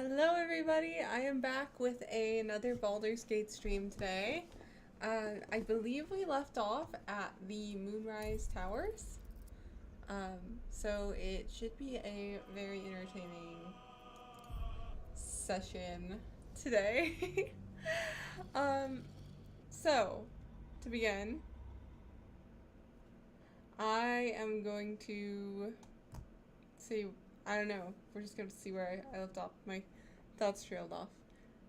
Hello everybody, I am back with another Baldur's Gate stream today. I believe we left off at the Moonrise Towers. So it should be a very entertaining session today. um, so, to begin, I am going to see, I don't know, we're just going to see where I left off. My thoughts trailed off.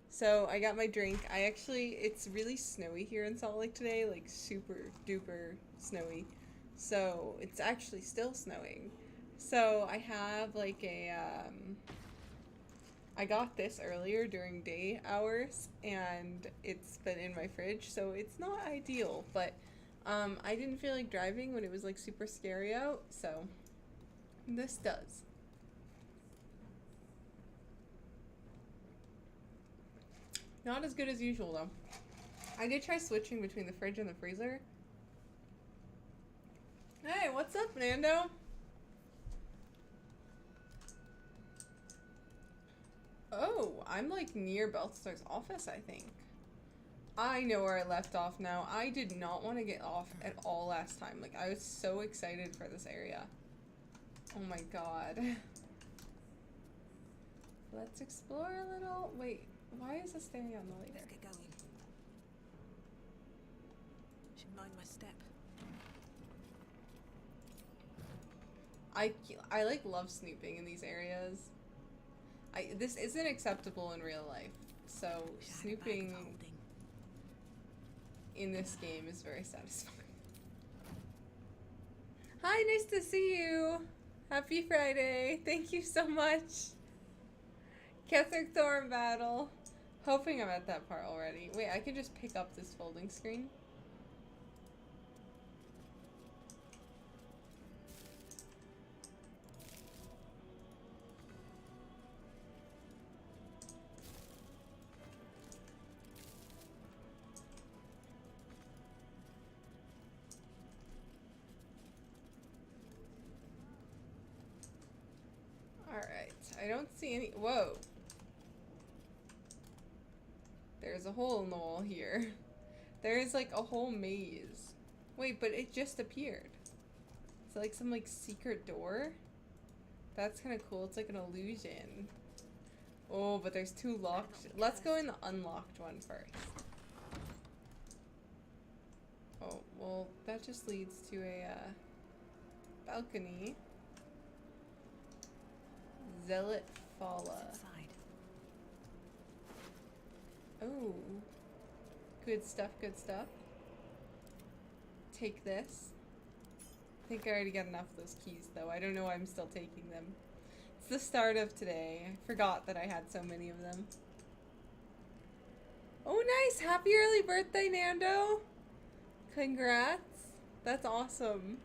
So I got my drink. It's really snowy here in Salt Lake today, like super duper snowy. So it's actually still snowing. So I have like I got this earlier during day hours and it's been in my fridge, so it's not ideal, but I didn't feel like driving when it was like super scary out, so this does. Not as good as usual, though. I did try switching between the fridge and the freezer. Hey, what's up, Nando? Oh, I'm like near Balthazar's office, I think. I know where I left off now. I did not want to get off at all last time. Like, I was so excited for this area. Oh my god. Let's explore a little. Wait, why is this staring on the later? Let's get going. Should mind my step. I like love snooping in these areas. This isn't acceptable in real life, so snooping in this game is very satisfying. Hi, nice to see you. Happy Friday. Thank you so much. Ketheric Thorn battle. Hoping I'm at that part already. Wait, I can just pick up this folding screen. Alright, I don't see any. Whoa. There's a hole in the wall here. There is like a whole maze. Wait, but it just appeared. It's like some like secret door. That's kind of cool. It's like an illusion. Oh, but there's two locked. Let's go in the unlocked one first. Oh, well, that just leads to a balcony. Zealot Falla. Oh, good stuff, good stuff. Take this. I think I already got enough of those keys, though. I don't know why I'm still taking them. It's the start of today. I forgot that I had so many of them. Oh, nice! Happy early birthday, Nando! Congrats! That's awesome.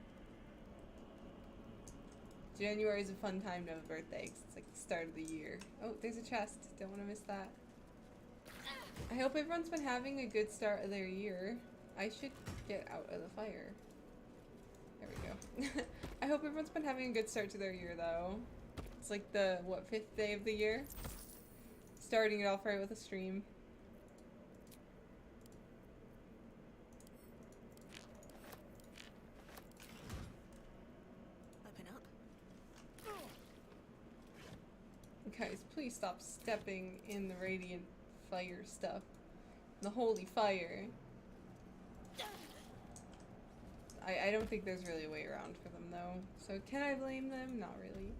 January is a fun time to have a birthday, 'cause it's like the start of the year. Oh, there's a chest. Don't want to miss that. I hope everyone's been having a good start of their year. I should get out of the fire. There we go. I hope everyone's been having a good start to their year, though. It's like the, what, 5th day of the year? Starting it off right with a stream. Open up. Guys, please stop stepping in the radiant fire stuff. The holy fire. I don't think there's really a way around for them, though. So can I blame them? Not really.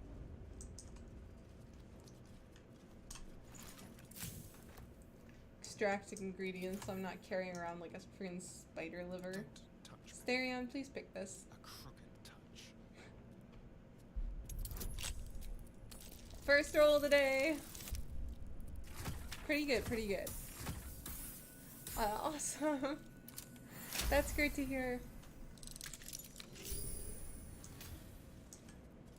Extracting ingredients so I'm not carrying around like a freaking spider liver. Sterion, please pick this. A crooked touch. First roll of the day. Pretty good, pretty good. Awesome. That's great to hear.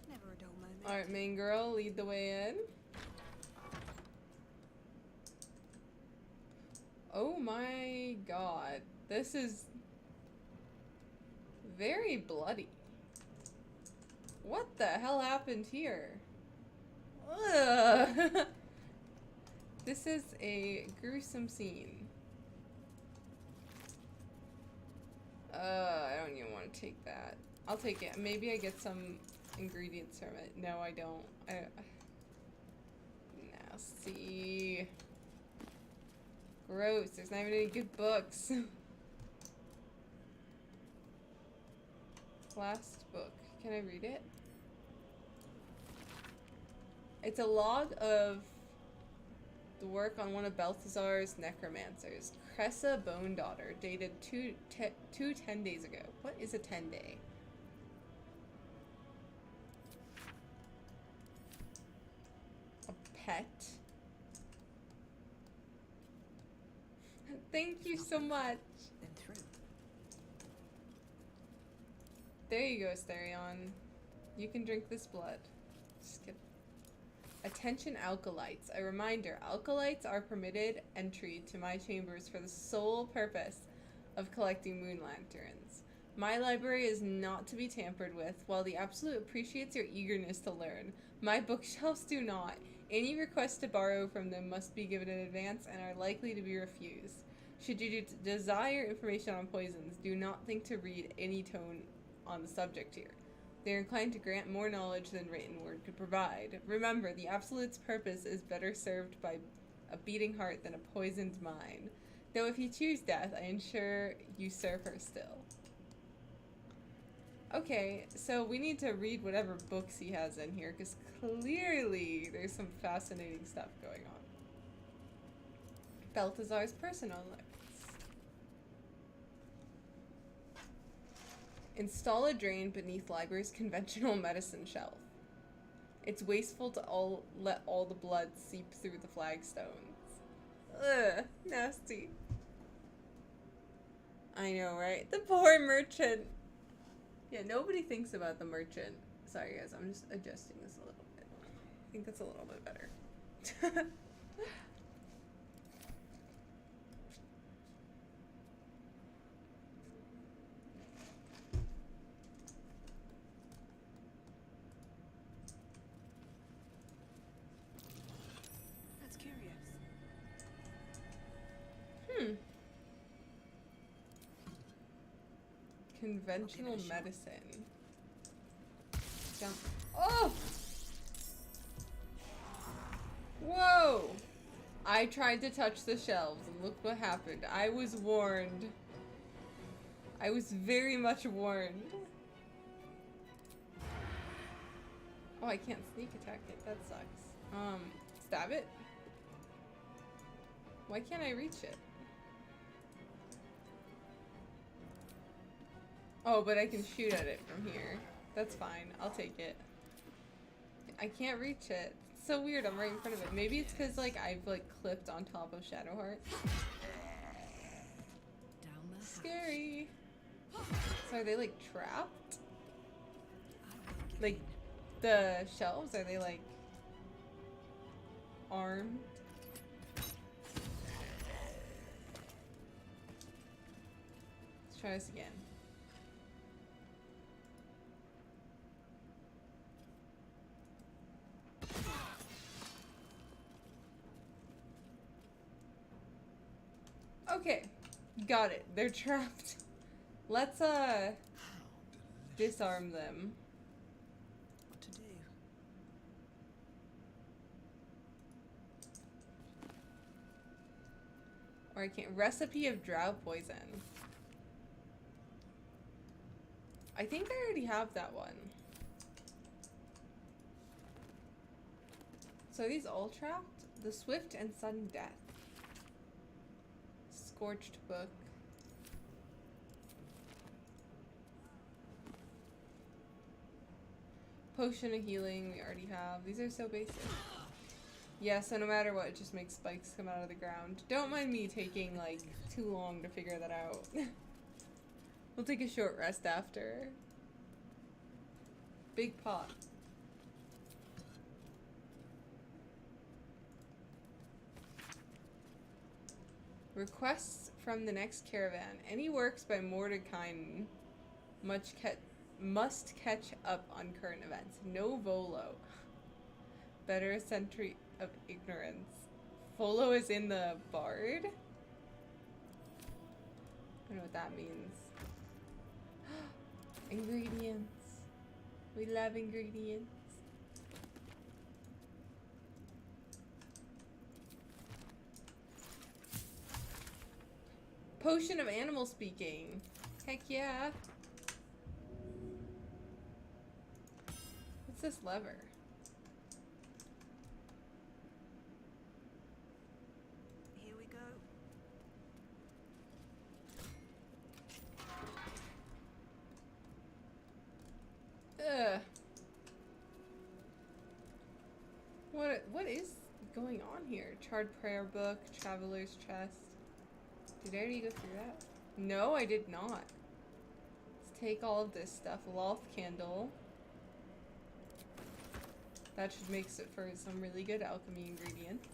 Never a dull moment. Alright, main girl, lead the way in. Oh my god. This is very bloody. What the hell happened here? Ugh. This is a gruesome scene. I don't even want to take that. I'll take it. Maybe I get some ingredients from it. No, I don't. Nasty. Gross. There's not even any good books. Last book. Can I read it? It's a log of the work on one of Balthazar's necromancers, Cressa Bone Daughter, dated 10 days ago. What is a 10 day? A pet? Thank you so much. Then through. There you go, Asterion. You can drink this blood. Just kidding. Attention alkalites. A reminder, alkalites are permitted entry to my chambers for the sole purpose of collecting moon lanterns. My library is not to be tampered with. While the Absolute appreciates your eagerness to learn, my bookshelves do not. Any requests to borrow from them must be given in advance and are likely to be refused. Should you desire information on poisons, do not think to read any tone on the subject here. They are inclined to grant more knowledge than written word could provide. Remember, the Absolute's purpose is better served by a beating heart than a poisoned mind. Though if you choose death, I ensure you serve her still. Okay, so we need to read whatever books he has in here, because clearly there's some fascinating stuff going on. Balthazar's personal notes. Install a drain beneath library's conventional medicine shelf. It's wasteful to let all the blood seep through the flagstones. Ugh, nasty. I know, right? The poor merchant. Yeah, nobody thinks about the merchant. Sorry guys, I'm just adjusting this a little bit. I think that's a little bit better. That's curious. Conventional medicine. Jump. Oh! Whoa! I tried to touch the shelves and look what happened. I was warned. I was very much warned. Oh, I can't sneak attack it. That sucks. Stab it? Why can't I reach it? Oh, but I can shoot at it from here. That's fine. I'll take it. I can't reach it. It's so weird. I'm right in front of it. Maybe it's because, like, I've, like, clipped on top of Shadowheart. Down the Scary. So are they, like, trapped? Like, the shelves? Are they, like, armed? Let's try this again. Okay, got it. They're trapped. Let's, disarm them. What to do? Or I can't. Recipe of drow poison. I think I already have that one. So are these all trapped? The swift and sudden death. Scorched book. Potion of healing we already have. These are so basic. Yeah, so no matter what, it just makes spikes come out of the ground. Don't mind me taking, like, too long to figure that out. We'll take a short rest after. Big pot. Requests from the next caravan. Any works by Mordecai must catch up on current events. No volo. Better a century of ignorance. Folo is in the Bard? I don't know what that means. Ingredients. We love ingredients. Potion of animal speaking. Heck yeah. What's this lever? Here we go. Ugh. What is going on here? Charred prayer book, traveler's chest. Did I already go through that? No, I did not. Let's take all of this stuff. Loth candle. That should make it for some really good alchemy ingredients.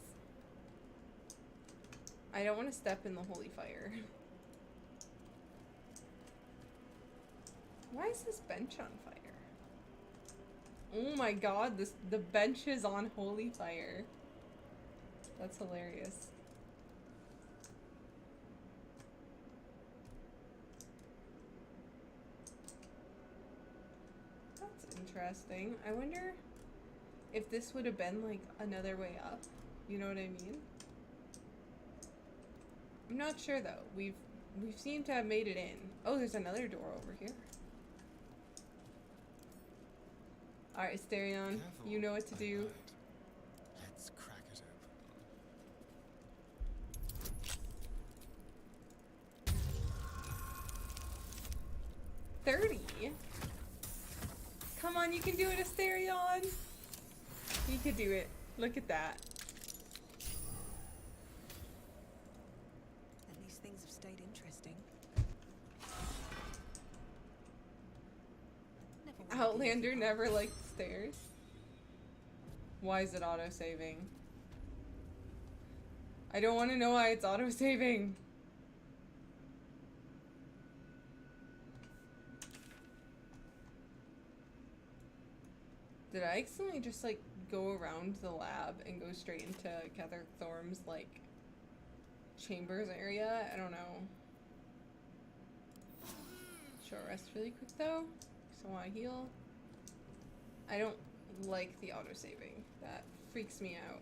I don't want to step in the holy fire. Why is this bench on fire? Oh my god, the bench is on holy fire. That's hilarious. That's interesting. I wonder if this would have been like another way up. You know what I mean? I'm not sure though. We've seemed to have made it in. Oh, there's another door over here. Alright, Asterion, you know what to do. Let's crack it open. 30? Come on, you can do it, Asterion! You could do it. Look at that. At least things have stayed interesting. Never wanted Outlander these never liked stairs. Why is it auto-saving? I don't want to know why it's auto-saving. Did I accidentally just like go around the lab and go straight into Kether Thorm's like chambers area? I don't know. Short rest really quick though. So I want to heal. I don't like the auto-saving. That freaks me out.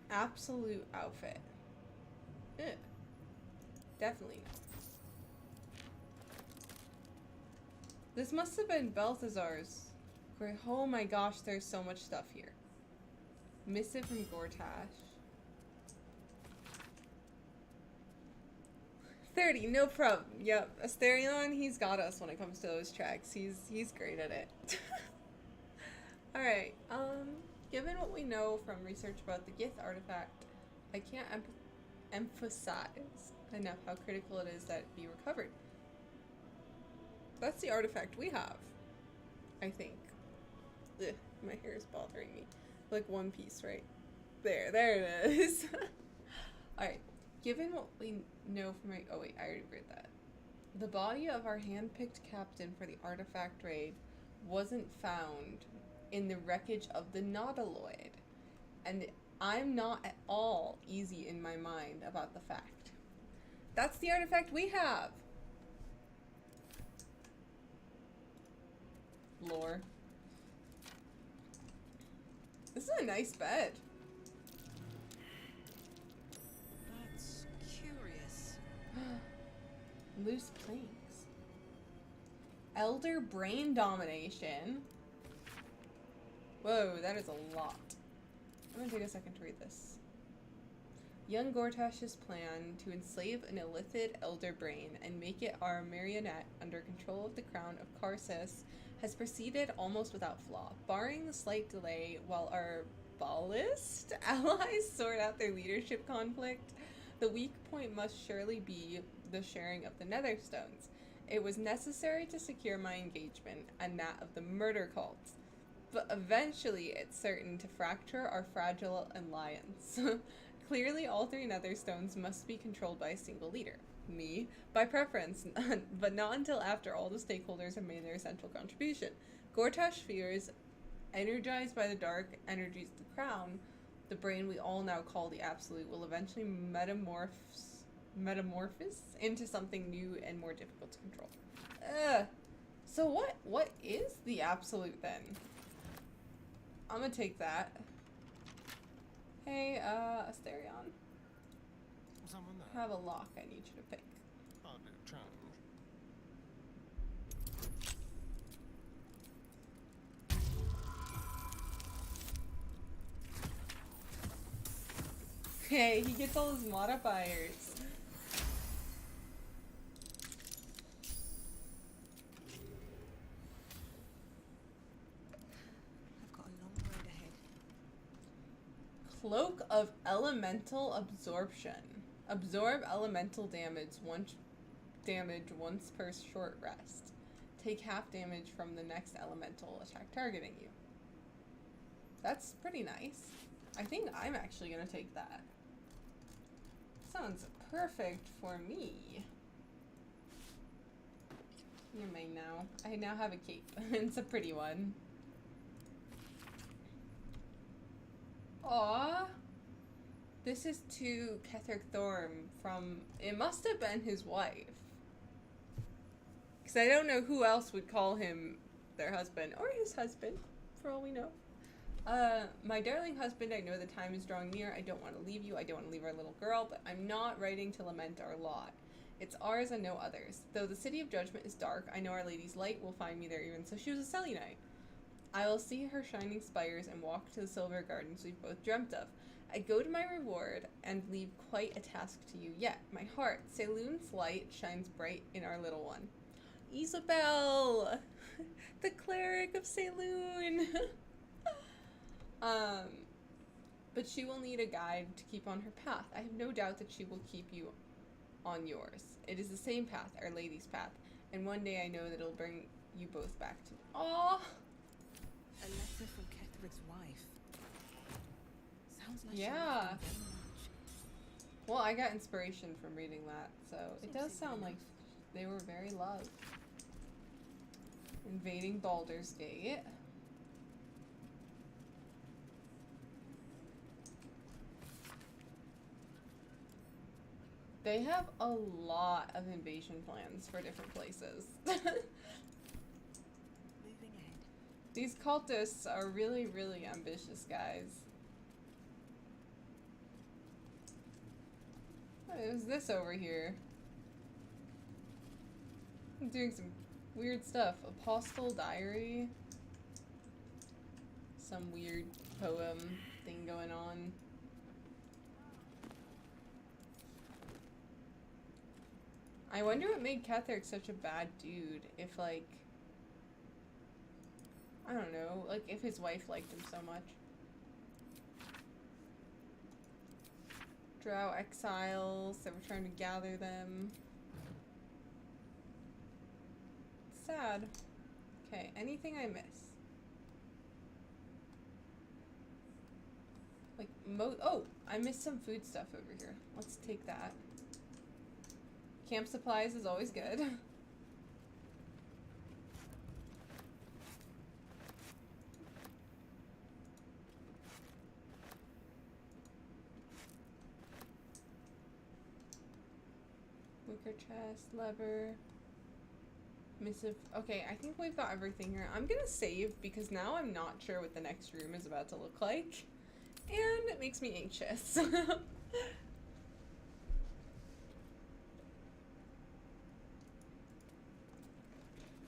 Absolute outfit. Ugh. Definitely not. This must have been Balthazar's. Oh my gosh, there's so much stuff here. Missive from Gortash. 30, no problem. Yep, Asterion, he's got us when it comes to those tracks. He's great at it. Alright, given what we know from research about the Gith artifact, I can't emphasize enough how critical it is that it be recovered. That's the artifact we have, I think. Ugh, my hair is bothering me. Like one piece, right? There it is. Alright, given what we know from oh wait, I already read that. The body of our hand-picked captain for the artifact raid wasn't found in the wreckage of the Nautiloid. And I'm not at all easy in my mind about the fact. That's the artifact we have! Lore. This is a nice bed. That's curious. Loose planks. Elder brain domination. Whoa, that is a lot. I'm gonna take a second to read this. Young Gortash's plan to enslave an illithid elder brain and make it our marionette under control of the crown of Karsus has proceeded almost without flaw, barring the slight delay while our Ballist allies sort out their leadership conflict. The weak point must surely be the sharing of the Netherstones. It was necessary to secure my engagement and that of the murder cults, but eventually it's certain to fracture our fragile alliance. Clearly, all three Netherstones must be controlled by a single leader. Me, by preference, but not until after all the stakeholders have made their essential contribution. Gortash fears Energized by the dark energies of the crown, the brain we all now call the Absolute will eventually metamorphose into something new and more difficult to control. So what is the Absolute then? I'm gonna take that. Hey, Asterion. Someone I there. have a lock I need you to pick. Hardly a challenge. Hey, he gets all his modifiers. I've got a long road ahead. Cloak of Elemental Absorption. Absorb elemental damage once per short rest. Take half damage from the next elemental attack targeting you. That's pretty nice. I think I'm actually gonna take that. Sounds perfect for me. You're mine now. I now have a cape. It's a pretty one. Aww. This is to Ketheric Thorm from... It must have been his wife. Because I don't know who else would call him their husband. Or his husband, for all we know. My darling husband, I know the time is drawing near. I don't want to leave you. I don't want to leave our little girl. But I'm not writing to lament our lot. It's ours and no others. Though the city of judgment is dark, I know our lady's light will find me there even. So she was a Selenite. I will see her shining spires and walk to the silver gardens we've both dreamt of. I go to my reward and leave quite a task to you yet. My heart, Saloon's light shines bright in our little one. Isabel! The cleric of Saloon! But she will need a guide to keep on her path. I have no doubt that she will keep you on yours. It is the same path, Our Lady's path, and one day I know that it'll bring you both back to me. Aww! A letter from Ketheric's wife. Sounds like she Yeah. loved him very much. Well, I got inspiration from reading that, so it does Seems sound enough. like they were very loved. Invading Baldur's Gate. They have a lot of invasion plans for different places. Moving ahead. These cultists are really, really ambitious guys. What is this over here? I'm doing some weird stuff. Apostle diary. Some weird poem thing going on. I wonder what made Ketheric such a bad dude. If, like... I don't know. Like, if his wife liked him so much. Drow exiles that were trying to gather them. Sad. Okay, anything I miss? Like, oh! I missed some food stuff over here. Let's take that. Camp supplies is always good. Wicker chest, lever, missive. Okay, I think we've got everything here. I'm gonna save because now I'm not sure what the next room is about to look like. And it makes me anxious.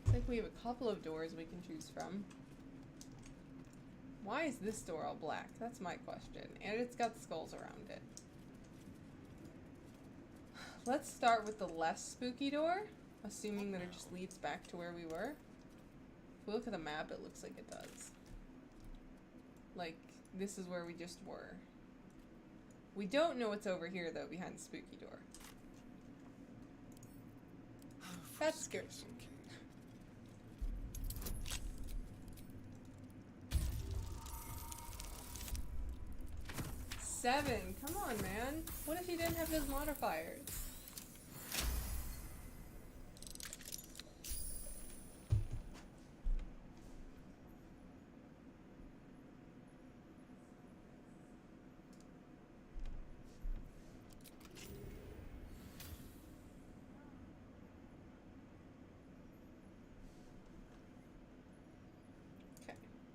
It's like we have a couple of doors we can choose from. Why is this door all black? That's my question. And it's got skulls around it. Let's start with the less spooky door, assuming that it just leads back to where we were. If we look at the map, it looks like it does. Like, this is where we just were. We don't know what's over here, though, behind the spooky door. That scares me. 7. Come on, man. What if he didn't have those modifiers?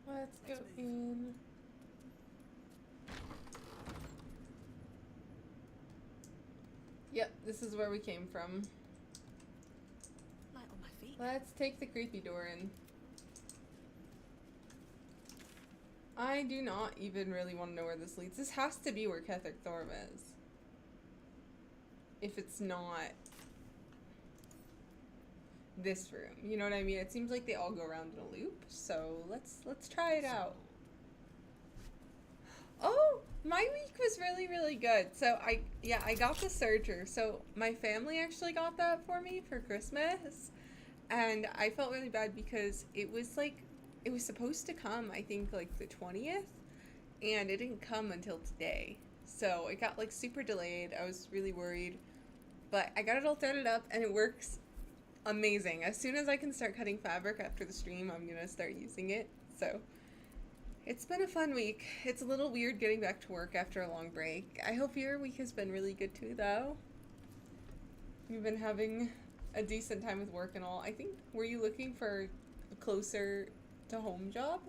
Let's go Let's move. in. Yep, this is where we came from. Light on my feet. Let's take the creepy door in. I do not even really want to know where this leads. This has to be where Ketheric Thorm is. If it's not this room. You know what I mean? It seems like they all go around in a loop, so let's try it out. Oh, my week was really good. So I got the Surger. So my family actually got that for me for Christmas. And I felt really bad because it was supposed to come, I think, like the 20th, and it didn't come until today. So it got like super delayed. I was really worried, but I got it all threaded up and it works amazing. As soon as I can start cutting fabric after the stream, I'm gonna start using it. So it's been a fun week. It's a little weird getting back to work after a long break. I hope your week has been really good too, though. You've been having a decent time with work and all. I think, were you looking for a closer to home job?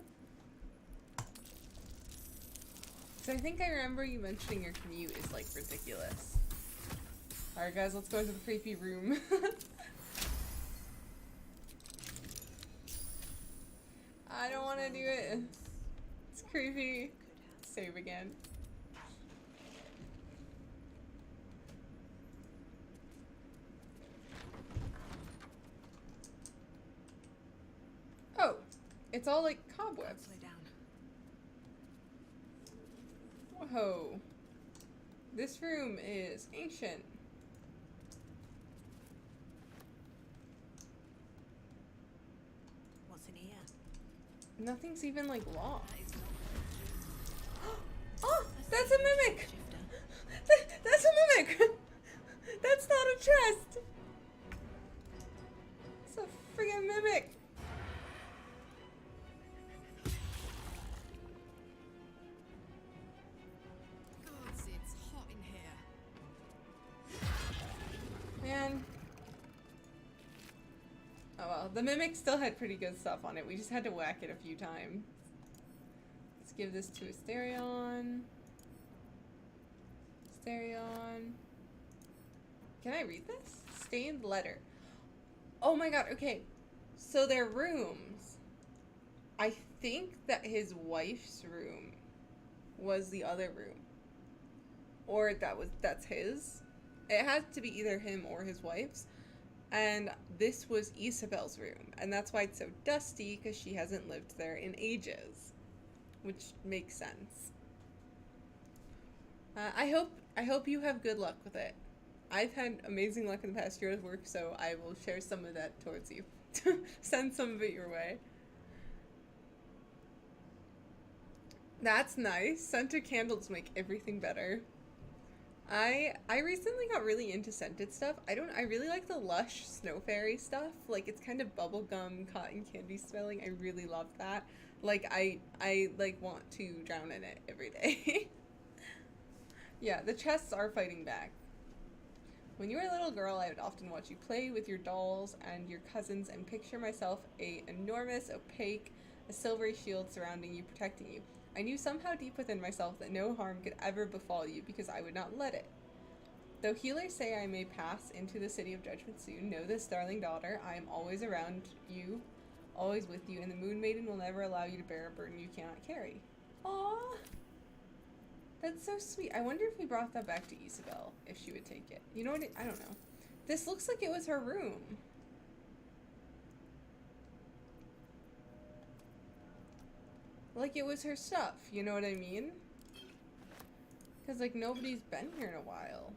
So I think I remember you mentioning your commute is like ridiculous. Alright guys, let's go into the creepy room. I don't want to do it. It's creepy. Save again. Oh, it's all like cobwebs. Slow down. Whoa. This room is ancient. What's in here? Nothing's even like locked. That is not Oh, that's a mimic! shifter. That's a mimic! That's not a chest! It's a friggin' mimic! Gods, it's hot in here. Man. Oh well, the mimic still had pretty good stuff on it. We just had to whack it a few times. Let's give this to Asterion. Asterion. Can I read this? Stained letter. Oh my god, okay. So their rooms. I think that his wife's room was the other room. Or that's his. It had to be either him or his wife's. And this was Isabel's room. And that's why it's so dusty, because she hasn't lived there in ages. Which makes sense. I hope you have good luck with it. I've had amazing luck in the past year with work, so I will share some of that towards you. Send some of it your way. That's nice. Scented candles make everything better. I recently got really into scented stuff. I really like the Lush Snow Fairy stuff. Like, it's kind of bubblegum, cotton candy smelling. I really love that. Like, I like want to drown in it every day. Yeah, the chests are fighting back. When you were a little girl, I would often watch you play with your dolls and your cousins and picture myself a enormous, opaque, a silvery shield surrounding you, protecting you. I knew somehow deep within myself that no harm could ever befall you because I would not let it. Though healers say I may pass into the city of judgment soon, know this, darling daughter, I am always around you, always with you, and the Moon Maiden will never allow you to bear a burden you cannot carry. Aww. That's so sweet. I wonder if we brought that back to Isabel, if she would take it. You know what? I don't know. This looks like it was her room. Like it was her stuff, you know what I mean? Because, like, nobody's been here in a while.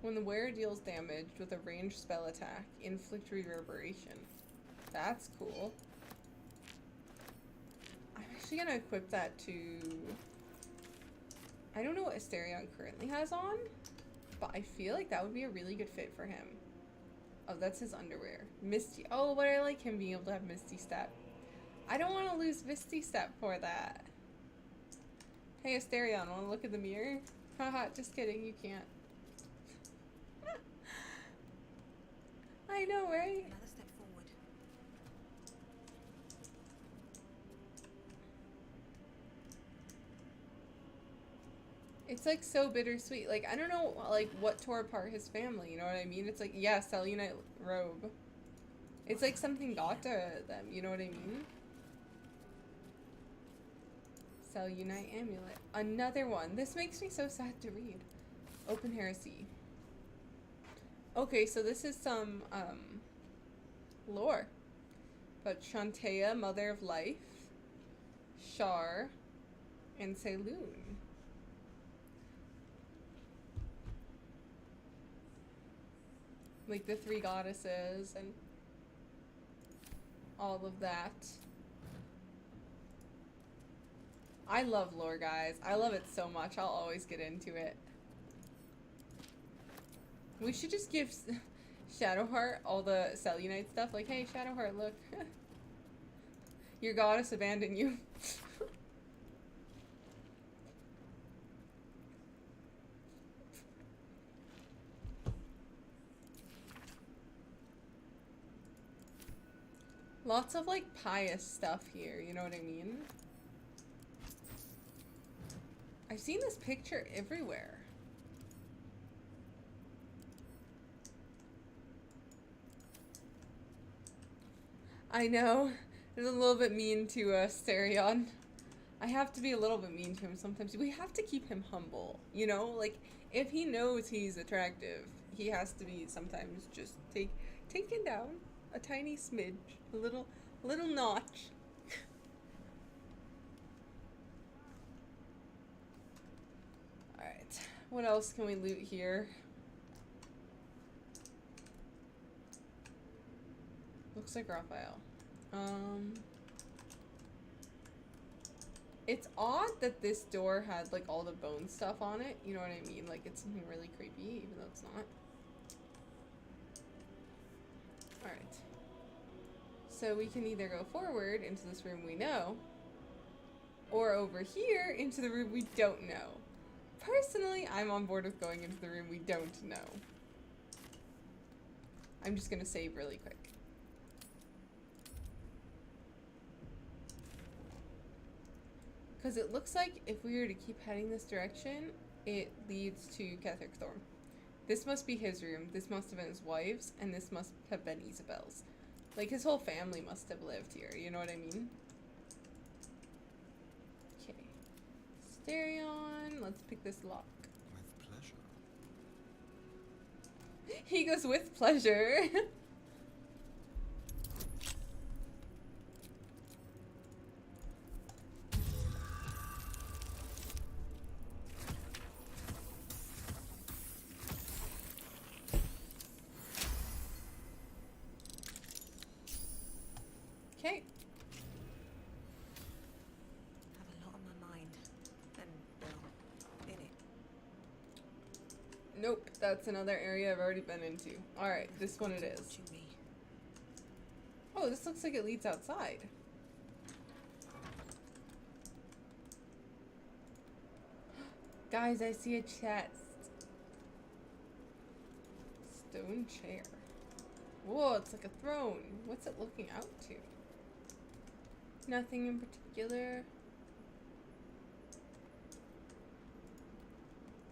When the wearer deals damage with a ranged spell attack, inflict reverberation. That's cool. I'm actually gonna equip that to... I don't know what Asterion currently has on, but I feel like that would be a really good fit for him. Oh, that's his underwear. Misty. Oh, but I like him being able to have Misty Step. I don't want to lose Misty Step for that. Hey, Asterion, want to look in the mirror? Haha, just kidding, you can't. I know, right? Another step forward. It's like so bittersweet. Like, I don't know, like, what tore apart his family, you know what I mean? It's like, yeah, cellulite robe. It's like something got to them, you know what I mean? Cellulite amulet. Another one. This makes me so sad to read. Open heresy. Okay, so this is some, lore. About Shantea, Mother of Life, Shar, and Saloon. Like the three goddesses and all of that. I love lore, guys. I love it so much. I'll always get into it. We should just give Shadowheart all the Cellunite stuff. Like, hey, Shadowheart, look. Your goddess abandoned you. Lots of, like, pious stuff here, you know what I mean? I've seen this picture everywhere. I know. It's a little bit mean to Sterion. I have to be a little bit mean to him sometimes. We have to keep him humble, you know? Like, if he knows he's attractive, he has to be sometimes just taken down a tiny smidge, a little notch. Alright, what else can we loot here? Looks like Raphael. It's odd that this door had like all the bone stuff on it, you know what I mean? Like it's something really creepy, even though it's not. Alright. So we can either go forward into this room we know, or over here into the room we don't know. Personally, I'm on board with going into the room we don't know. I'm just gonna save really quick. Because it looks like if we were to keep heading this direction, it leads to Ketheric Thorm. This must be his room, this must have been his wife's, and this must have been Isabel's. Like, his whole family must have lived here, you know what I mean? Okay. Sterion, let's pick this lock. With pleasure. He goes with pleasure. Okay. Have a lot on my mind. And, well, in it. Nope, that's another area I've already been into. Alright, this one it is. Watching me. Oh, this looks like it leads outside. Guys, I see a chest. Stone chair. Whoa, it's like a throne. What's it looking out to? Nothing in particular.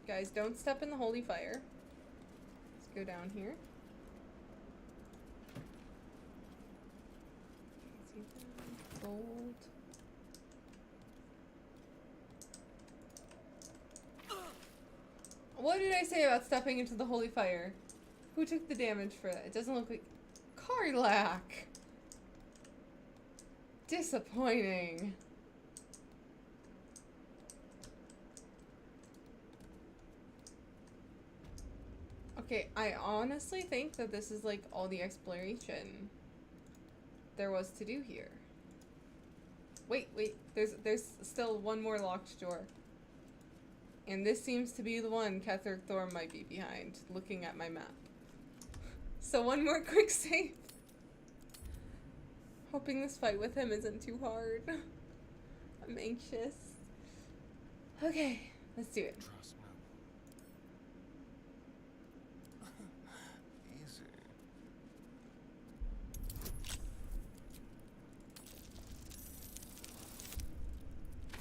Guys, don't step in the holy fire. Let's go down here. Gold. What did I say about stepping into the holy fire? Who took the damage for that? It doesn't look like... Karlach! Disappointing. Okay, I honestly think that this is like all the exploration there was to do here. Wait, there's still one more locked door. And this seems to be the one Ketheric Thorm might be behind, looking at my map. So one more quick save. Hoping this fight with him isn't too hard. I'm anxious. Okay, let's do it. Trust me. Easy.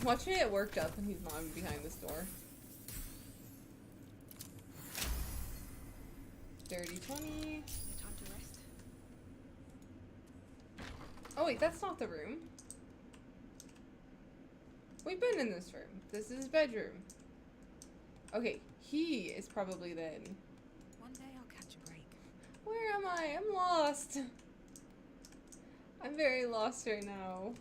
Watch me get worked up when he's not behind this door. Dirty 20. No time to rest. Oh wait, that's not the room. We've been in this room. This is his bedroom. Okay, he is probably then. One day I'll catch a break. Where am I? I'm lost. I'm very lost right now.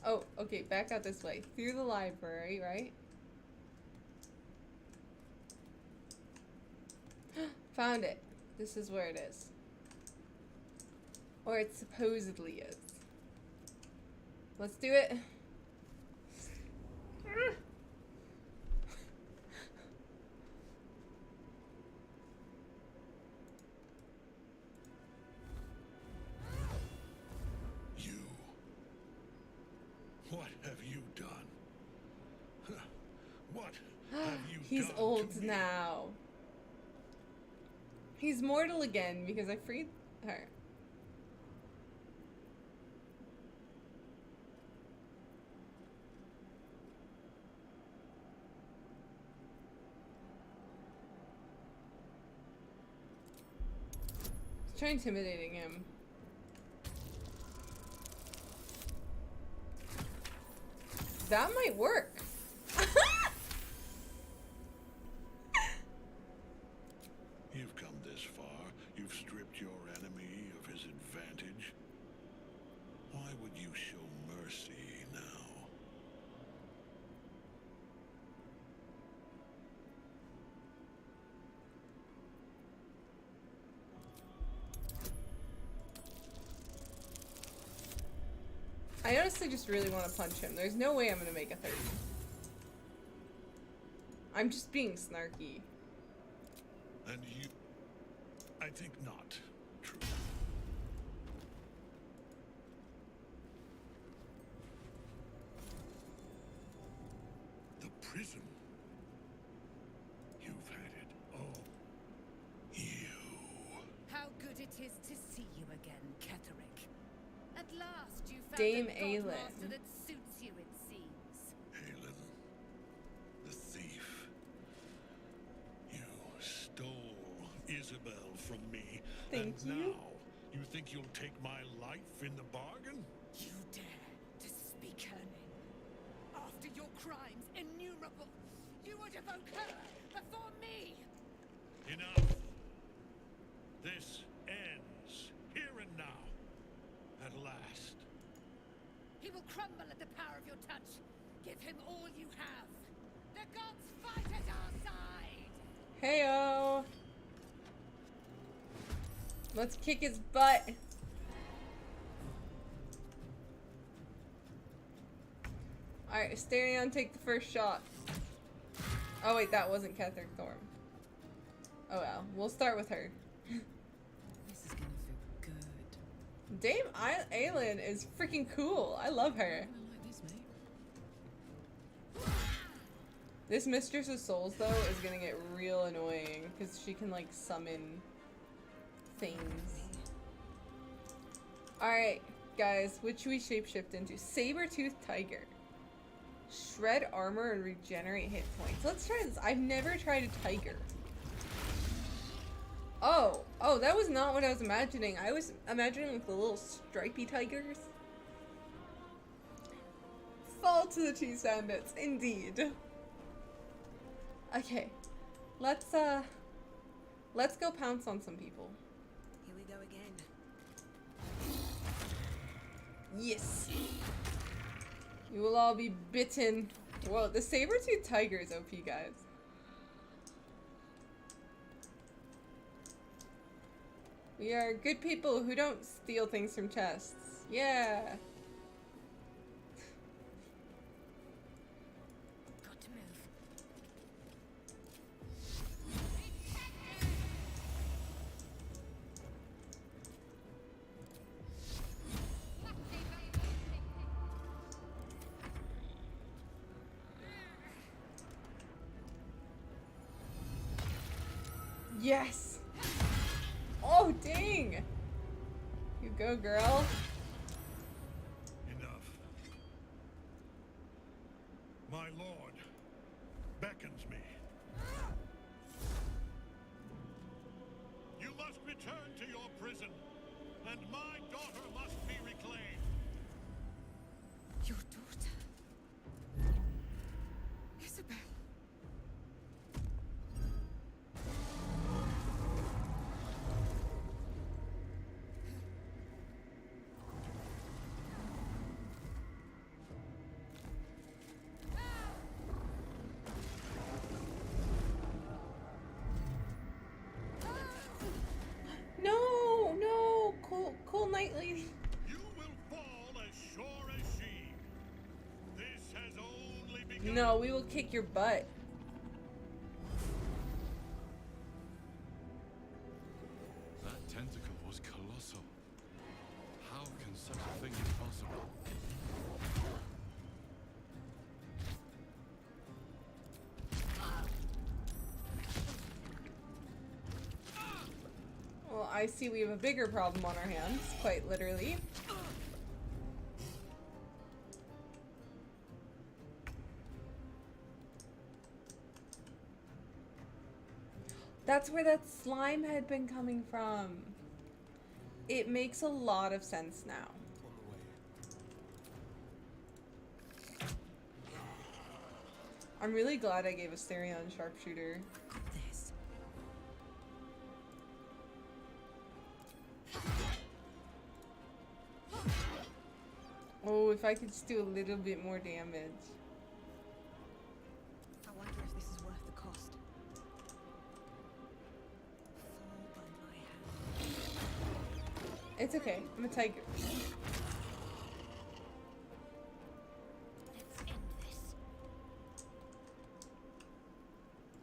Oh, okay, back out this way. Through the library, right? Found it. This is where it is. Or it supposedly is. Let's do it. You. What have you done? What have you He's done old to me? now. He's mortal again because I freed her. Try intimidating him. That might work. You've come this far. You've stripped your enemy of his advantage. Why would you show mercy now? I honestly just really want to punch him. There's no way I'm gonna make a 30. I'm just being snarky. And you... I think not. True. The prison. You've had it all. You. How good it is to see you again, Ketherick. At last you found Dame a Aelin. godmaster that suits you, it seems. Aelin. The thief. You stole Isabel from me. Thank and you. now you think you'll take my life in the bargain? You dare to speak her name. After your crimes innumerable, you would evoke her before me. Enough. This ends here and now. At last. He will crumble at the power of your touch. Give him all you have. The gods fight at our side. Heyo. Let's kick his butt. Alright, Asterion, take the first shot. Oh wait, that wasn't Ketherick Thorm. Oh well, we'll start with her. This is gonna feel good. Dame Aelin is freaking cool. I love her. I like this, mate. This Mistress of Souls, though, is gonna get real annoying because she can, like, summon things. Alright, guys, which should we shapeshift into? Saber-toothed tiger. Shred armor and regenerate hit points. Let's try this. I've never tried a tiger. Oh, that was not what I was imagining. I was imagining like the little stripy tigers. Fall to the two bandits, indeed. Okay, let's go pounce on some people. Here we go again. Yes. You will all be bitten. Whoa, the saber-toothed tiger is OP, guys. We are good people who don't steal things from chests. Yeah. Got to move. Yes. Oh, dang. You go, girl. Enough. My lord beckons me. You must return to your prison, and my daughter must be reclaimed. Your daughter? Isabel. No, no, cool night lady. You will fall as sure as she. This has only begun. No, we will kick your butt. That tentacle was colossal. How can such a thing be possible? Well, I see we have a bigger problem on our hands, quite literally. That's where that slime had been coming from. It makes a lot of sense now. I'm really glad I gave Asterion sharpshooter. This. Oh, if I could just do a little bit more damage. I wonder if this is worth the cost. Fall by my hand. It's okay. I'm a tiger. Let's end this.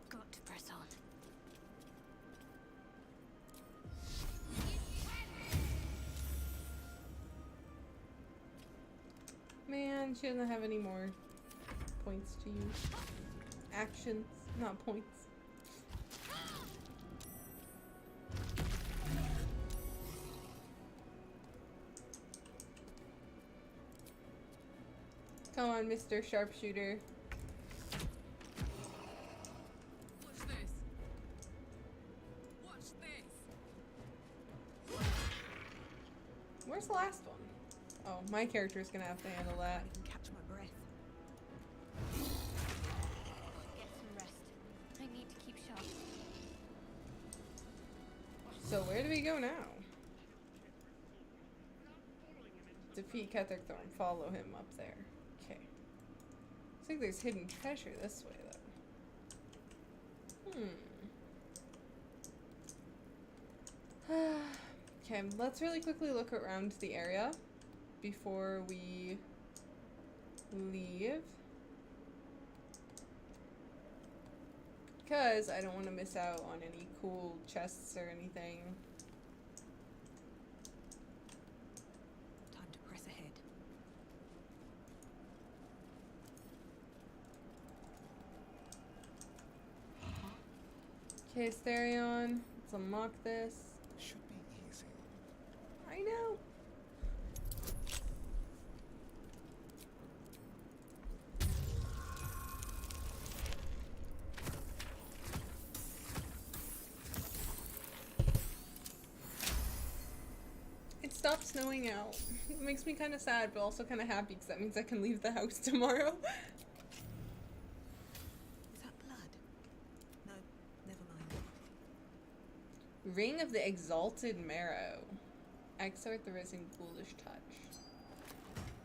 Got to press on. Man, she doesn't have any more points to use. Actions, not points. Come on, Mr. Sharpshooter. Watch this. Watch this. Where's the last one? Oh, my character's gonna have to handle that. I can catch my breath. Get some rest. I need to keep sharp. So where do we go now? Defeat Ketheric Thorn. Follow him up there. Okay. Looks like there's hidden treasure this way, though. Okay, let's really quickly look around the area before we leave. Because I don't want to miss out on any cool chests or anything. Time to press ahead. Okay, Asterion, let's unlock this. Should be easy. I know. It stopped snowing out. It makes me kind of sad, but also kind of happy because that means I can leave the house tomorrow. Is that blood? No, never mind. Ring of the Exalted Marrow. Exort the Risen Ghoulish Touch.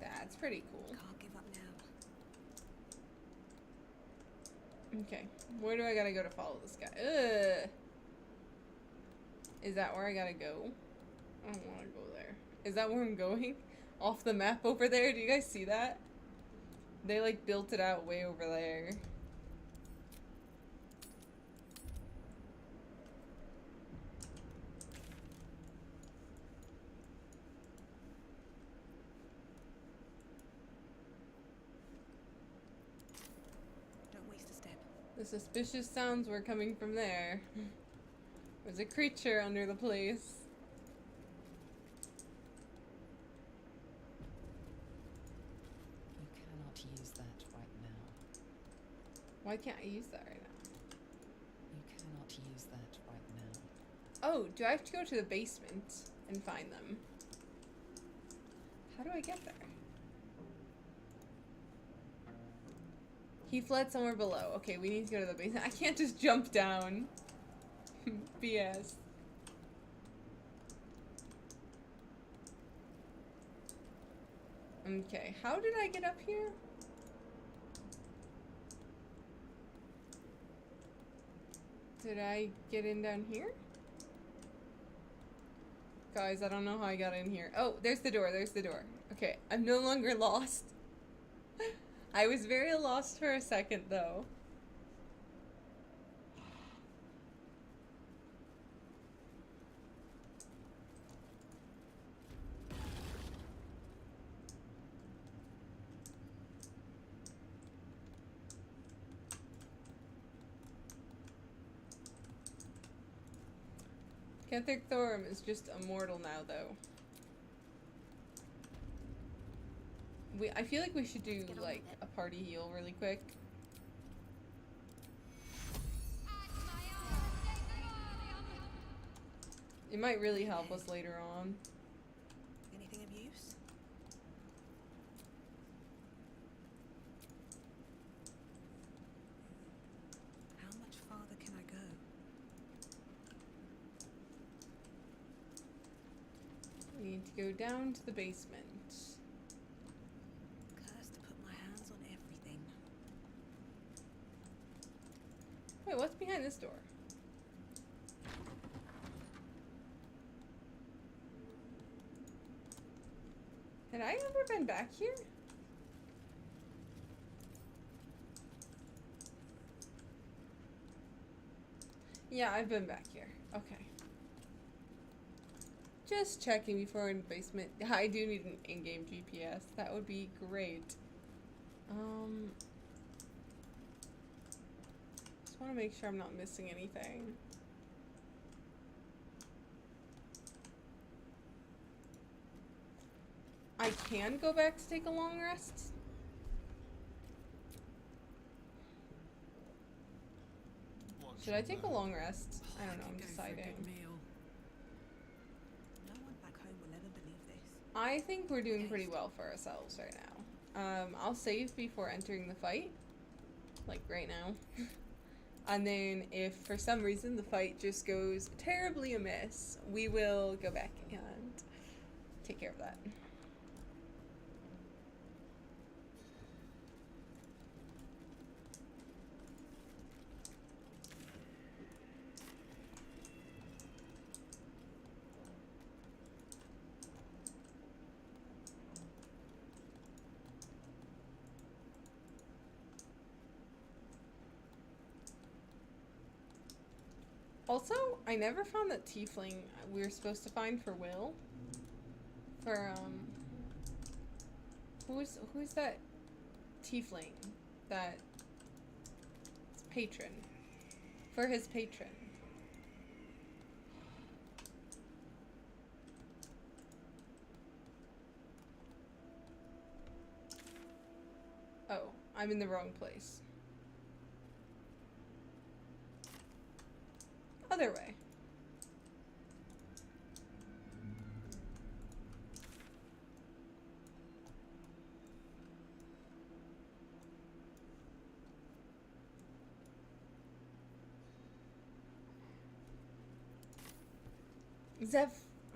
That's pretty cool. Can't give up now. Okay, where do I gotta go to follow this guy? Ugh. Is that where I gotta go? I don't wanna go there. Is that where I'm going? Off the map over there? Do you guys see that? They like built it out way over there. Don't waste a step. The suspicious sounds were coming from there. There's a creature under the place. You cannot use that right now. Why can't I use that right now? You cannot use that right now. Oh, do I have to go to the basement and find them? How do I get there? He fled somewhere below. Okay, we need to go to the basement. I can't just jump down. BS. Okay, how did I get up here? Did I get in down here? Guys, I don't know how I got in here. Oh, there's the door, there's the door. Okay, I'm no longer lost. I was very lost for a second, though. Ketheric Thorum is just immortal now, though. I feel like we should do, like, a party heal really quick. It might really help us later on. Anything of use? How much farther can I go? We need to go down to the basement. Cursed to put my hands on everything. Wait, what's behind this door? Had I ever been back here? Yeah, I've been back here. Okay. Just checking before in the basement. I do need an in-game GPS. That would be great. Just want to make sure I'm not missing anything. I can go back to take a long rest. Should I take a long rest? I don't know, I'm deciding. No one back home will ever believe this. I think we're doing pretty well for ourselves right now. I'll save before entering the fight. Like right now. And then if for some reason the fight just goes terribly amiss, we will go back and take care of that. Also, I never found that tiefling we were supposed to find for Will. For, who's that tiefling? That patron. For his patron. Oh, I'm in the wrong place. Other way.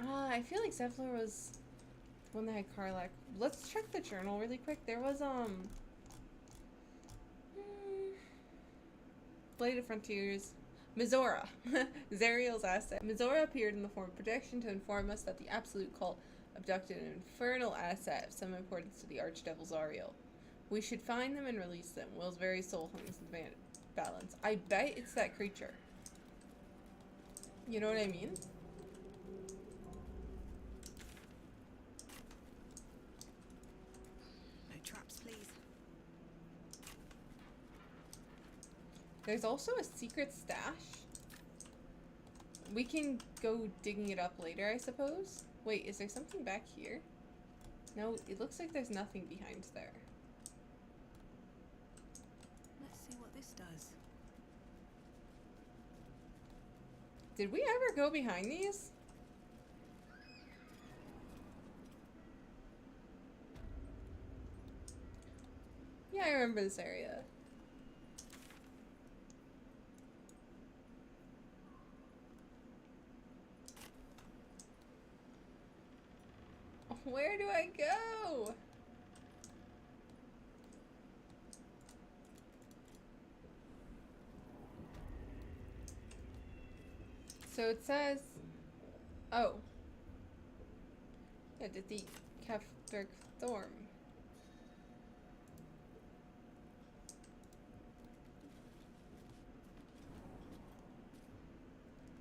I feel like Zevlor was the one that had Karlach. Let's check the journal really quick. There was, Blade of Frontiers. Mizora, Zariel's asset. Mizora appeared in the form of projection to inform us that the Absolute Cult abducted an infernal asset of some importance to the Archdevil Zariel. We should find them and release them. Will's very soul hangs in the balance. I bet it's that creature. You know what I mean? No traps, please. There's also a secret stash. We can go digging it up later, I suppose. Wait, is there something back here? No, it looks like there's nothing behind there. Let's see what this does. Did we ever go behind these? Yeah, I remember this area. Where do I go? So it says, oh, yeah, defeat Kefdirk Thorm.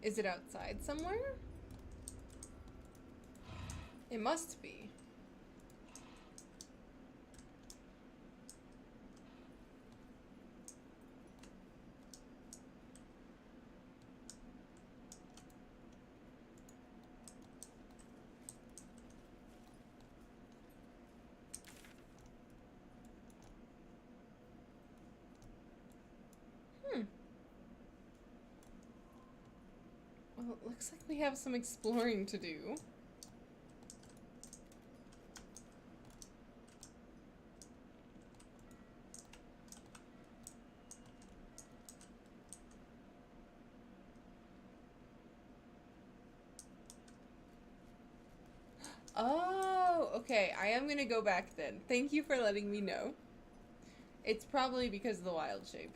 Is it outside somewhere? It must be. Well, it looks like we have some exploring to do. Oh, okay. I am gonna go back then. Thank you for letting me know. It's probably because of the wild shape.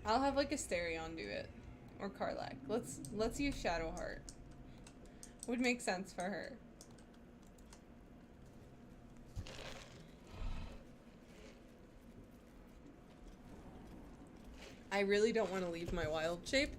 I'll have like Asterion do it. Or Karlach. Let's use Shadowheart. Would make sense for her. I really don't want to leave my wild shape.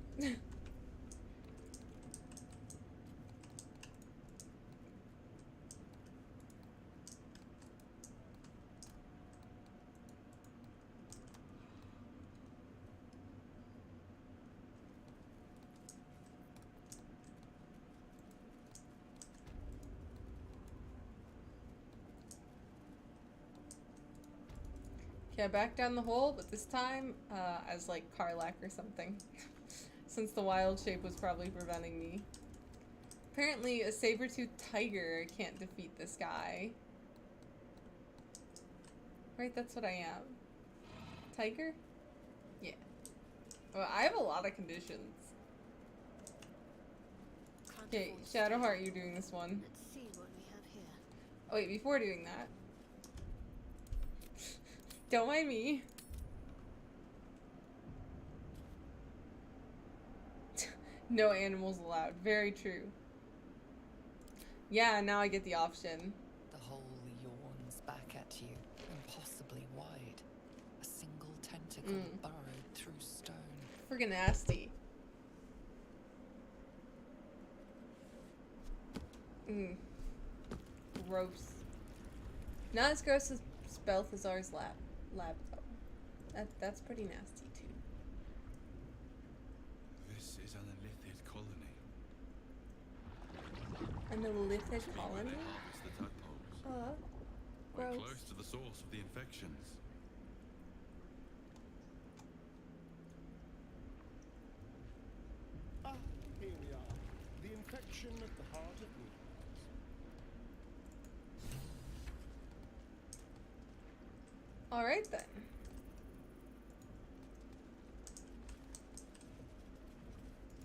Yeah, back down the hole, but this time as like Karlach or something. Since the wild shape was probably preventing me. Apparently a saber-toothed tiger can't defeat this guy. Right, that's what I am. Tiger? Yeah. Well, I have a lot of conditions. Okay, Shadowheart, you're doing this one. Let's see what we have here. Oh wait, before doing that. Don't mind me. No animals allowed. Very true. Yeah, now I get the option. The hole yawns back at you, impossibly wide. A single tentacle burrowed through stone. Friggin' nasty. Gross. Not as gross as Balthazar's lab though. That's pretty nasty too. This is an Illithid colony. An Illithid colony? Where they harvest the tadpoles. We're Gross. close to the source of the infections. Ah, here we are. The infection at the heart of me. Alright then.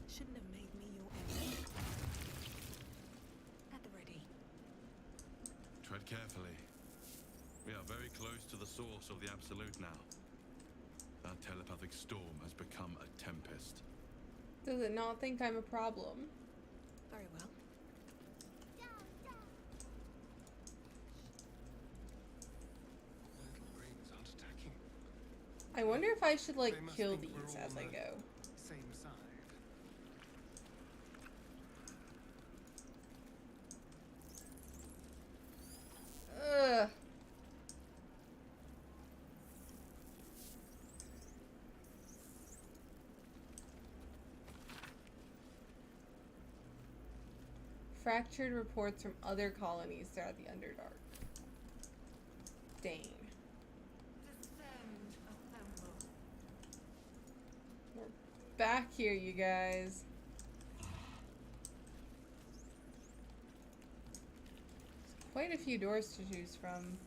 Shouldn't have made me your enemy. At the ready. Tread carefully. We are very close to the source of the Absolute now. That telepathic storm has become a tempest. Does it not think I'm a problem? Very well. Little brains aren't attacking. I wonder if I should like They must kill think we're these all as I on the go. Same side. Ugh. Fractured reports from other colonies throughout the Underdark. Dang. Descend, assemble. back here, you guys. Quite a few doors to choose from.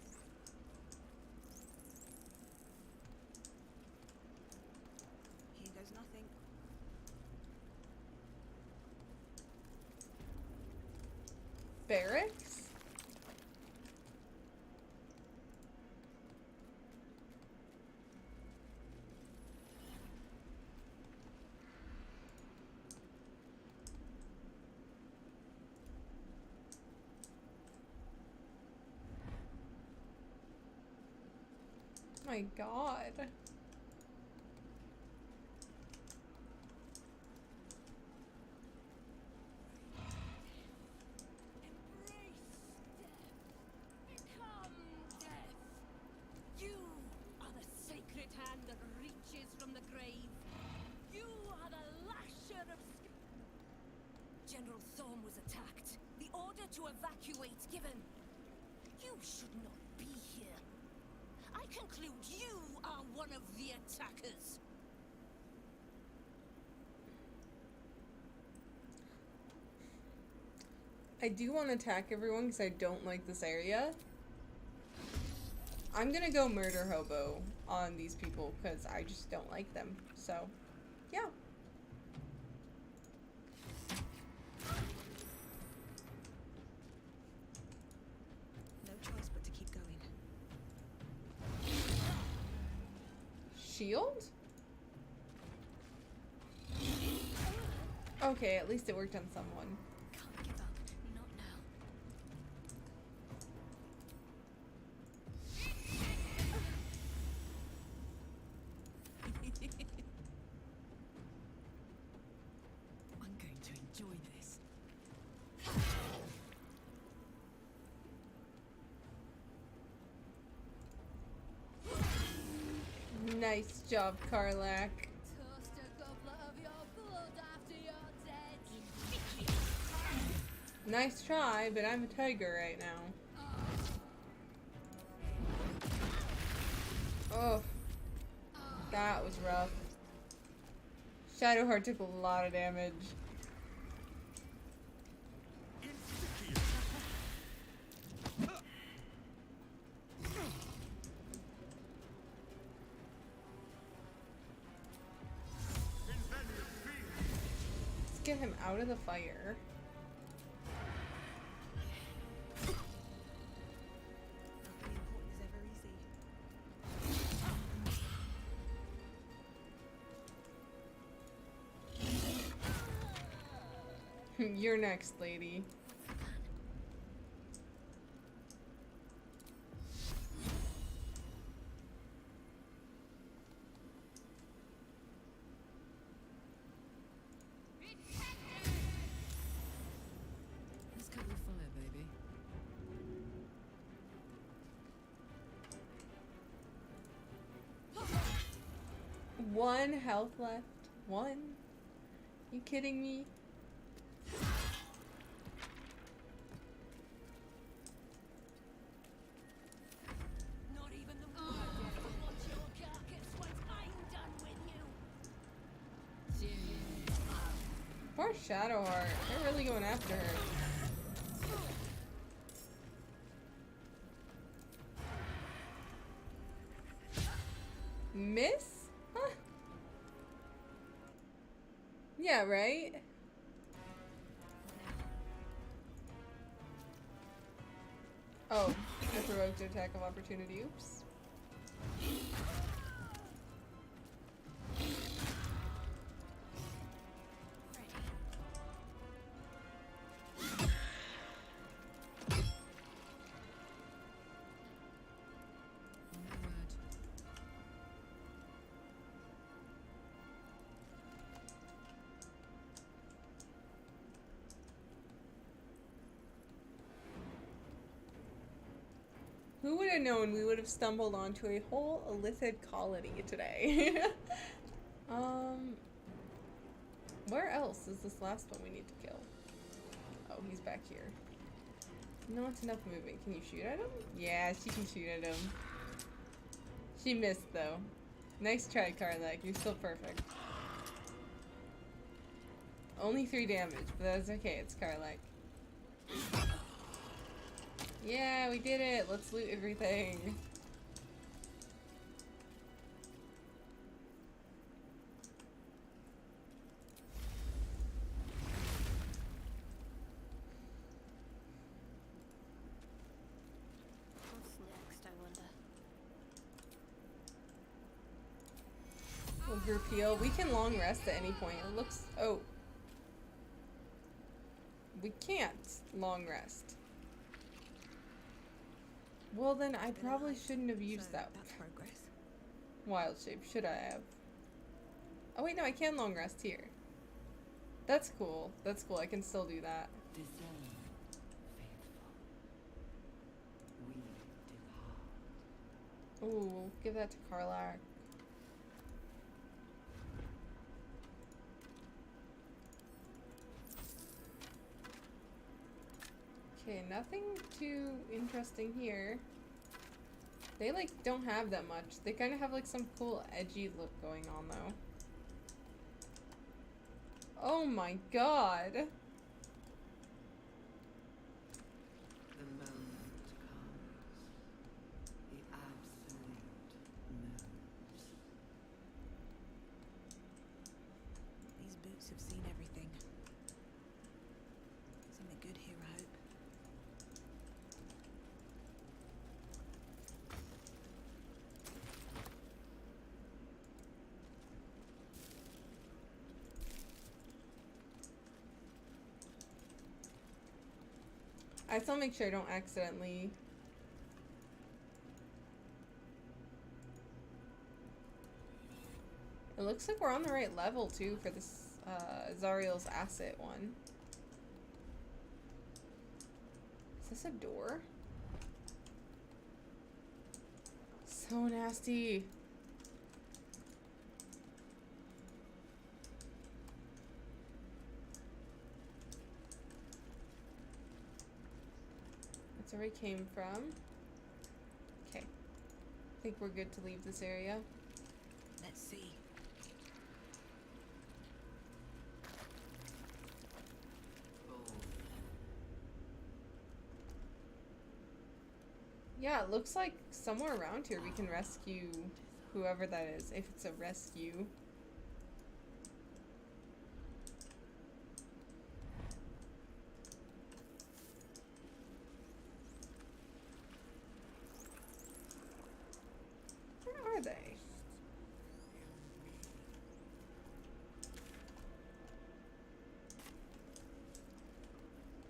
Here goes nothing. Barracks? My God. Embrace death. Become death. You are the sacred hand that reaches from the grave. You are the lasher of General Thorm was attacked. The order to evacuate given. You should not be here. I conclude you are one of the attackers. I do want to attack everyone because I don't like this area. I'm gonna go murder hobo on these people because I just don't like them. So, yeah. No choice but to keep going. Shield? Okay, at least it worked on someone. Can't give up. Not now. I'm going to enjoy this. Nice job, Karlak. Toast a goblet of your blood after you're dead. Nice try, but I'm a tiger right now. Oh, that was rough. Shadowheart took a lot of damage. Let's get him out of the fire. Nothing important is ever easy. You're next, lady. Let's cover the fire, baby. One health left. One? You kidding me? Not even the word dare to watch your carcass once I'm done with you. Poor Shadowheart. They're really going after her. Miss? Huh? Yeah, right? Oh, I provoked an attack of opportunity. Oops. No word. Who would have known we would have stumbled onto a whole illithid colony today? Where else is this last one we need to kill? Oh, he's back here. Not enough movement. Can you shoot at him? Yeah, she can shoot at him. She missed, though. Nice try, Karlak. You're still perfect. Only 3 damage, but that's okay. It's Karlach. Yeah, we did it. Let's loot everything. What's next, I wonder? We'll group heal. We can long rest at any point. It looks... Oh. We can't long rest. Well then, I probably shouldn't have used that That's progress. wild shape. Should I have? Oh wait, no, I can long rest here. That's cool. That's cool. I can still do that. Discern, faithful. We depart. Ooh, give that to Karlach. Okay, nothing too interesting here. They like don't have that much. They kind of have like some cool edgy look going on though. Oh my god. The moment comes. The absolute moves. These boots have seen everything. Something good here, I hope. I still make sure I don't accidentally. It looks like we're on the right level too for this Zariel's asset one. Is this a door? So nasty. That's where we came from. Okay. I think we're good to leave this area. Let's see. Yeah, it looks like somewhere around here we can rescue whoever that is, if it's a rescue. Where are they?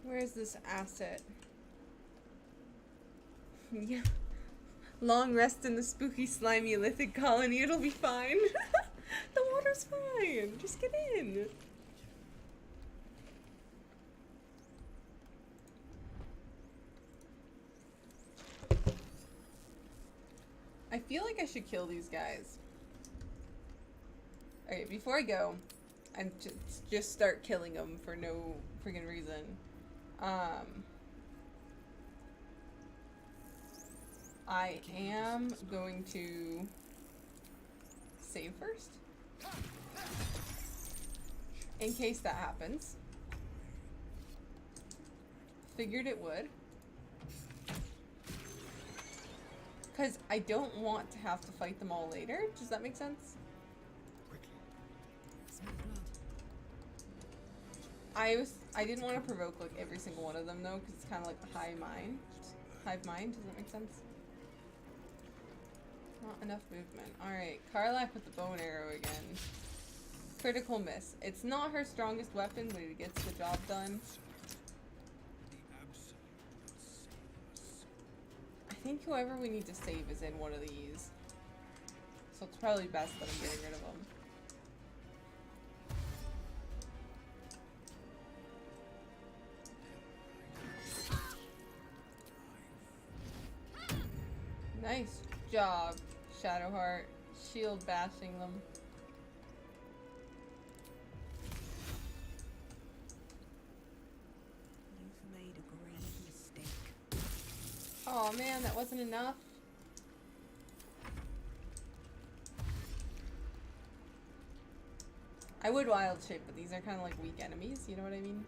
Where's this asset? Yeah. Long rest in the spooky, slimy, lithic colony. It'll be fine. The water's fine. Just get in. I feel like I should kill these guys. Okay, before I go, and just start killing them for no freaking reason. I am going to save first. In case that happens. Figured it would. Because I don't want to have to fight them all later. Does that make sense? I didn't want to provoke like every single one of them though, because it's kind of like the hive mind. Does that make sense? Not enough movement. Alright, Karlach with the bow and arrow again. Critical miss. It's not her strongest weapon, but it gets the job done. I think whoever we need to save is in one of these. So it's probably best that I'm getting rid of them. Nice job, Shadowheart. Shield bashing them. You've made a grave mistake. Oh man, that wasn't enough. I would wild shape, but these are kind of like weak enemies, you know what I mean?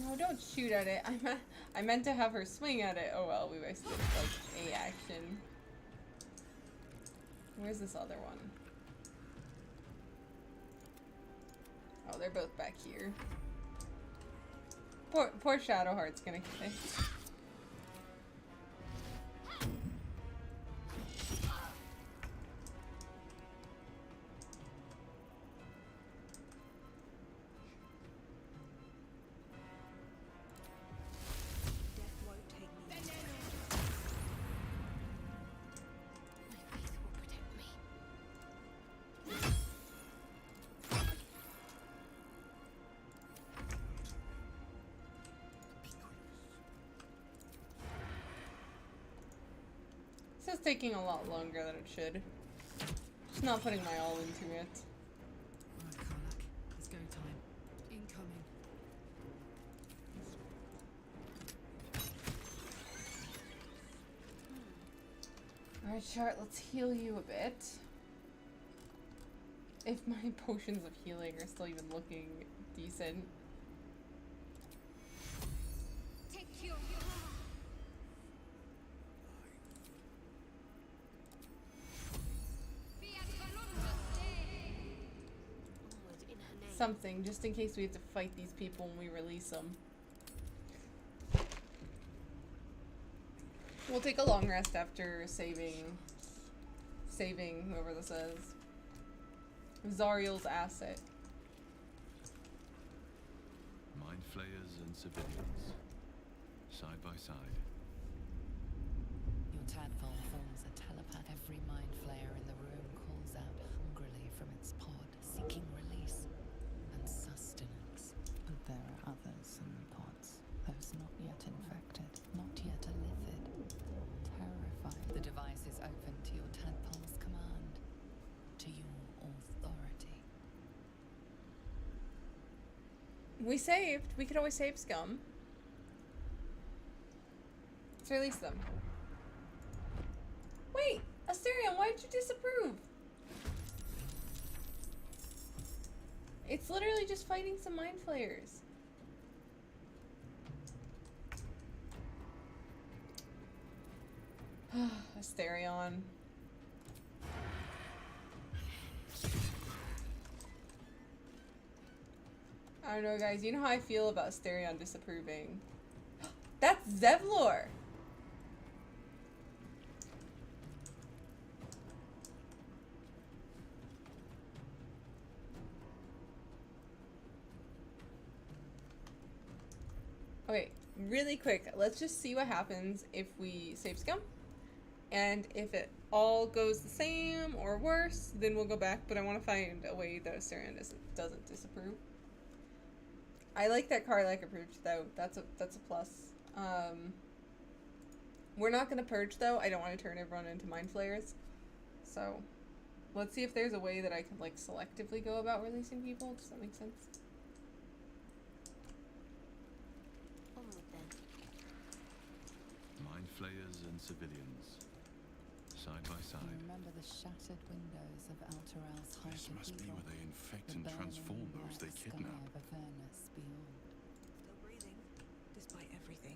No, don't shoot at it. I meant to have her swing at it. Oh well, we wasted like a action. Where's this other one? Oh, they're both back here. Poor Shadowheart's gonna kill. Death won't take me. My faith will protect me. This is taking a lot longer than it should. Just not putting my all into it. Right, Karlak. It's go time. Incoming. Alright, Chart, let's heal you a bit. If my potions of healing are still even looking decent. Take your onward in her name. Something, just in case we have to fight these people when we release them. We'll take a long rest after saving whoever this is. Zariel's asset. Mind flayers and civilians, side by side. Your tadpole forms a telepath. Every mind flayer in the room calls out hungrily from its pod, seeking release and sustenance. But there are others in the pods, those not yet infected, not yet elithid, terrified. The device is open to your tadpole's command, to your authority. We saved. We could always save scum. Let's release them. Wait! Asterion, why did you disapprove? It's literally just fighting some mind flayers. Asterion. I don't know, guys. You know how I feel about Asterion disapproving. That's Zevlor! Okay, really quick. Let's just see what happens if we save scum. And if it all goes the same or worse, then we'll go back. But I want to find a way that Asterion doesn't disapprove. I like that Karlak approved though. That's a plus. We're not gonna purge though. I don't want to turn everyone into mind flayers. So let's see if there's a way that I can like selectively go about releasing people. Does that make sense? Onward then. Mind flayers and civilians, side by You side. remember the shattered windows of Alteral's high This must be cathedral, where they infect the and burning transform those they black sky kidnap. of Avernus beyond. Still breathing, despite everything.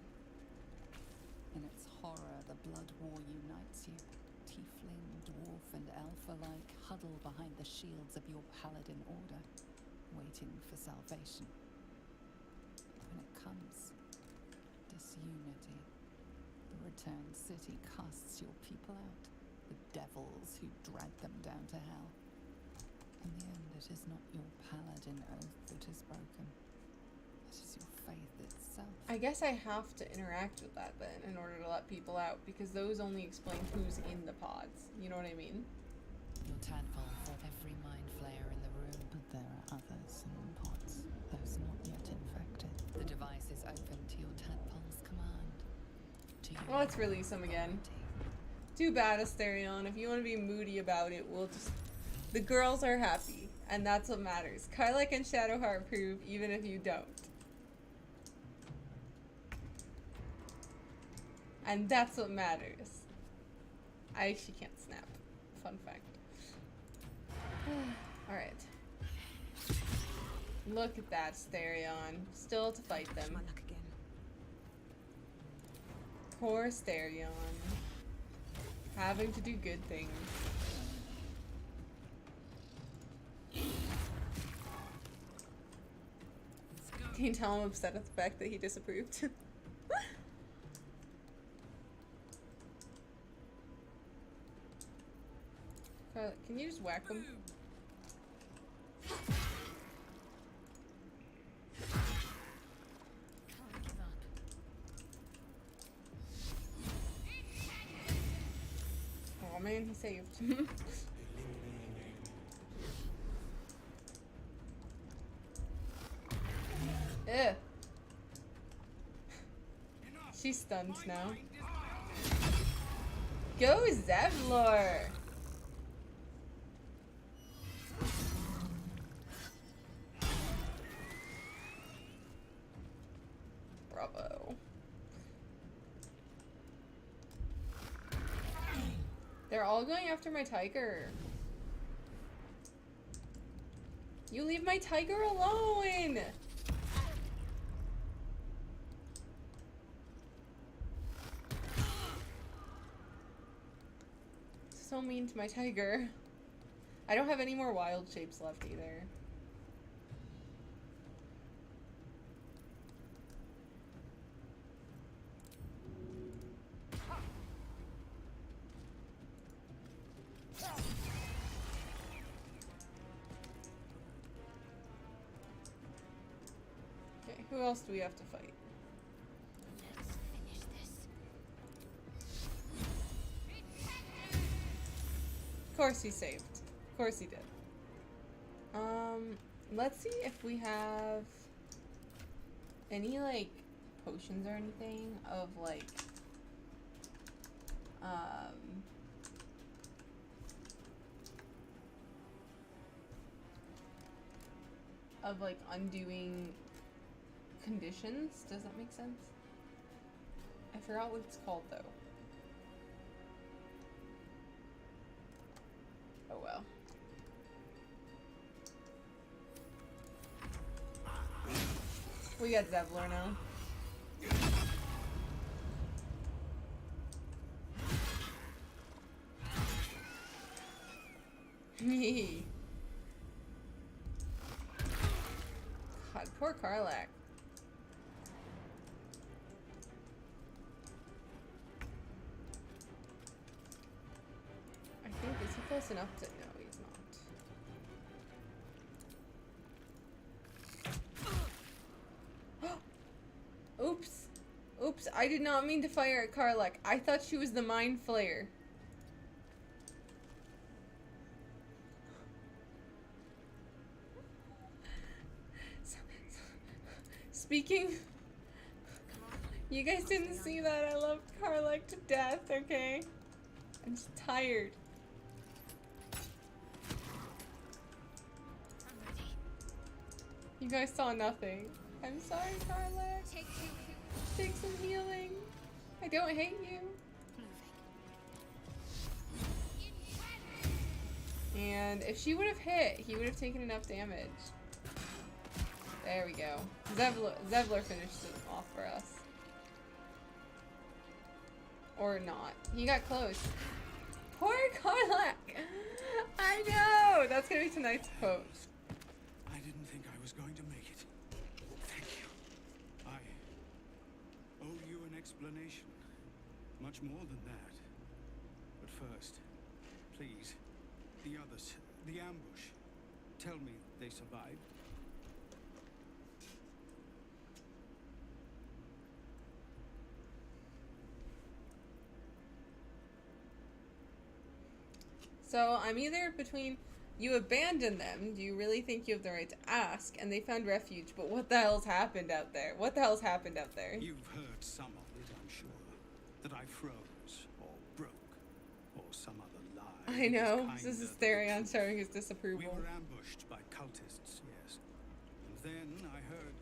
In its horror, the blood war unites you. Tiefling, dwarf, and elf alike huddle behind the shields of your paladin order, waiting for salvation. When it comes, disunity. The returned city casts your people out, the devils who drag them down to hell. In the end, it is not your paladin oath that is broken. It is your faith itself. I guess I have to interact with that then in order to let people out because those only explain who's in the pods. You know what I mean? Your tadpole for every mind flayer in the room, but there are others in pods, those not yet infected. The device is open to your tadpole's command, to your Well, let's release him again. Too bad, Asterion. If you want to be moody about it, we'll just... The girls are happy, and that's what matters. Karlach and Shadowheart approve, even if you don't. And that's what matters. I actually can't snap. Fun fact. Alright. Look at that, Asterion. Still to fight them. My luck again. Poor Asterion. Having to do good things. Let's go. Can you tell I'm upset at the fact that he disapproved? Can you just whack him? Can't give up. Oh man, he saved. Ugh. She's stunned now. Go Zevlor! Bravo. They're all going after my tiger. You leave my tiger alone! So mean to my tiger. I don't have any more wild shapes left either. Okay, who else do we have to fight? Let's finish this. Of course he saved. Of course he did. Let's see if we have any, like, potions or anything of, like, undoing conditions. Does that make sense? I forgot what it's called, though. Oh well. We got Zevlor now. God, poor Karlach. I think, is he close enough to... No, he's not. Oops. Oops, I did not mean to fire at Karlach. I thought she was the Mind Flayer. Speaking... You guys didn't see that. I love Karlach to death, okay? I'm just tired. I'm ready. You guys saw nothing. I'm sorry, Karlach. Take some healing. I don't hate you. And if she would have hit, he would have taken enough damage. There we go. Zevlor finished it off for us. Or not. He got close. Poor Karlach! I know! That's gonna be tonight's quote. I didn't think I was going to make it. Thank you. I owe you an explanation. Much more than that. But first, please, the others, the ambush. Tell me they survived. So I'm either between you abandoned them, do you really think you have the right to ask, and they found refuge, but what the hell's happened out there? What the hell's happened out there? You've heard some of it, I'm sure. That I froze, or broke, or some other lie. I that know. was This is kinder than the Therion truth. showing his We disapproval. were ambushed by cultists, yes. And then I heard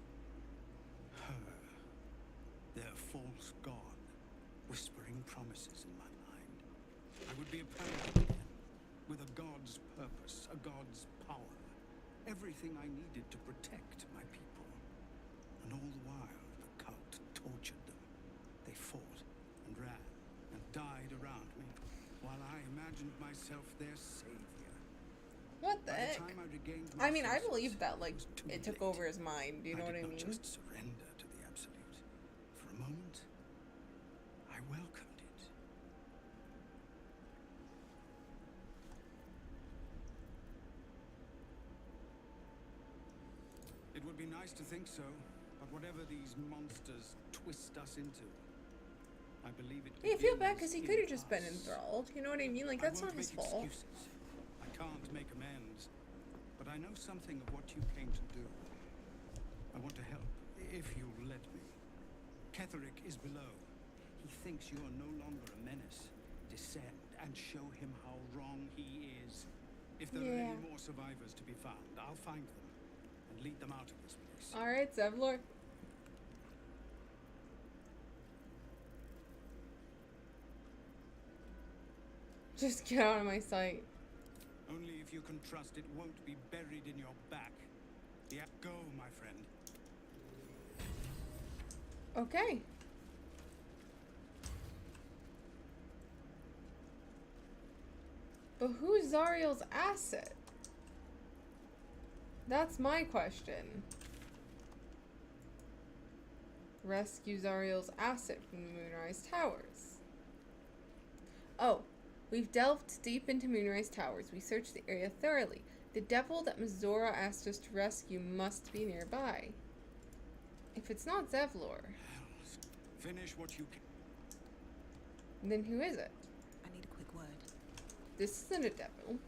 her, their false god, whispering promises in my mind. I would be a paladin again, with a god's purpose, a god's power. Everything I needed to protect my people. And all the while, the cult tortured them. They fought and ran and died around me, while I imagined myself their savior. What the By heck? the time I regained my I mean, I senses, believe that, like, it was too it took late. over his mind. Do you know what I did mean? not just surrender to the absolute. For a moment, I welcomed it. It would be nice to think so, but whatever these monsters twist us into, I believe it. Yeah, I feel bad begins because he in could have just been us. enthralled. You know what I mean? Like, that's I not won't his make fault. excuses. I can't make amends, but I know something of what you came to do. I want to help, if you'll let me. Ketherick is below. He thinks you are no longer a menace. Descend and show him how wrong he is. If there are Yeah. any more survivors to be found, I'll find them and lead them out of this place. Alright, Zevlor. Just get out of my sight. Only if you can trust it won't be buried in your back. Yeah, go, my friend. Okay. But who's Zariel's asset? That's my question. Rescue Zariel's asset from the Moonrise Towers. Oh, we've delved deep into Moonrise Towers. We searched the area thoroughly. The devil that Mizora asked us to rescue must be nearby. If it's not Zevlor, Hells. Finish what you can. then who is it? I need a quick word. This isn't a devil.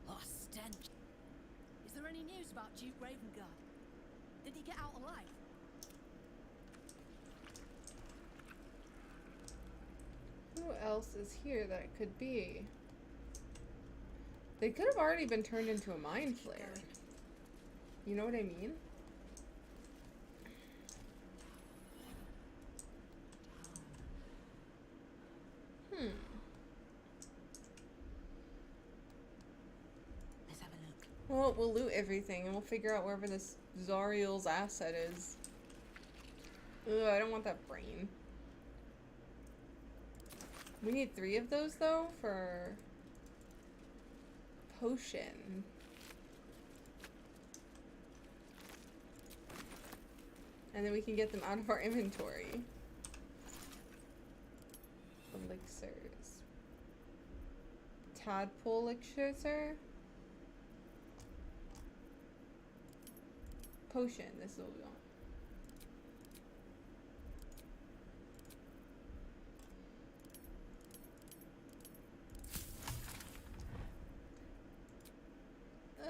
Oh, stench. Is there any news about Duke Ravengard? Did he get out alive? Who else is here that it could be? They could have already been turned into a mind flare. You know what I mean? Let's have a look. Well, we'll loot everything and we'll figure out wherever this Zariel's asset is. Ugh, I don't want that brain. We need 3 of those though for potion. And then we can get them out of our inventory. Elixirs. Tadpole elixir. Potion, this is what we want.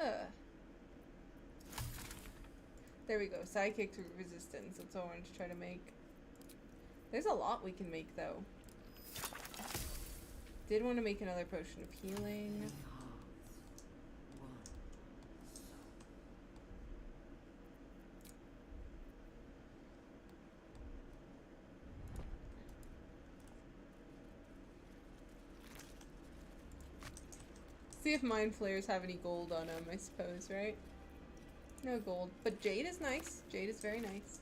Ugh. There we go. Psychic resistance. That's what I wanted to try to make. There's a lot we can make though. Did want to make another potion of healing. See if mind flayers have any gold on them, I suppose, right? No gold. But jade is nice. Jade is very nice.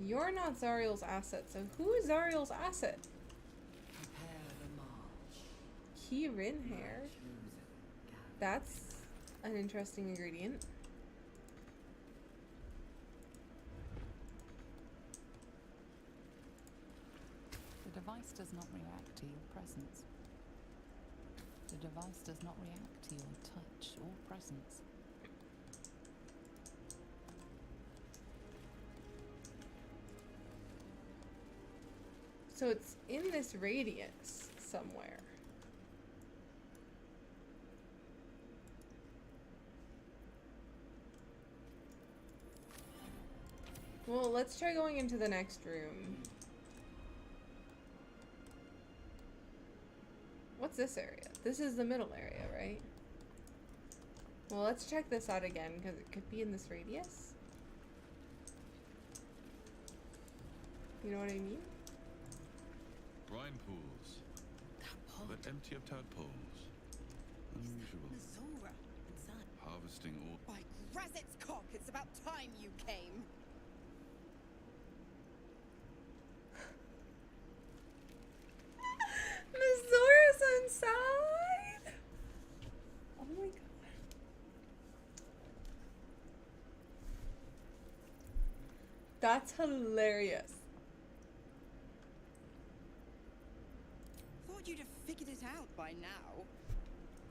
You're not Zariel's asset, so who is Zariel's asset? Prepare the march. Keyrin hair. Choose gather. That's an interesting ingredient. The device does not react to your presence. The device does not react to your touch or presence. So it's in this radius somewhere. Well, let's try going into the next room. What's this area? This is the middle area, right? Well, let's check this out again, because it could be in this radius. You know what I mean? Brine pools, but empty of tadpoles. Unusual. Missoura and son. Harvesting all. By Grazit's cock, it's about time you came. Missoura's inside! Oh my god. That's hilarious. Thought you'd have figured it out by now.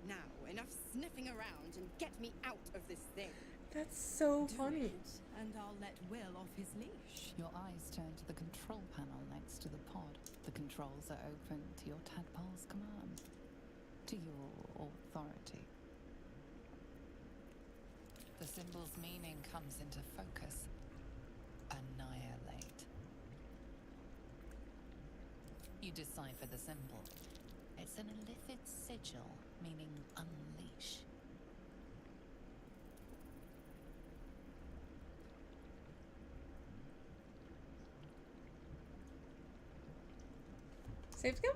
Now, enough sniffing around and get me out of this thing. That's so Do funny. it, and I'll let Will off his leash. Your eyes turn to the control panel next to the pod. The controls are open to your tadpole's command. To your authority. The symbol's meaning comes into focus. Annihilate. You decipher the symbol. It's an illithid sigil, meaning unleash. Save skill?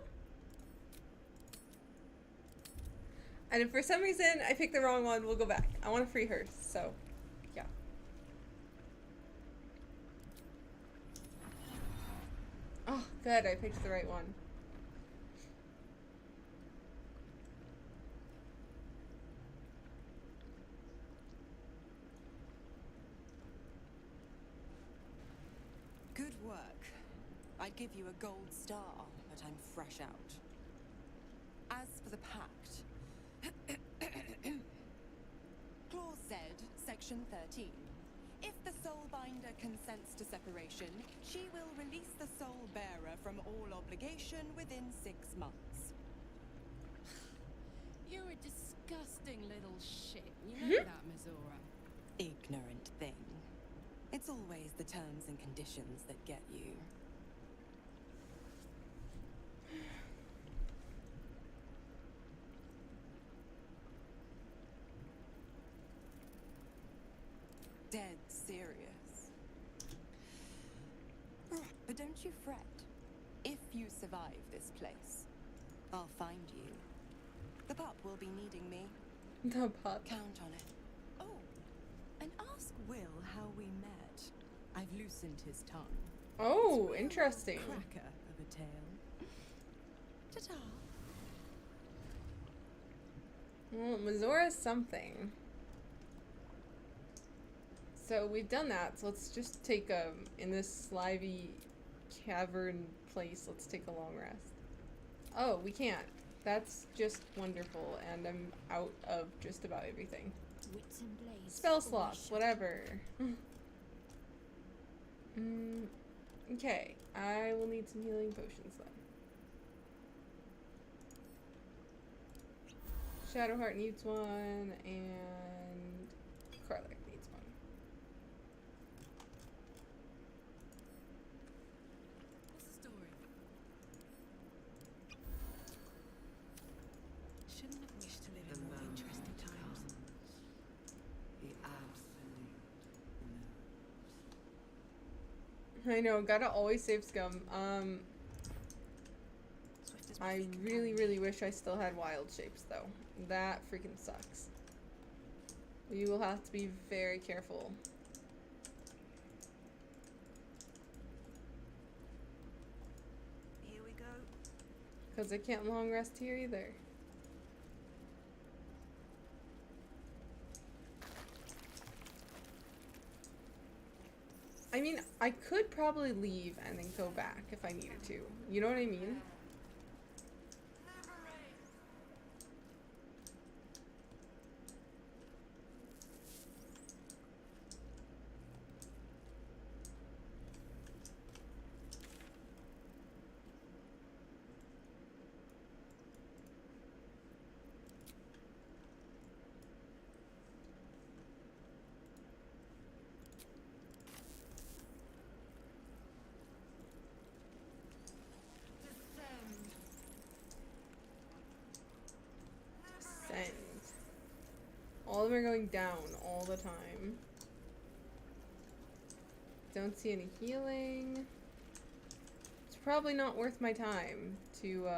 And if for some reason I picked the wrong one, we'll go back. I want to free her, so yeah. Oh, good, I picked the right one. Good work. I'd give you a gold star, but I'm fresh out. As for the pact, Clause Z, Section 13. If the Soulbinder consents to separation, she will release the Soul Bearer from all obligation within 6 months. You're a disgusting little shit. You know that, Missoura. Ignorant thing. It's always the terms and conditions that get you. Dead serious. But don't you fret. If you survive this place, I'll find you. The pup will be needing me. The pup. Count on it. Oh, and ask Will how we met. I've loosened his tongue. Oh, It's real interesting. Cracker of a tale. Ta-ta. Well, Missoura's something. So we've done that, so let's just take in this slivy cavern place, let's take a long rest. Oh, we can't. That's just wonderful, and I'm out of just about everything. Wits and blades. Spell slots, whatever. Okay, I will need some healing potions then. Shadowheart needs one, and Karlach needs one. What's the story? Shouldn't have wished to live in more interesting times. The absolute I know, gotta always save scum. Swift as I Wind really, can. really wish I still had wild shapes though. That freaking sucks. You will have to be very careful. Here we go. Because I can't long rest here either. I mean, I could probably leave and then go back if I needed to. You know what I mean? All of them are going down all the time. Don't see any healing. It's probably not worth my time to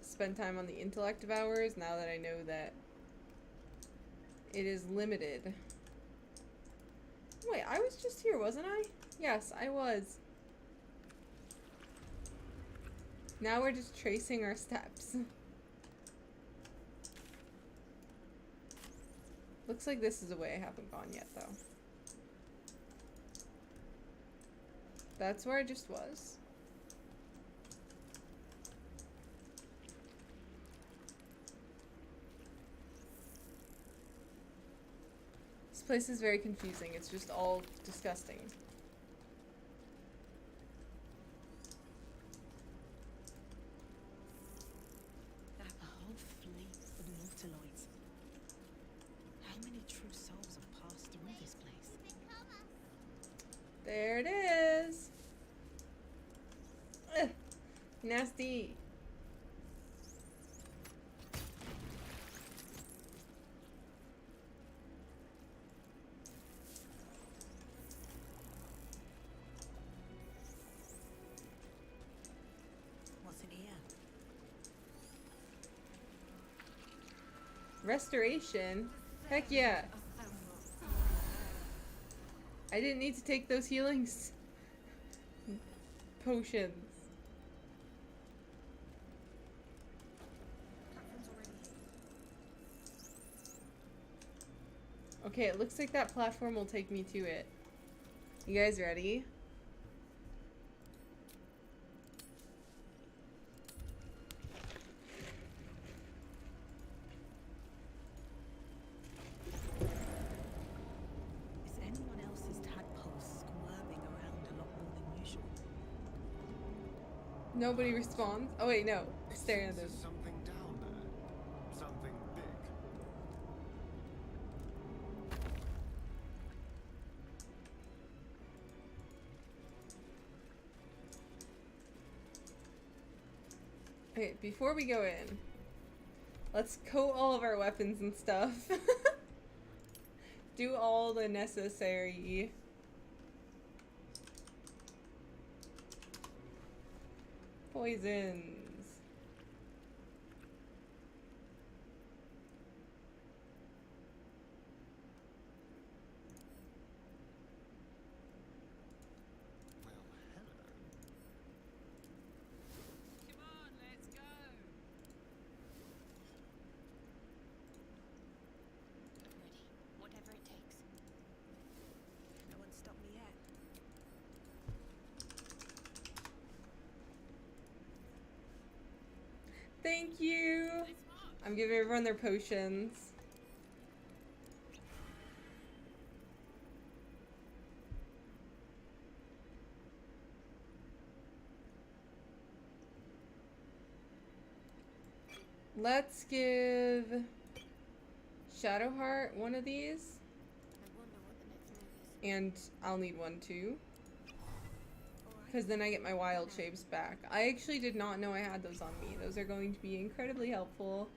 spend time on the intellect devours now that I know that it is limited. Wait, I was just here, wasn't I? Yes, I was. Now we're just tracing our steps. Looks like this is a way I haven't gone yet, though. That's where I just was. This place is very confusing. It's just all disgusting. A whole fleet of nautiloids. How many true souls have passed through this place? There it is. Ugh, nasty. What's in here? Restoration? Heck yeah. I didn't need to take those healings potions. Okay, it looks like that platform will take me to it. You guys ready? Is anyone else's tadpoles squirming around a lot more than usual? Nobody responds. Oh wait, no. Staring at them. There's something down there. Something big. Okay, before we go in, let's coat all of our weapons and stuff. Do all the necessary poisons. Well, hello. Come on, let's go. Ready. Whatever it takes. No one stopped me yet. Thank you. I'm giving everyone their potions. Let's give Shadowheart one of these. I wonder what the next move is. And I'll need one too. Because then I get my wild shapes back. I actually did not know I had those on me. Those are going to be incredibly helpful.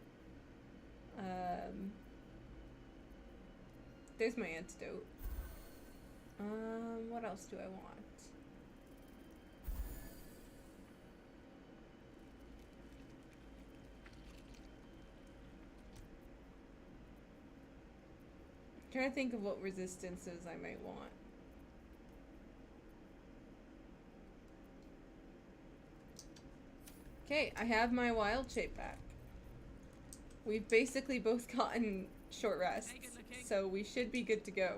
There's my antidote. What else do I want? I'm trying to think of what resistances I might want. Okay, I have my wild shape back. We've basically both gotten short rests, so we should be good to go.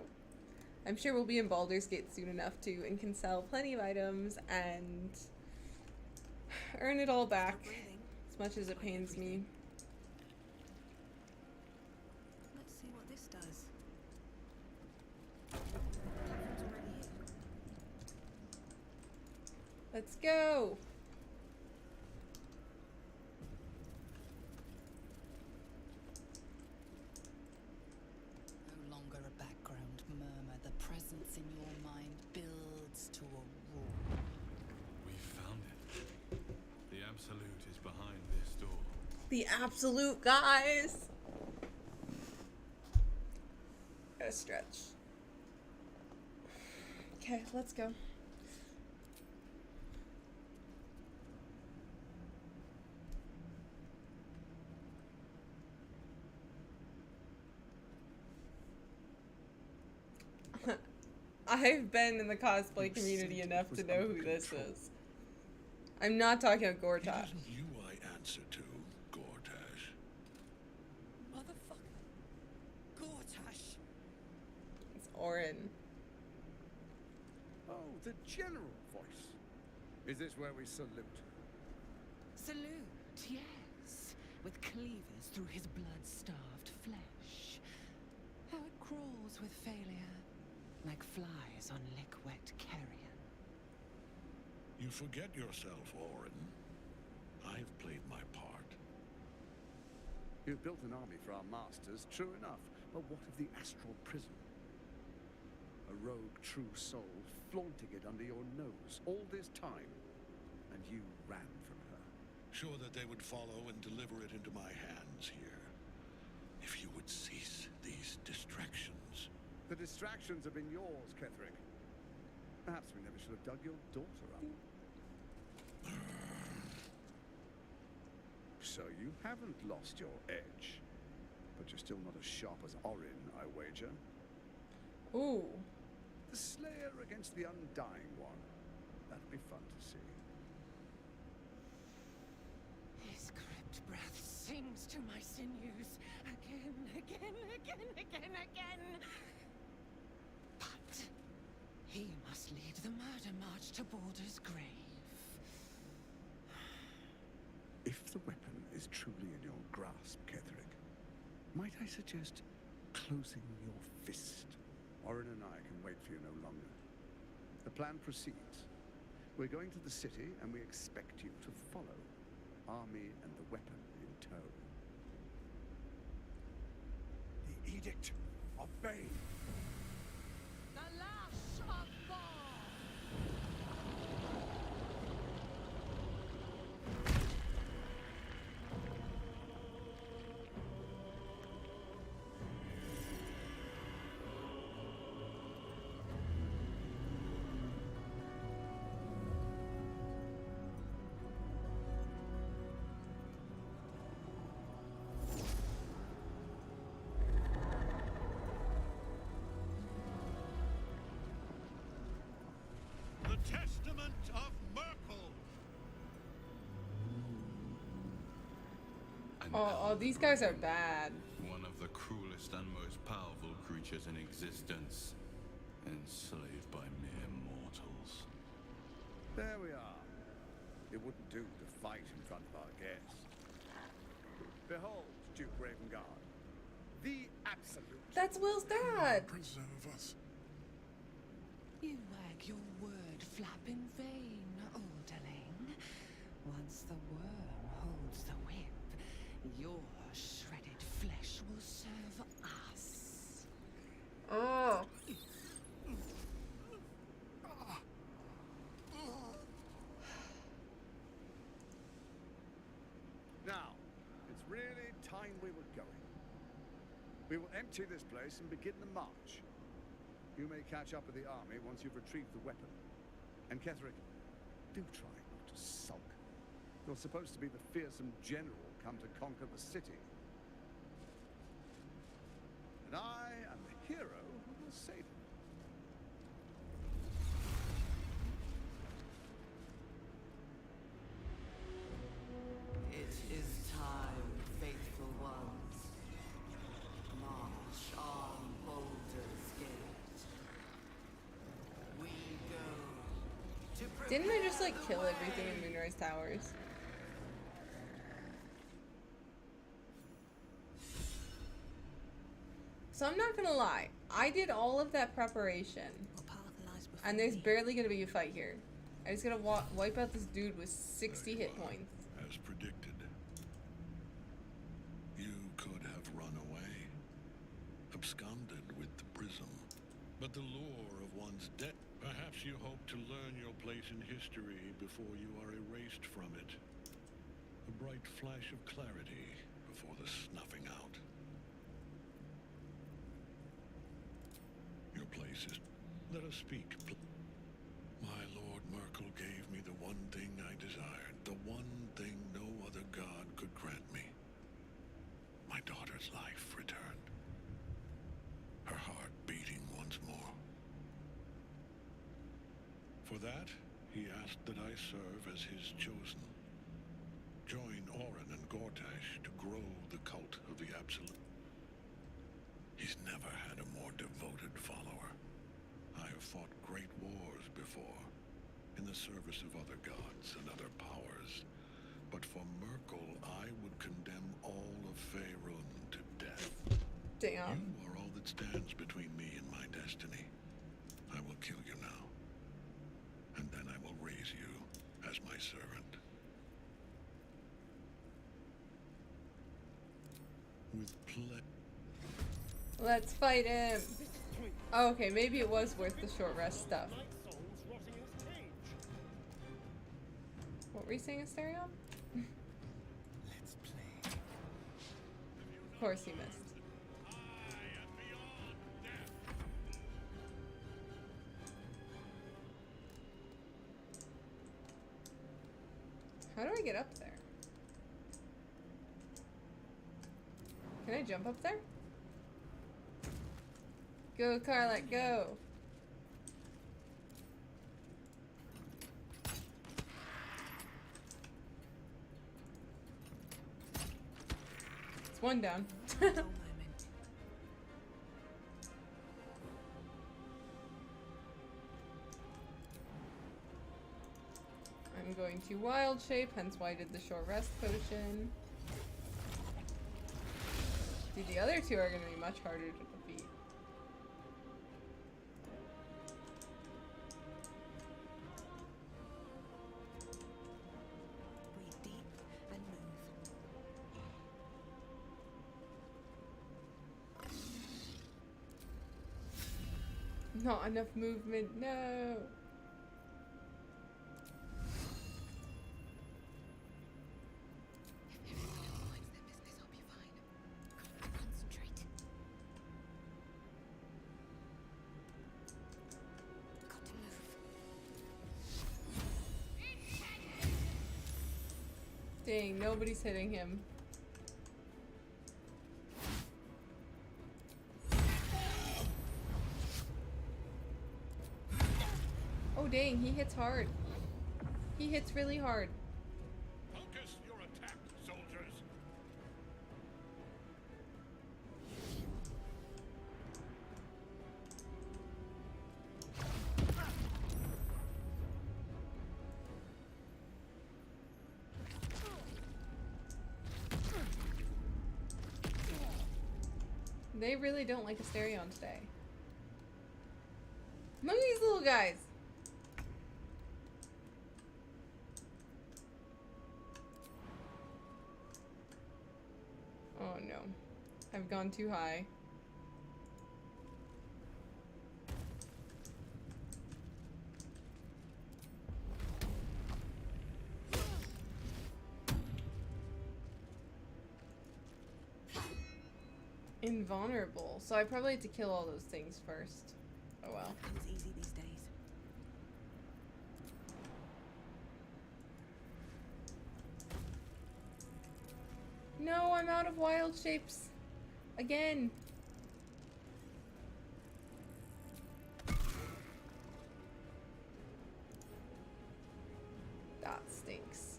I'm sure we'll be in Baldur's Gate soon enough too, and can sell plenty of items and earn it all back, as much as it pains me. Let's see what this does. Platform's already here. Let's go! No longer a background murmur. The presence in your mind builds to a roar. We found it. The Absolute is behind this door. The Absolute, guys! Gotta stretch. Okay, let's go. I've been in the cosplay community enough to know who this is. I'm not talking about Gortash. You I answer to, Gortash. Motherfucker. Gortash. It's Orin. Oh, the general voice. Is this where we salute? Salute, yes. With cleavers through his blood-starved flesh. How it crawls with failure, like flies on lick-wet carrion. You forget yourself, Orin. I've played my part. You've built an army for our masters, true enough. But what of the astral prison? A rogue true soul flaunting it under your nose all this time. And you ran from her. Sure that they would follow and deliver it into my hands here. If you would cease these distractions. The distractions have been yours, Ketherick. Perhaps we never should have dug your daughter up. So you haven't lost your edge. But you're still not as sharp as Orin, I wager. Ooh. The Slayer against the Undying One. That'd be fun to see. His crypt breath sings to my sinews. Again. But he must lead the murder march to Baldur's grave. If the weapon is truly in your grasp, Ketherick, might I suggest closing your fist? Orin and I can wait for you no longer. The plan proceeds. We're going to the city, and we expect you to follow. Army and the weapon in tow. The Edict of Bane. The lash of Thor! The Testament of Merkel! Oh, these guys are bad. One of the cruelest and most powerful creatures in existence, enslaved by mere mortals. There we are. It wouldn't do to fight in front of our guest. Behold, Duke Ravengard. The absolute. That's Will's dad. Preserve us. You wag your word flap in vain, Alderling. Once the worm holds the whip, your shredded flesh will serve us. Oh. Now, it's really time we were going. We will empty this place and begin the march. You may catch up with the army once you've retrieved the weapon. And Ketherick, do try not to sulk. You're supposed to be the fearsome general come to conquer the city. And I am the hero who will save it. It is time, faithful ones. March on Baldur's Gate. We go to Didn't I just like prepare kill the everything in way. Moonrise Towers? So I'm not gonna lie, I did all of that preparation, What path lies before and there's me? barely gonna be a fight here. I just gotta wipe out this dude with 60 hit points. As predicted. You could have run away. Absconded with the prism. But the lure of one's debt. Perhaps you hope to learn your place in history before you are erased from it. A bright flash of clarity before the snuffing out. wisest. Let us speak. My Lord Merkel gave me the one thing I desired, the one thing no other god could grant me. My daughter's life returned. Her heart beating once more. For that, he asked that I serve as his chosen. Join Orin and Gortash to grow the cult of the Absolute. He's never had a more devoted follower. I have fought great wars before, in the service of other gods and other powers. But for Merkel, I would condemn all of Faerun to death. Damn. You are all that stands between me and my destiny. I will kill you now. And then I will raise you as my servant. With pleasure. Let's fight him. Oh, okay, maybe it was worth the short rest stuff. What were you saying, Asterion? Let's play. Of course he missed. How do I get up there? Can I jump up there? Go, Carlette, go! It's one down. I'm going to wild shape, hence why I did the short rest potion. Dude, the other two are going to be much harder to defeat. Breathe deep and move. Not enough movement, no! Dang, nobody's hitting him. Oh dang, he hits hard. He hits really hard. Focus your attack, soldiers. They really don't like Asterion today. Look at these little guys. Oh no. I've gone too high. Invulnerable. So I probably have to kill all those things first. Oh well. Comes easy these days. No, I'm out of wild shapes. Again. That stinks.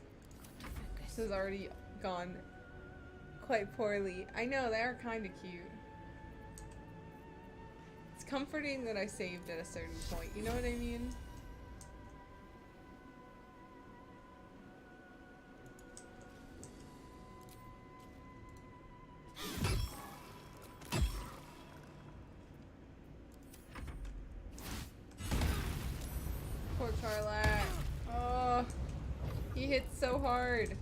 This has already gone quite poorly. I know, they are kind of cute. It's comforting that I saved at a certain point, you know what I mean? Poor Carlac. Oh, he hits so hard.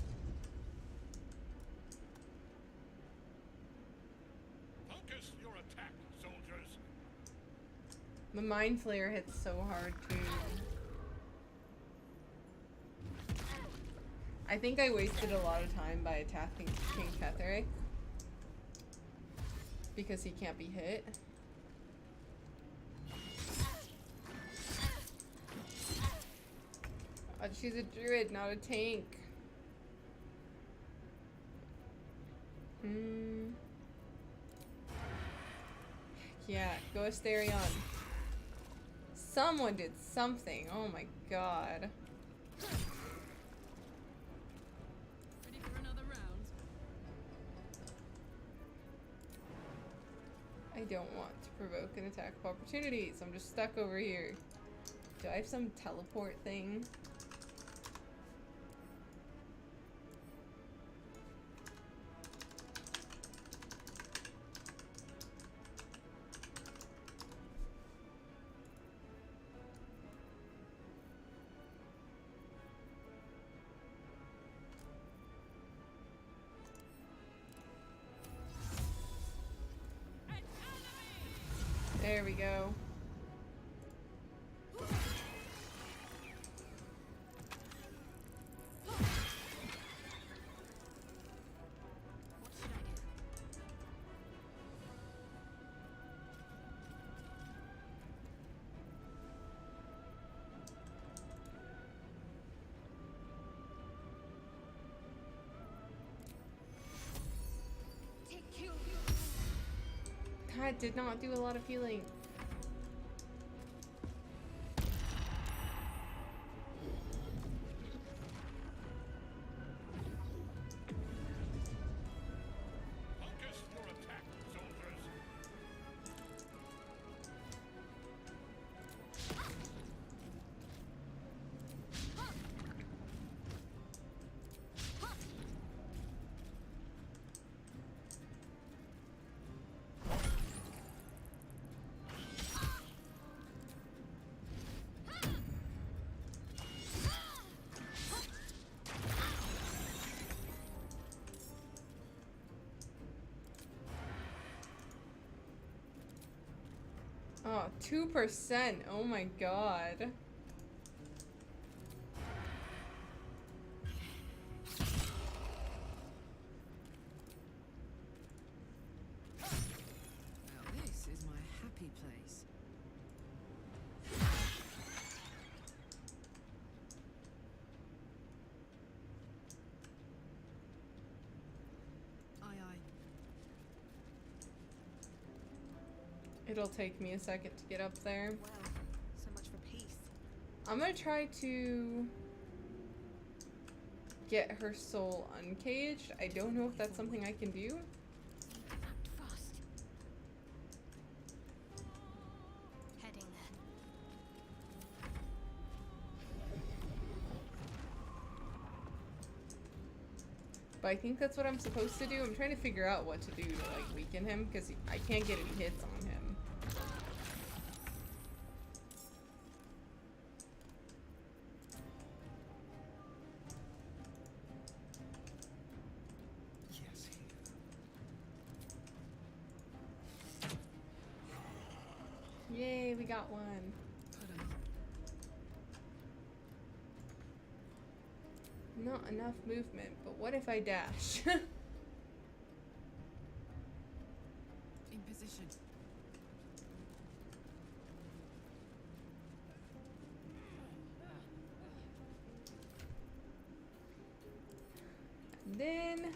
Focus your attack, soldiers. The Mind Flayer hits so hard too. I think I wasted a lot of time by attacking King Ketheric because he can't be hit. God, she's a druid, not a tank. Yeah, go Asterion. Someone did something. Oh my god. Ready for another round? I don't want to provoke an attack of opportunity, so I'm just stuck over here. Do I have some teleport thing? There we go. What should I do? Take you. That did not do a lot of healing. Focus your attack, soldiers. Oh, 2%. Oh my god. Now this is my happy place. Aye, aye. It'll take me a second to get up there. Well, so much for peace. I'm gonna try to get her soul uncaged. I don't know if that's something I can do. Act fast. Heading there. But I think that's what I'm supposed to do. I'm trying to figure out what to do to like weaken him because I can't get any hits on him. Yes, here. Yay, we got one. Put 'em up. Not enough movement, but what if I dash? In position. Then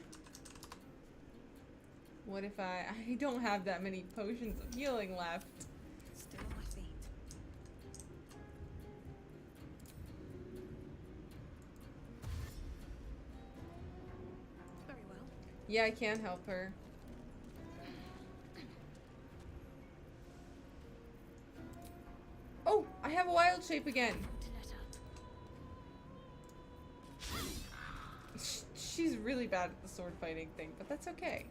what if I don't have that many potions of healing left. Still on my feet. Very well. Yeah, I can help her. Oh, I have a wild shape again. To let up. She's really bad at the sword fighting thing, but that's okay.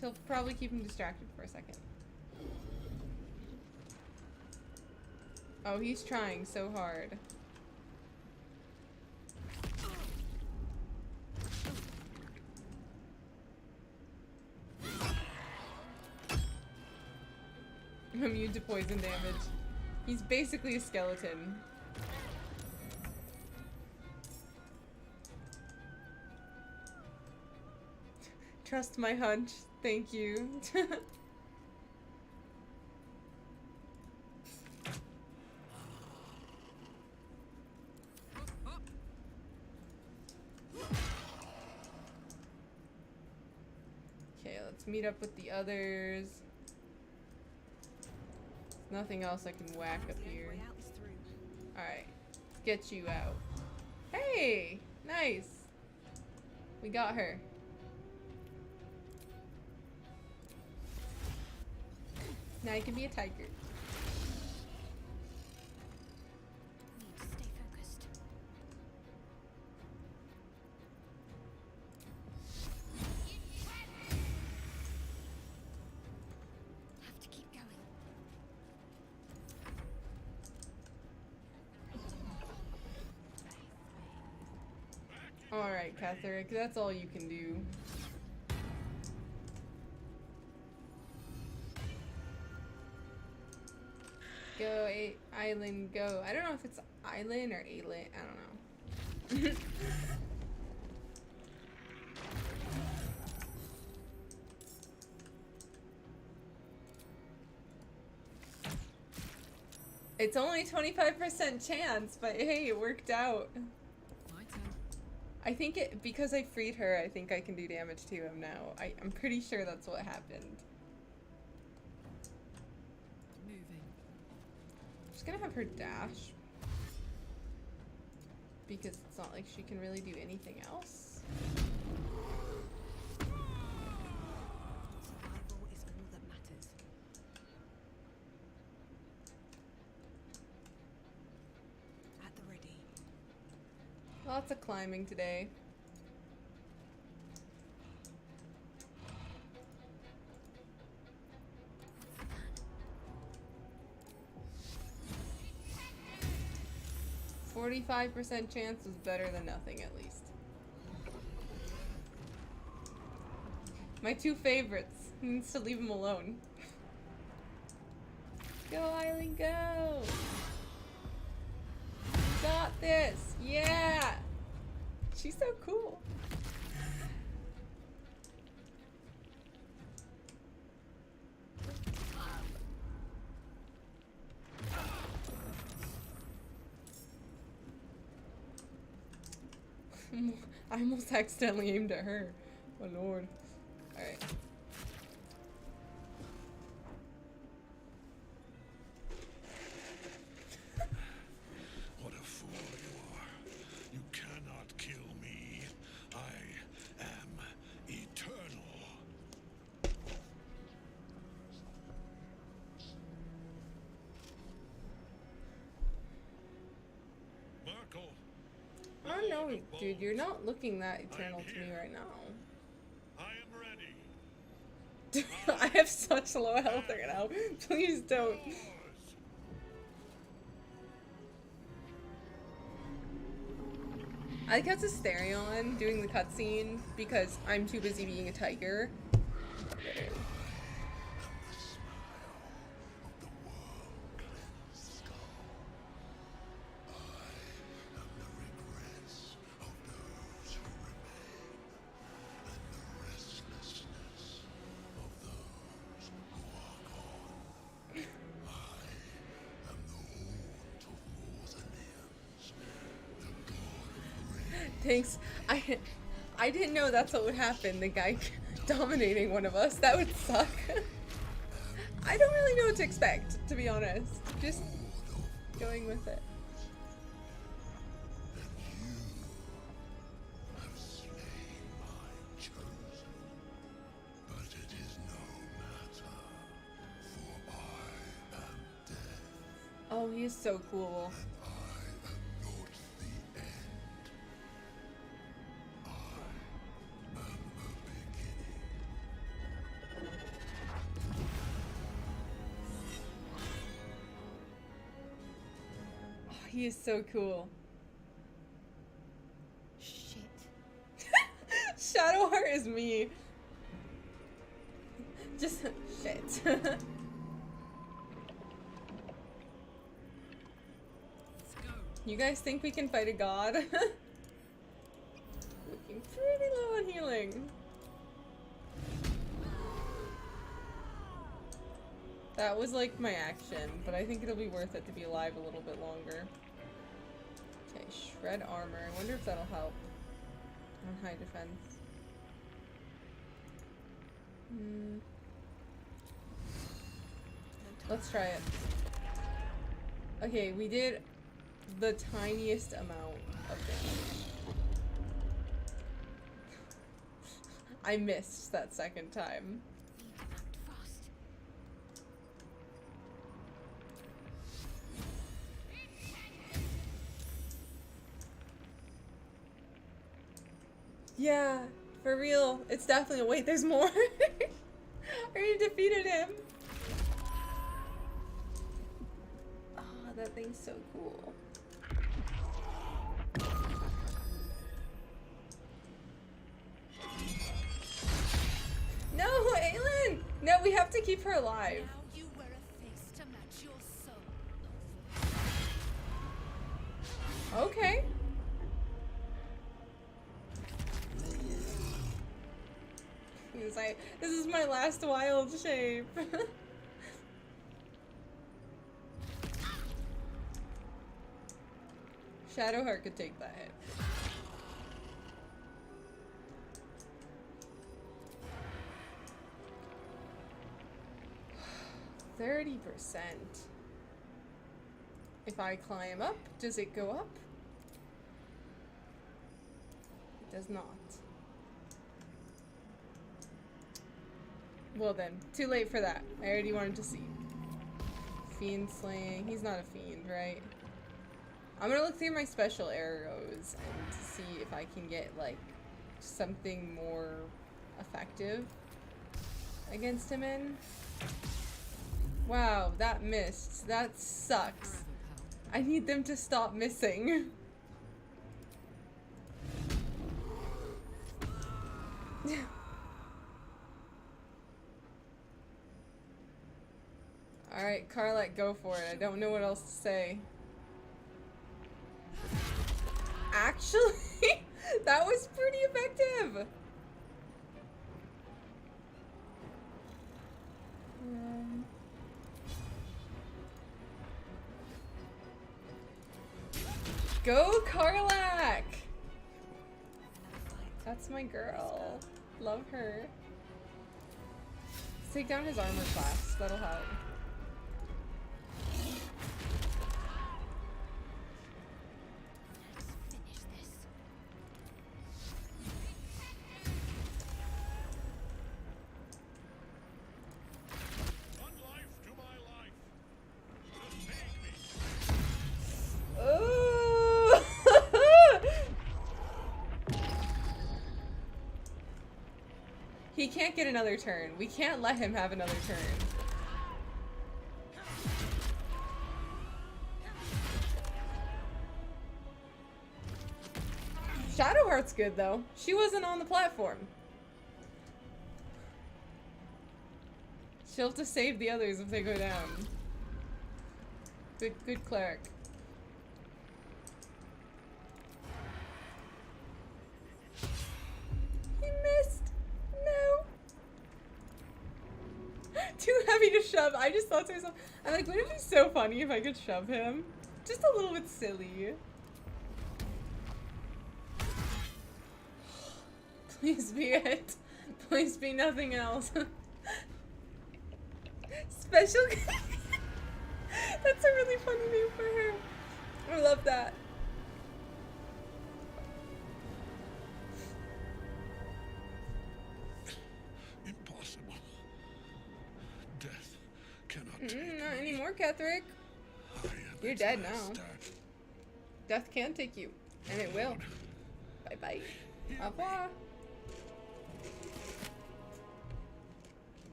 She'll probably keep him distracted for a second. Oh, he's trying so hard. I'm immune to poison damage. He's basically a skeleton. Trust my hunch. Thank you. Okay, let's meet up with the others. Nothing else I can whack up here. Alright, get you out. Hey! Nice! We got her. Now you can be a tiger. Need to stay focused. Have to keep going. Alright, Catherick, that's all you can do. Go, Island, go. I don't know if it's Island or Ailen. I don't know. It's only 25% chance, but hey, it worked out. My turn. I think it, because I freed her, I think I can do damage to him now. I'm pretty sure that's what happened. Moving. Just gonna have her dash. Because it's not like she can really do anything else. Survival is all that matters. At the ready. Lots of climbing today. %45 chance was better than nothing, at least. My two favorites. Needs to leave them alone. Go, Eileen, go! You got this! Yeah! She's so cool. I almost accidentally aimed at her. Oh lord. Alright. What a fool you are. You cannot kill me. I am eternal. Merkel. Oh no, dude, you're not looking that eternal to me right now. I am ready. I have such low health right now. Please don't. I like how it's Asterion doing the cutscene because I'm too busy being a tiger. Thanks. I didn't know that's what would happen. The guy dominating one of us. That would suck. I don't really know what to expect, to be honest. Just going with it. Have slain my chosen, but it is no matter, for I am death. Oh, he is so cool. I am not the end. I am the beginning. Oh, he is so cool. Shit. Shadowheart is me. Just shit. You guys think we can fight a god? Looking pretty low on healing. That was like my action, but I think it'll be worth it to be alive a little bit longer. Okay, shred armor. I wonder if that'll help on high defense. Let's try it. Okay, we did the tiniest amount of damage. I missed that second time. Act fast. Yeah, for real. It's definitely. Wait, there's more. I already defeated him. Oh, that thing's so cool. No, Aelin! No, we have to keep her alive. Now you wear a face to match your soul. Okay. He's like, this is my last wild shape. Shadowheart could take that hit. $30%. If I climb up, does it go up? It does not. Well then, too late for that. I already wanted to see. Fiend slaying. He's not a fiend, right? I'm gonna look through my special arrows and see if I can get, like, something more effective against him in. Wow, that missed. That sucks. I need them to stop missing. Alright, Carlette, go for it. I don't know what else to say. Actually, that was pretty effective. Go, Karlak! That's my girl. Love her. Let's take down his armor class. That'll help. Finish this. One life to my life. Just take me. Oh! He can't get another turn. We can't let him have another turn. Shadowheart's good though. She wasn't on the platform. She'll have to save the others if they go down. Good cleric. He missed. No. Too heavy to shove. I just thought to myself, I'm like, wouldn't it be so funny if I could shove him? Just a little bit silly. Please be it. Please be nothing else. Special. That's a really funny name for her. I love that. Impossible. Death cannot take Not me. anymore, Ketherick. I am You're its dead now. master. Death can take you, and it will. Bye bye. Au revoir.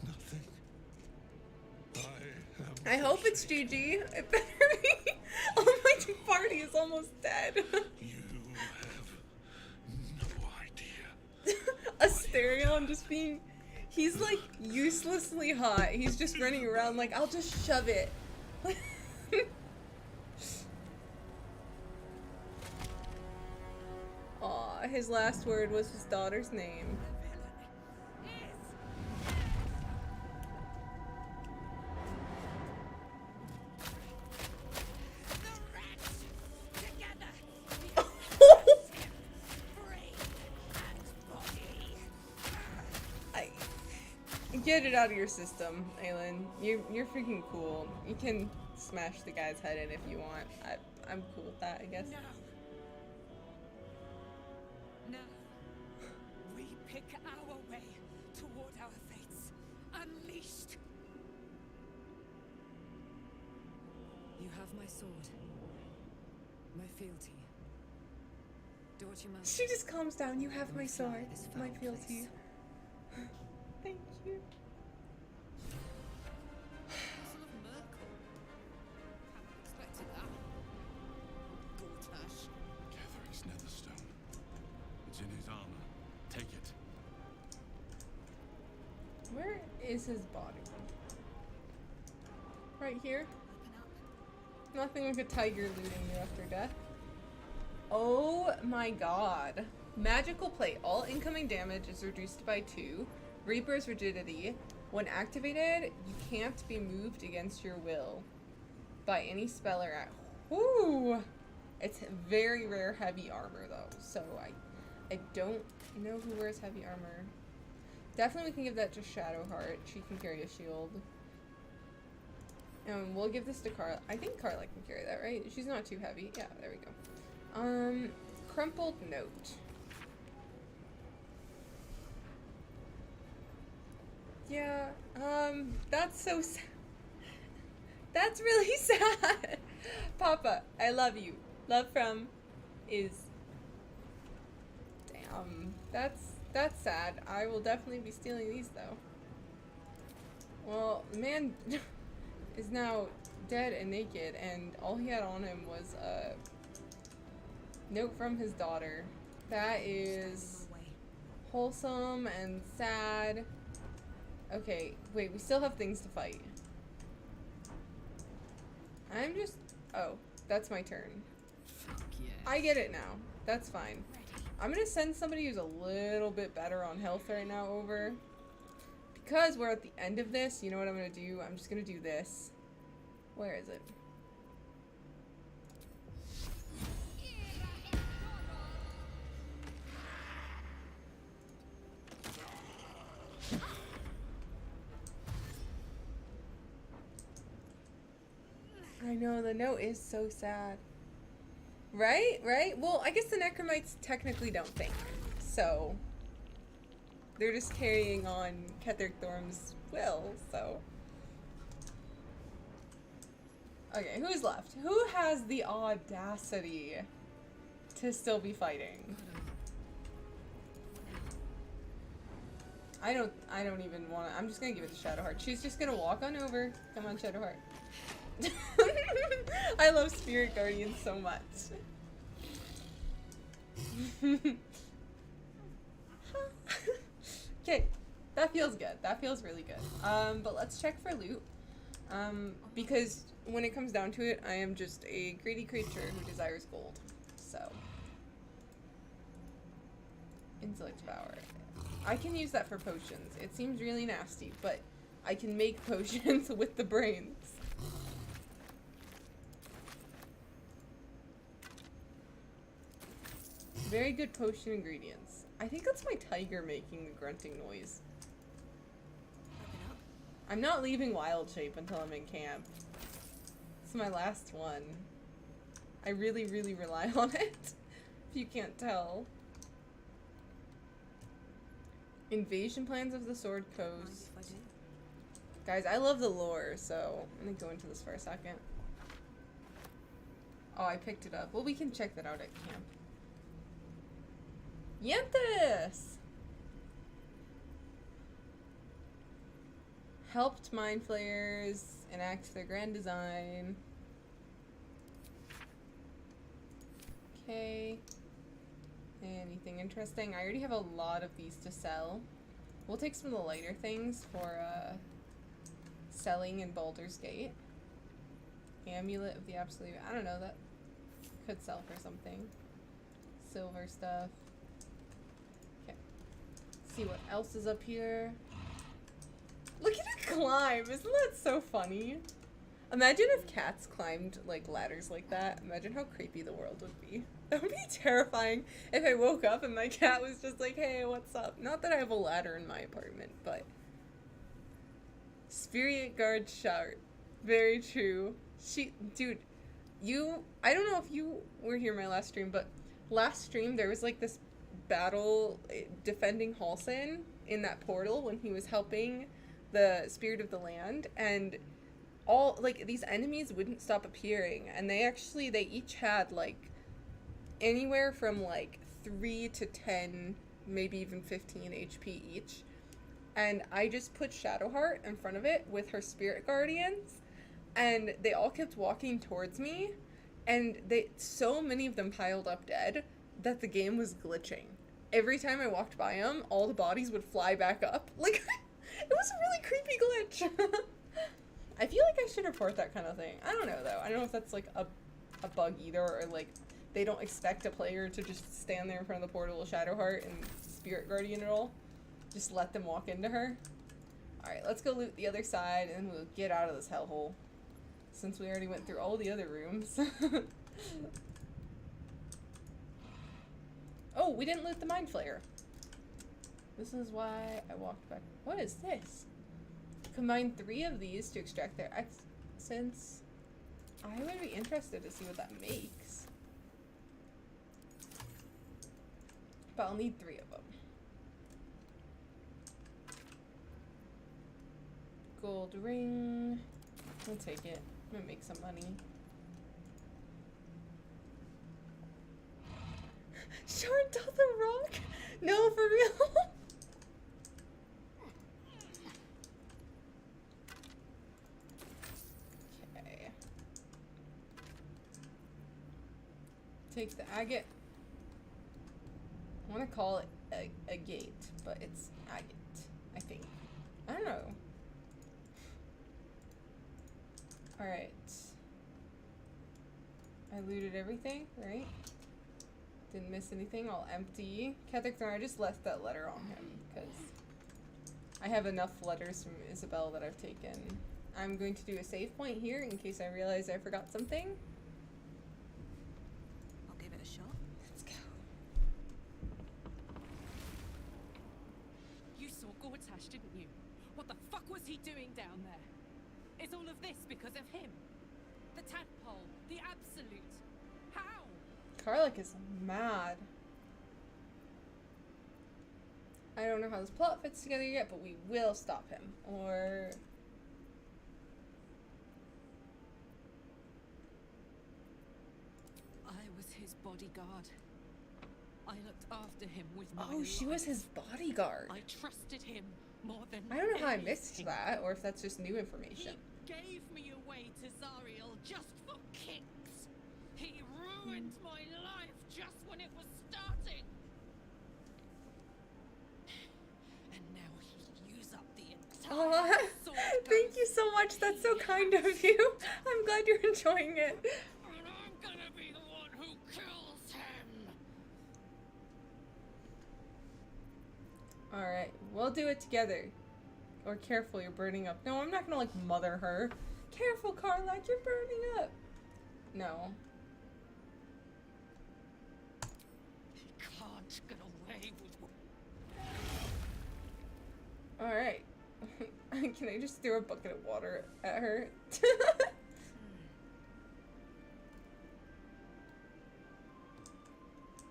Nothing. I hope it's GG. It better be. Oh, my party is almost dead. You have no idea. Asterion just being. He's like uselessly hot. He's just running around like, I'll just shove it. Aw, his last word was his daughter's name. Get it out of your system, Aylin. You're freaking cool. You can smash the guy's head in if you want. I'm cool with that, I guess. Now, we pick our way toward our fates. Unleashed. You have my sword. My fealty. Do what you must. She just calms down. You have my Fly sword, this my foul fealty. place. Thank you. Castle of Merkel. Hadn't expected that. Gortash. Ketheric's netherstone. It's in his armor. Take it. Where is his body? Right here. Nothing like a tiger looting you after death. Oh my god. Magical plate. All incoming damage is reduced by 2. Reaper's rigidity. When activated, you can't be moved against your will by any spell or act. Whoo! It's very rare heavy armor though, so I don't know who wears heavy armor. Definitely we can give that to Shadowheart. She can carry a shield. And we'll give this to Carla. I think Carla can carry that, right? She's not too heavy. Yeah, there we go. Crumpled note. Yeah, that's so sad. That's really sad. Papa, I love you. Love from is... Damn, that's sad. I will definitely be stealing these though. Well, the man is now dead and naked, and all he had on him was a note from his daughter. That is wholesome and sad. Okay, wait, we still have things to fight. I'm just... Oh, that's my turn. Fuck yes. I get it now. That's fine. I'm gonna send somebody who's a little bit better on health right now over. Because we're at the end of this, you know what I'm gonna do? I'm just gonna do this. Where is it? I know, the note is so sad. Right? Right? Well, I guess the Necromites technically don't think. So, they're just carrying on Ketheric Thorm's will, so. Okay, who's left? Who has the audacity to still be fighting? I don't even want to. I'm just gonna give it to Shadowheart. She's just gonna walk on over. Come on, Shadowheart. I love Spirit Guardians so much. Okay, that feels good. That feels really good. But let's check for loot. Because when it comes down to it, I am just a greedy creature who desires gold. So, intellect power. I can use that for potions. It seems really nasty, but I can make potions with the brains. Very good potion ingredients. I think that's my tiger making the grunting noise. I'm not leaving wild shape until I'm in camp. It's my last one. I really, really rely on it, if you can't tell. Invasion plans of the Sword Coast. Guys, I love the lore, so I'm gonna go into this for a second. Oh, I picked it up. Well, we can check that out at camp. Yentis! Helped mind flayers enact their grand design. Okay. Anything interesting? I already have a lot of these to sell. We'll take some of the lighter things for selling in Baldur's Gate. Amulet of the Absolute. I don't know, that could sell for something. Silver stuff. Okay. See what else is up here. Look at it climb! Isn't that so funny? Imagine if cats climbed like ladders like that. Imagine how creepy the world would be. That would be terrifying if I woke up and my cat was just like, hey, what's up? Not that I have a ladder in my apartment, but Spirit guard shout. Very true. Dude, I don't know if you were here my last stream, but last stream there was like this battle defending Halsin in that portal when he was helping the spirit of the land, and all like these enemies wouldn't stop appearing, and they each had like anywhere from like 3 to 10, maybe even 15 HP each. And I just put Shadowheart in front of it with her spirit guardians, and they all kept walking towards me, and so many of them piled up dead that the game was glitching. Every time I walked by them, all the bodies would fly back up. Like, it was a really creepy glitch. I feel like I should report that kind of thing. I don't know, though. I don't know if that's, like, a bug either, or, like, they don't expect a player to just stand there in front of the portal with Shadowheart and Spirit Guardian at all. Just let them walk into her. Alright, let's go loot the other side, and we'll get out of this hellhole. Since we already went through all the other rooms. Oh, we didn't loot the Mind Flayer. This is why I walked back. What is this? Combine 3 of these to extract their essence. I would be interested to see what that makes. But I'll need 3 of them. Gold ring. I'll take it. I'm gonna make some money. Shard doesn't rock? No, for real? Okay. Take the agate. I want to call it a gate, but it's agate, I think. I don't know. Alright. I looted everything, right? Didn't miss anything, all empty. Ketheric, I just left that letter on him, because I have enough letters from Isabel that I've taken. I'm going to do a save point here in case I realize I forgot something. I'll give it a shot. Let's go. You saw Gortash, didn't you? What the fuck was he doing down there? Is all of this because of him? The tadpole, the absolute. How? Karlach is mad. I don't know how this plot fits together yet, but we will stop him. Or... I was his bodyguard. I looked after him with my oh, she was his bodyguard. I trusted him more than I don't know how I missed anything. that, or if that's just new information. He gave me away to Zariel just for kicks. He ruined my life just when it was starting. And now he'll use up the entire sword Thank you so much. That's so kind of you. I'm glad you're enjoying it. And I'm gonna be the one who kills him. Alright, we'll do it together. Or careful, you're burning up. No, I'm not gonna like mother her. Careful, Karlach, you're burning up. No. He can't get away with. Alright. Can I just throw a bucket of water at her?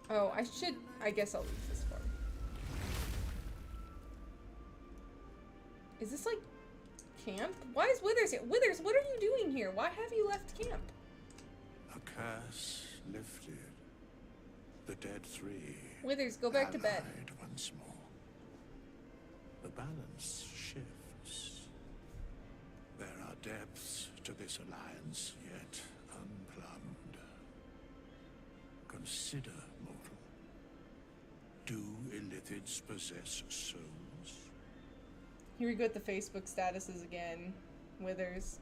Oh, I guess I'll leave this one. Is this like camp? Why is Withers here? Withers, what are you doing here? Why have you left camp? A curse lifted. The dead 3. Withers, go back to bed. allied once more. The balance shifts. There are depths to this alliance yet unplumbed. Consider, mortal. Do illithids possess souls? Here we go with the Facebook statuses again. Withers.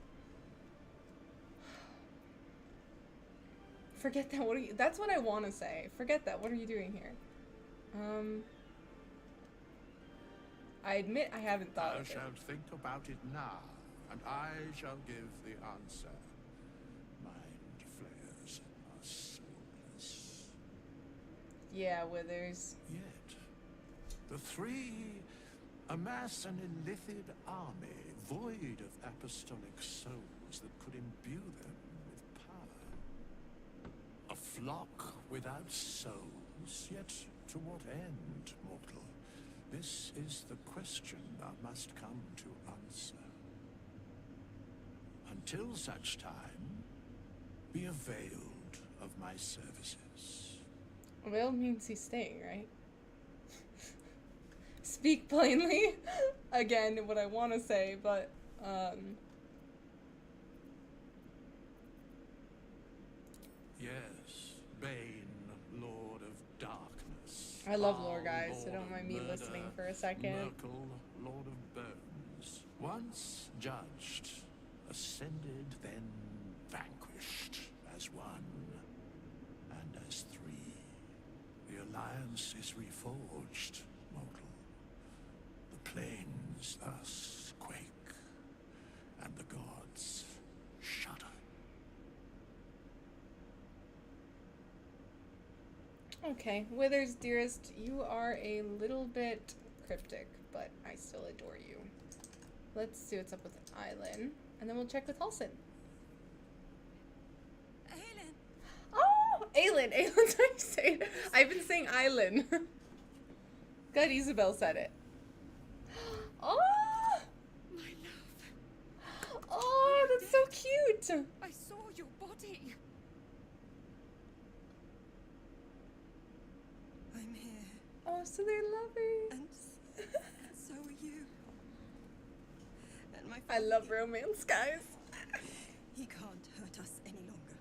Forget that. What are you? That's what I want to say. Forget that. What are you doing here? I admit I haven't thought Thou of it. shalt think about it now, and I shall give the answer. Mind flayers are soulless. Yeah, Withers. Yet, the 3 Amass an illithid army void of apostolic souls that could imbue them with power. A flock without souls, yet to what end, mortal? This is the question thou must come to answer. Until such time, be availed of my services. Availed means he's staying, right? Speak plainly. Again, what I want to say, but, Yes, Bane, Lord of Darkness. I love lore, Foul guys, so Lord don't of mind me Murder, listening for a second. Merkel, Lord of Bones. Once judged, ascended, then vanquished as one, and as three. The alliance is reforged, mortal. The plains thus quake, and the gods shudder. Okay, Withers, dearest, you are a little bit cryptic, but I still adore you. Let's see what's up with Eileen, and then we'll check with Halsin. Aelin! Oh! Aelin! Ailin's how you say it. I've been saying Eileen. Glad Isabel said it. Oh! My love, Oh, that's so cute! I saw your body. I'm here, Oh, so they're loving. and so are you. And my I love family. romance, guys. He can't hurt us any longer.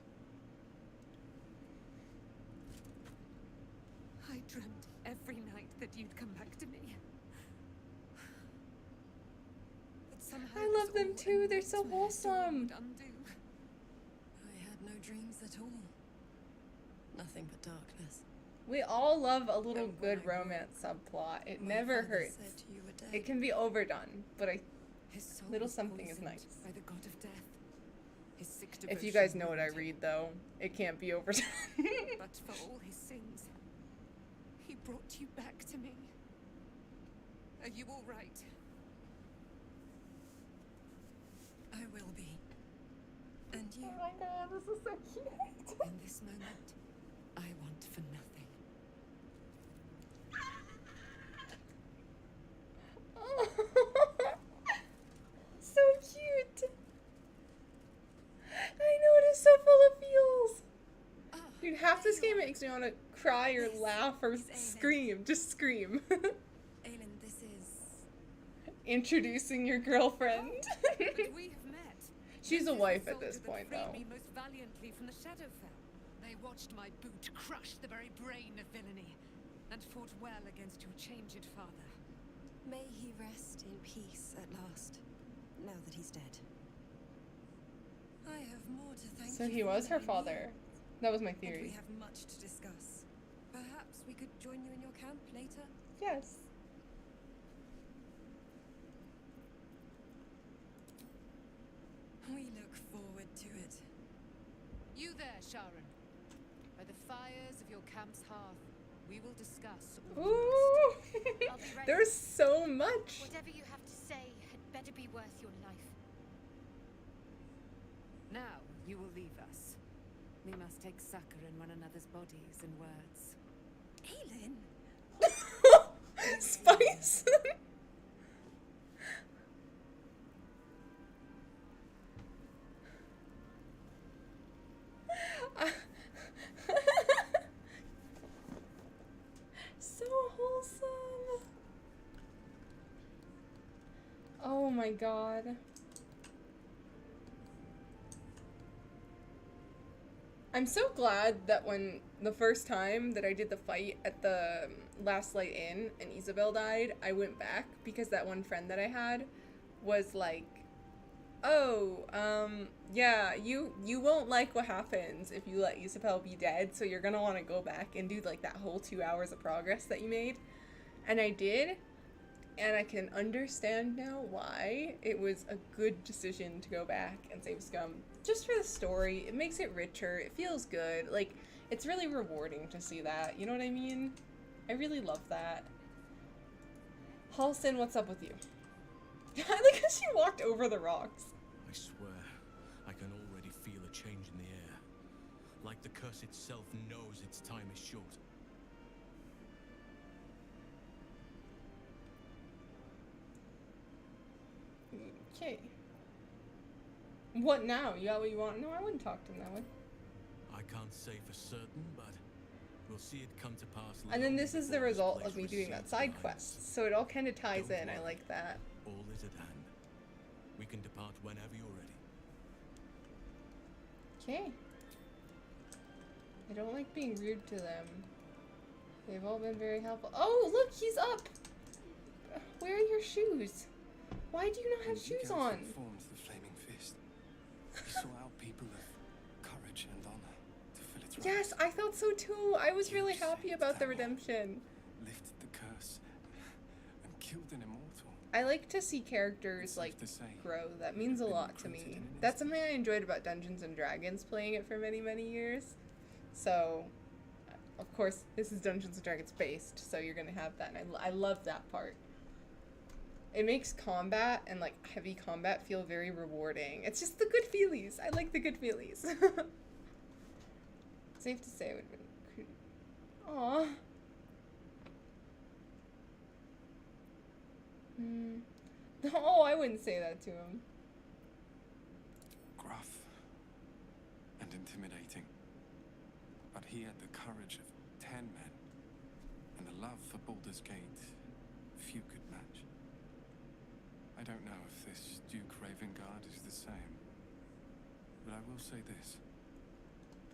I dreamt every night that you'd come back to me. But somehow I love this them all too, they're a so nightmare wholesome. would undo. I had no dreams at all. Nothing but darkness. We all love a little And good when I romance subplot. It My never father hurts. said you were dead. It can be overdone, but His soul little was something is poisoned nice. by the god of death. His sick If you devotion guys know what I ruined him. read, though, it can't be overdone. But for all his sins, he brought you back to me. Are you all right? I will be. And you, Oh my god, this is so cute. in this moment, I want for nothing. So cute. I know, it is so full of feels. Ah, Dude, half this there you game makes me want to cry or This laugh or is Aelin. scream. Just scream. are. Aelin, this is... Introducing your girlfriend. But we have met. She's This a is the wife at soldier this that point, freed though. me most valiantly from the Shadowfell. They watched my boot crush the very brain of villainy, and fought well against your changed father. May he rest in peace at last, now that he's dead. I have more to thank So you he for was her than I father. That was my knew, and we theory. have much to discuss. Perhaps we could join you in your camp later? Yes. We look forward to it. You there, Sharon. By the fires of your camp's hearth, we will discuss all we Ooh. I'll be ready. There's so much. Whatever you have to say had better be worth your life. Now you will leave us. We must take succor in one another's bodies and words. Aelin! Spice. So wholesome. Oh my god. I'm so glad that when the first time that I did the fight at the Last Light Inn and Isabel died, I went back because that one friend that I had was like, oh, yeah, you won't like what happens if you let Isabel be dead, so you're gonna want to go back and do like that whole 2 hours of progress that you made. And I did, and I can understand now why it was a good decision to go back and save Scum. Just for the story, it makes it richer, it feels good, like, it's really rewarding to see that, you know what I mean? I really love that. Paulson, what's up with you? I like how she walked over the rocks. I swear, I can already feel a change in the air. Like the curse itself knows its time is short. Okay. What now? You got what you want? No, I wouldn't talk to him that way. I can't say for certain, but we'll see it come to pass. And then this is the before result place of me doing that receives side the quest. lines. So it all kind of ties Don't in. I worry. like that. All is at hand. We can depart whenever you're ready. Okay. I don't like being rude to them. They've all been very helpful. Oh, look, he's up! Where are your shoes? Why do you not have shoes on? Formed the flaming fist. He saw out people of courage and honor to fill its ranks. Yes, I thought so too. I was really happy about the redemption. Lifted the curse and killed an immortal. I like to see characters like grow. That means a lot to me. That's something I enjoyed about Dungeons and Dragons, playing it for many, many years. So, of course, this is Dungeons and Dragons based, so you're gonna have that, and I love that part. It makes combat and like heavy combat feel very rewarding. It's just the good feelies. I like the good feelies. Safe to say, I would have been. Aww. Oh, I wouldn't say that to him. Gruff and intimidating. But he had the courage of 10 men and the love for Baldur's Gate few could match. I don't know if this Duke Ravengard is the same, but I will say this.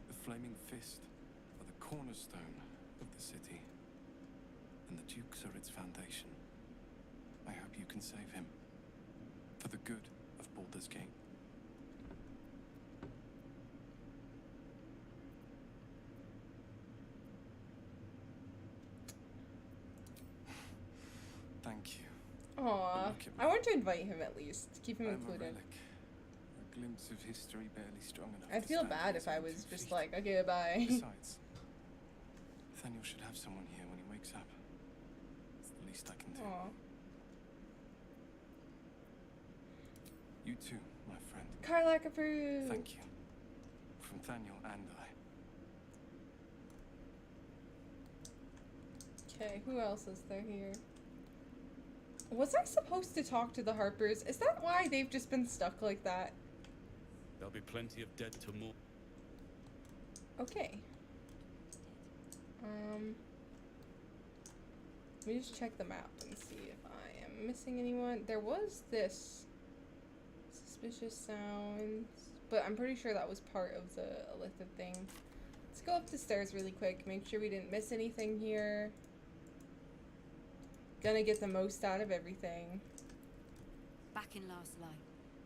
The Flaming Fist are the cornerstone of the city, and the Dukes are its foundation. I hope you can save him, for the good of Baldur's Gate. Thank you. Aw, I want to invite him at least. Keep him I'm included. A relic, a glimpse of history barely strong enough. I'd to feel stand bad on if its I own was 2 just feet. like, okay, bye. Besides, Nathaniel should have someone here when he wakes up. It's the least I can do. Aw. You too, my friend. Karlak approved. Thank you. From Nathaniel and I. Okay, who else is there here? Was I supposed to talk to the Harpers? Is that why they've just been stuck like that? There'll be plenty of dead to more. Okay. Let me just check the map and see if I am missing anyone. There was this suspicious sounds, but I'm pretty sure that was part of the Elitha thing. Let's go up the stairs really quick, make sure we didn't miss anything here. Gonna get the most out of everything. Back in last light,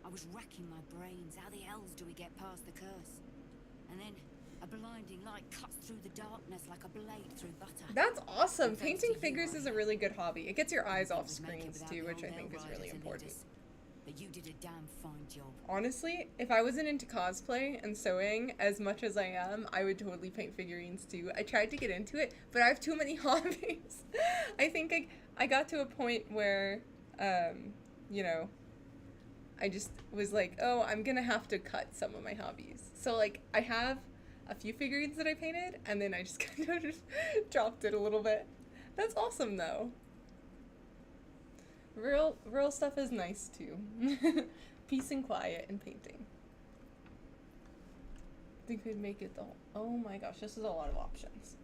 I was racking my brains. How the hells do we get past the curse? And then a blinding light cuts through the darkness like a blade through butter. That's awesome. And thanks Painting to you, figures is a really good hobby. It gets your eyes off Didn't make it screens without too, the which I old think is Hell really Riders and important. leaders. But you did a damn fine job. Honestly, if I wasn't into cosplay and sewing as much as I am, I would totally paint figurines too. I tried to get into it, but I have too many hobbies. I think I got to a point where, you know, I just was like, oh, I'm gonna have to cut some of my hobbies. So like, I have a few figurines that I painted, and then I just kind of just dropped it a little bit. That's awesome though. Real stuff is nice too. Peace and quiet and painting. I think we'd make it the whole. Oh my gosh, this is a lot of options.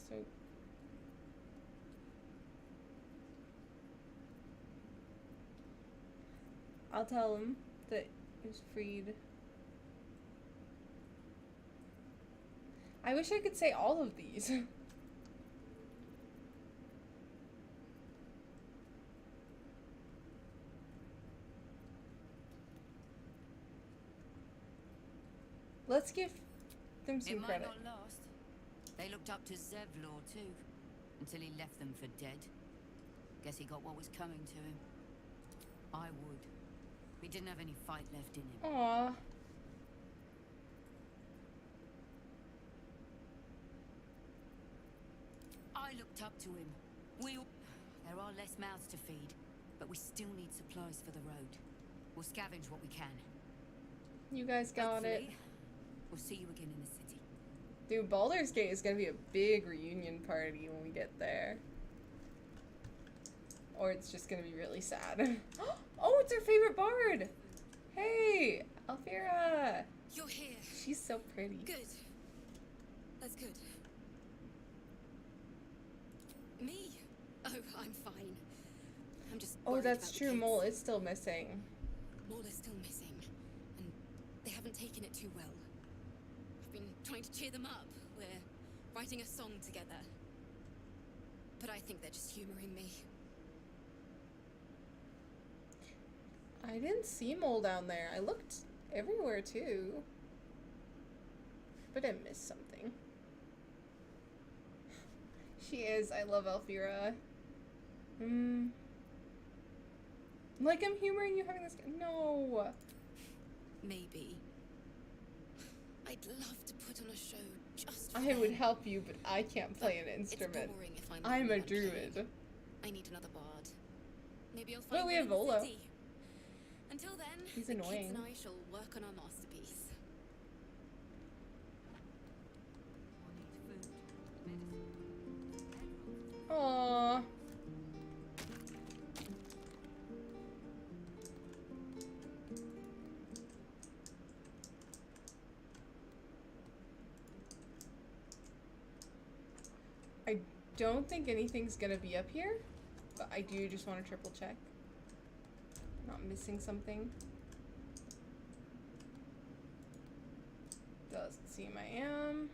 So I'll tell him that he was freed. I wish I could say all of these. Let's give them some It might credit. not last. They looked up to Zevlor too, until he left them for dead. Guess he got what was coming to him. I would. He didn't have any fight left in him. Aww. I looked up to him. There are less mouths to feed, but we still need supplies for the road. We'll scavenge what we can. You guys got it. Hopefully, we'll see you again in the city. Dude, Baldur's Gate is gonna be a big reunion party when we get there. Or it's just gonna be really sad. Oh, it's our favorite bard! Hey, Alfira! You're here. She's so pretty. Good. That's good. Me? Oh, I'm fine. I'm just Oh, worried that's about the true. kids. Mole is still missing. Mole is still missing, and they haven't taken it too well. I've been trying to cheer them up. We're writing a song together. But I think they're just humoring me. I didn't see Mole down there. I looked everywhere too. But I missed something. She is. I love Alfira. Like I'm humoring you having this. No. Maybe. I'd love to put on a show just for I would them. help you, but I can't play an instrument. It's boring if I'm I'm the a one playing. druid. I need another bard. Maybe I'll But find we one have in the Volo. city. Until then, He's the annoying. kids and I shall work on our masterpiece. Aww. I don't think anything's gonna be up here, but I do just want to triple check. Not missing something. Doesn't seem I am.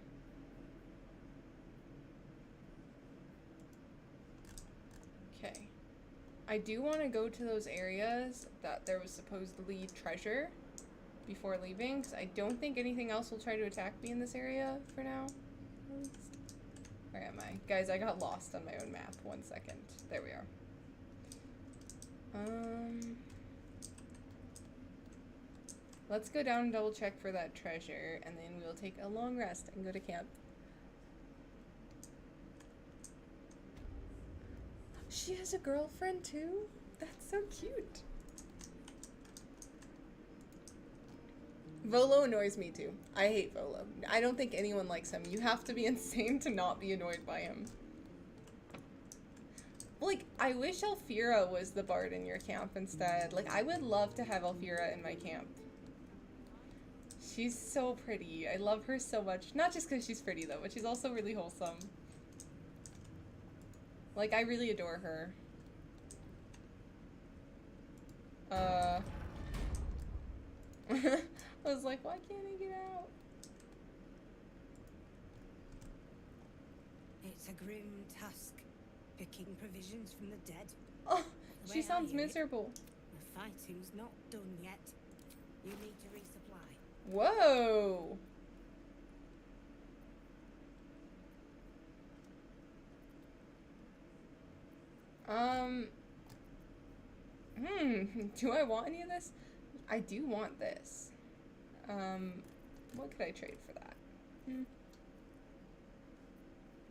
Okay. I do want to go to those areas that there was supposedly treasure before leaving, because I don't think anything else will try to attack me in this area for now. At least. Where am I? Guys, I got lost on my own map. 1 second. There we are. Let's go down and double check for that treasure, and then we'll take a long rest and go to camp. She has a girlfriend too? That's so cute. Volo annoys me too. I hate Volo. I don't think anyone likes him. You have to be insane to not be annoyed by him. Like, I wish Alfira was the bard in your camp instead. Like, I would love to have Alfira in my camp. She's so pretty. I love her so much. Not just because she's pretty though, but she's also really wholesome. Like, I really adore her. I was like, why can't I get out? It's a grim task, picking provisions from the dead. Oh, The she way I sounds hear it, miserable. The fighting's not done yet. You need to resupply. Whoa! Do I want any of this? I do want this. What could I trade for that?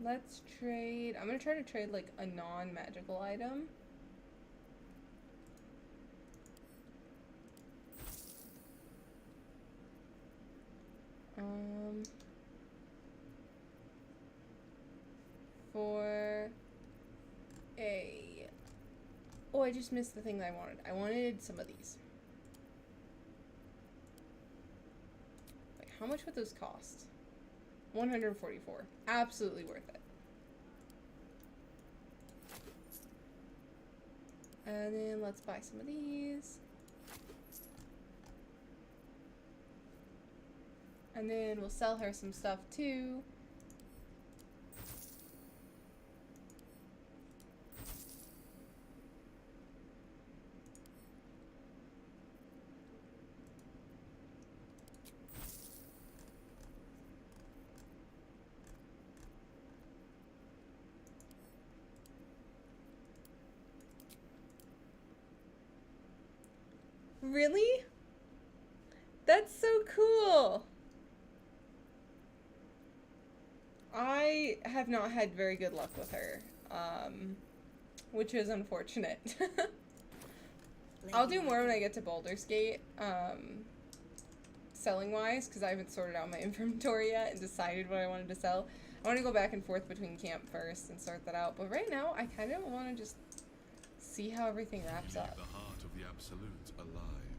Let's trade, I'm gonna try to trade like a non-magical item. For a... Oh, I just missed the thing that I wanted. I wanted some of these. Wait, how much would those cost? 144. Absolutely worth it. And then let's buy some of these. And then we'll sell her some stuff too. Really? That's so cool. I have not had very good luck with her, which is unfortunate. I'll do more when I get to Baldur's Gate, selling-wise, because I haven't sorted out my inventory yet and decided what I wanted to sell. I want to go back and forth between camp first and sort that out, but right now, I kind of want to just see how everything wraps up. The heart of the Absolute alive,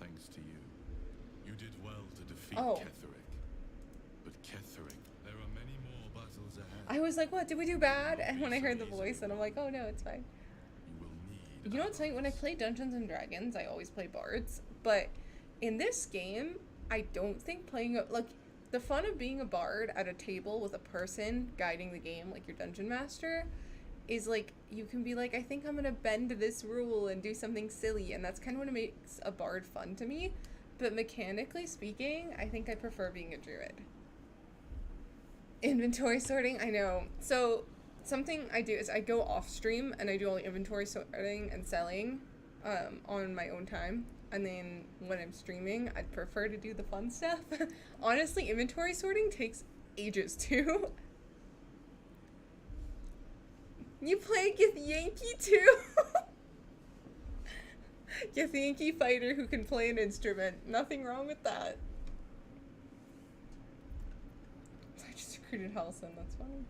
thanks to you. You did well to defeat Ketheric. But Ketheric, there are many more battles ahead. I was like, what, did we do bad? And when I heard the voice, and I'm like, oh no, it's fine. You know what's funny? When I play Dungeons and Dragons, I always play bards, but in this game, I don't think playing like the fun of being a bard at a table with a person guiding the game, like your dungeon master, is like you can be like, I think I'm gonna bend this rule and do something silly, and that's kind of what makes a bard fun to me. But mechanically speaking, I think I prefer being a druid. Inventory sorting, I know. So something I do is I go off stream and I do all the inventory sorting and selling on my own time. And then when I'm streaming, I'd prefer to do the fun stuff. Honestly, inventory sorting takes ages too. You play Githyanki too? Githyanki fighter who can play an instrument. Nothing wrong with that. I just recruited Halson, that's funny.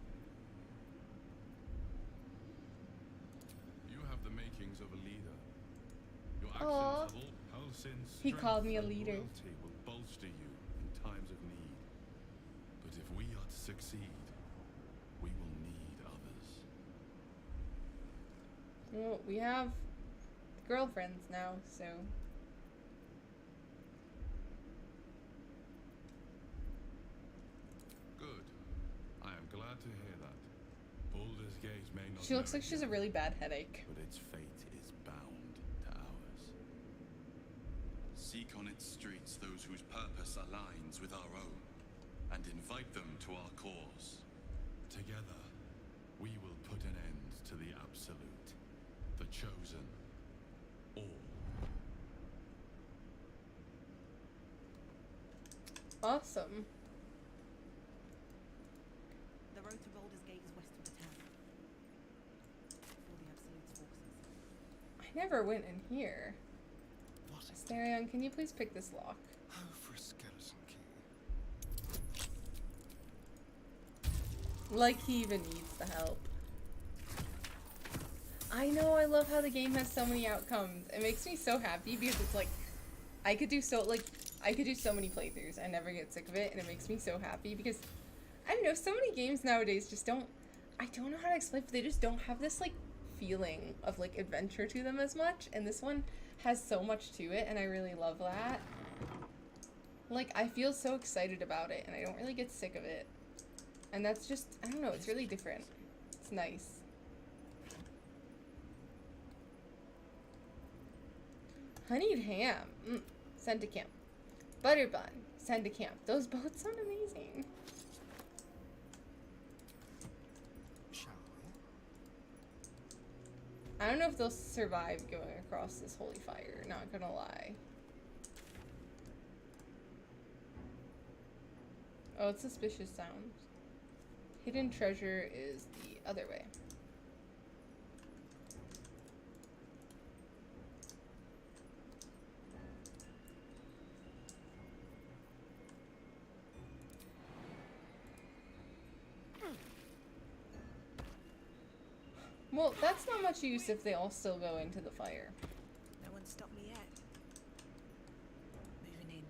You have the makings of a leader. Your Aww. actions of all Halsin's He called me a strength and leader. loyalty will bolster you in times of need. But if we are to succeed, we will need others. Well, we have girlfriends now, so. Good. I am glad to hear that. Baldur's Gate may not. She looks know like she has a really bad headache. but its fate is bound to ours. Seek on its streets those whose purpose aligns with our own, and invite them to our cause. Together, we will put an end to the Absolute, the Chosen, all. Awesome. The road to Baldur's Gate is west of the town. Before the Absolute's forces. I never went in here. Asterion, can you please pick this lock? Oh, for a skeleton key. Like he even needs the help. I know, I love how the game has so many outcomes. It makes me so happy because it's like, I could do so many playthroughs and never get sick of it, and it makes me so happy because, I don't know, so many games nowadays just don't, I don't know how to explain, but they just don't have this, like, feeling of, like, adventure to them as much, and this one has so much to it, and I really love that. Like, I feel so excited about it, and I don't really get sick of it. And that's just, I don't know, it's really different. It's nice. Honeyed ham. Send to camp. Butter bun. Send to camp. Those both sound amazing. Shall we? I don't know if they'll survive going across this holy fire, not gonna lie. Oh, it's suspicious sounds. Hidden treasure is the other way. Well, that's not much use if they all still go into the fire. No one stopped me yet. Moving in.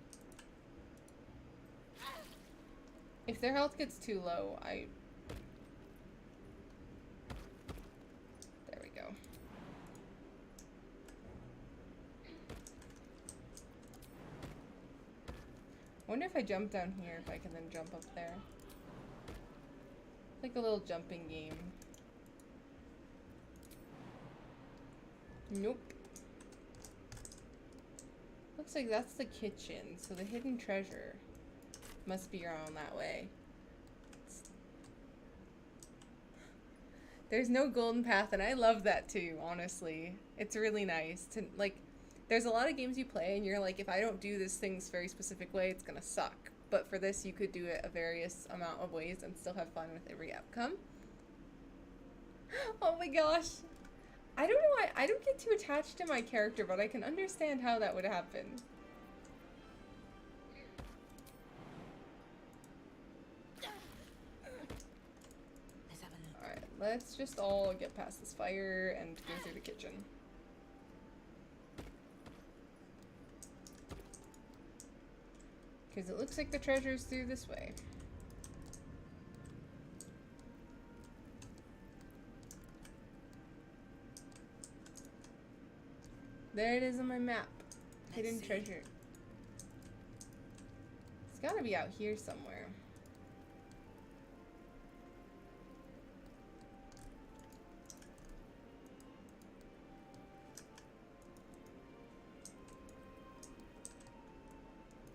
If their health gets too low, there we go. I wonder if I jump down here, if I can then jump up there. Like a little jumping game. Nope. Looks like that's the kitchen, so the hidden treasure must be around that way. There's no golden path, and I love that too, honestly. It's really nice to, like, there's a lot of games you play and you're like, if I don't do this thing's very specific way, it's gonna suck. but for this you could do it a various amount of ways and still have fun with every outcome. Oh my gosh. I don't know why I don't get too attached to my character, but I can understand how that would happen. Alright, let's just all get past this fire and go through the kitchen. Because it looks like the treasure's through this way. There it is on my map. Hidden treasure. It's gotta be out here somewhere.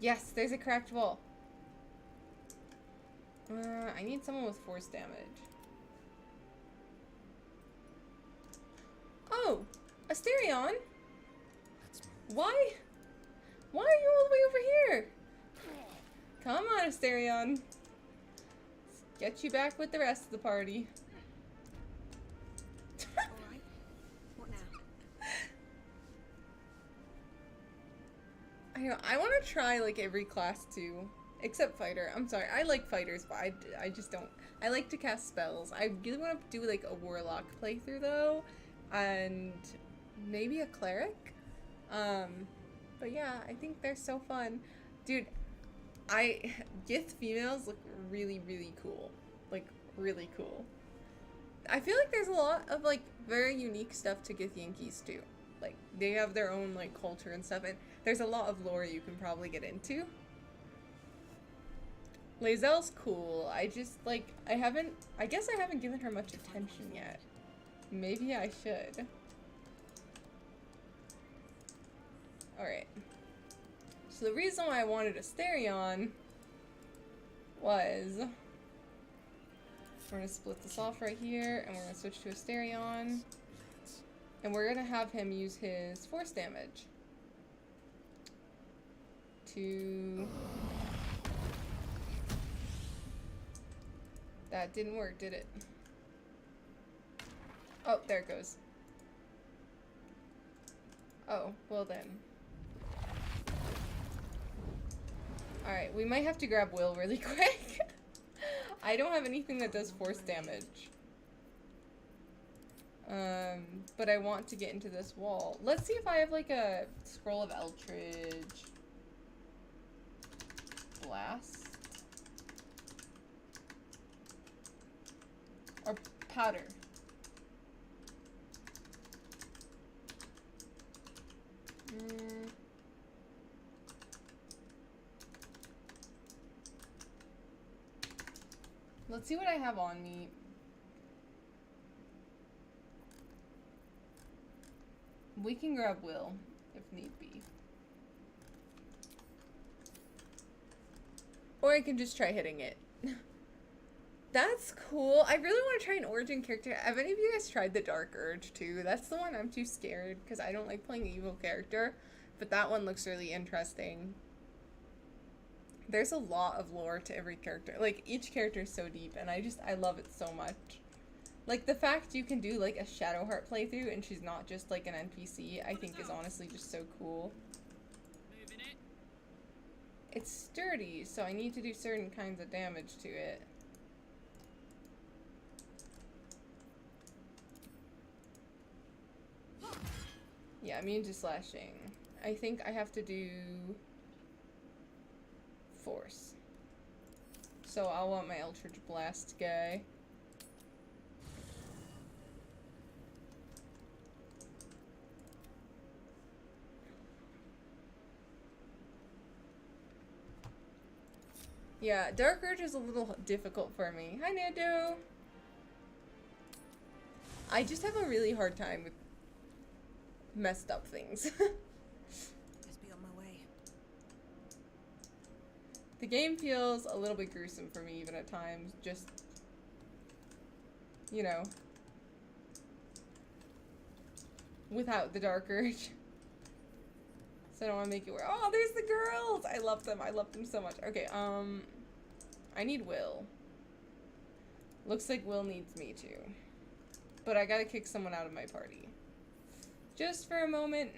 Yes, there's a cracked wall. I need someone with force damage. Oh! Asterion! Why? Why are you all the way over here? Come on, Asterion. Let's get you back with the rest of the party. Alright. What now? I know, I want to try like every class too. Except fighter. I'm sorry, I like fighters, but I just don't. I like to cast spells. I really want to do like a warlock playthrough though. And maybe a cleric. But yeah, I think they're so fun. Dude, Gith females look really, really cool. Like, really cool. I feel like there's a lot of, like, very unique stuff to Gith Yankees, too. Like, they have their own, like, culture and stuff, and there's a lot of lore you can probably get into. Lae'zel's cool. I just, like, I guess I haven't given her much attention yet. Maybe I should. Alright. So the reason why I wanted Asterion was we're gonna split this off right here and we're gonna switch to Asterion. And we're gonna have him use his force damage to... That didn't work, did it? Oh, there it goes. Oh, well then. Alright, we might have to grab Will really quick. I don't have anything that does force damage. But I want to get into this wall. Let's see if I have like a Scroll of Eldritch Blast. Or Powder. Let's see what I have on me. We can grab Will, if need be. Or I can just try hitting it. That's cool. I really want to try an origin character. Have any of you guys tried the Dark Urge too? That's the one I'm too scared because I don't like playing an evil character. But that one looks really interesting. There's a lot of lore to every character. Like, each character is so deep, and I love it so much. Like, the fact you can do, like, a Shadowheart playthrough, and she's not just, like, an NPC, I think is honestly just so cool. It's sturdy, so I need to do certain kinds of damage to it. Yeah, immune to slashing. I think I have to do... force. So I'll want my Eldritch Blast guy. Yeah, Dark Urge is a little difficult for me. Hi, Nando! I just have a really hard time with messed up things. Must be on my way. The game feels a little bit gruesome for me even at times, just, you know, without the Dark Urge. So I don't want to make it where, oh, there's the girls! I love them. I love them so much. Okay, I need Will. Looks like Will needs me too. But I gotta kick someone out of my party. Just for a moment.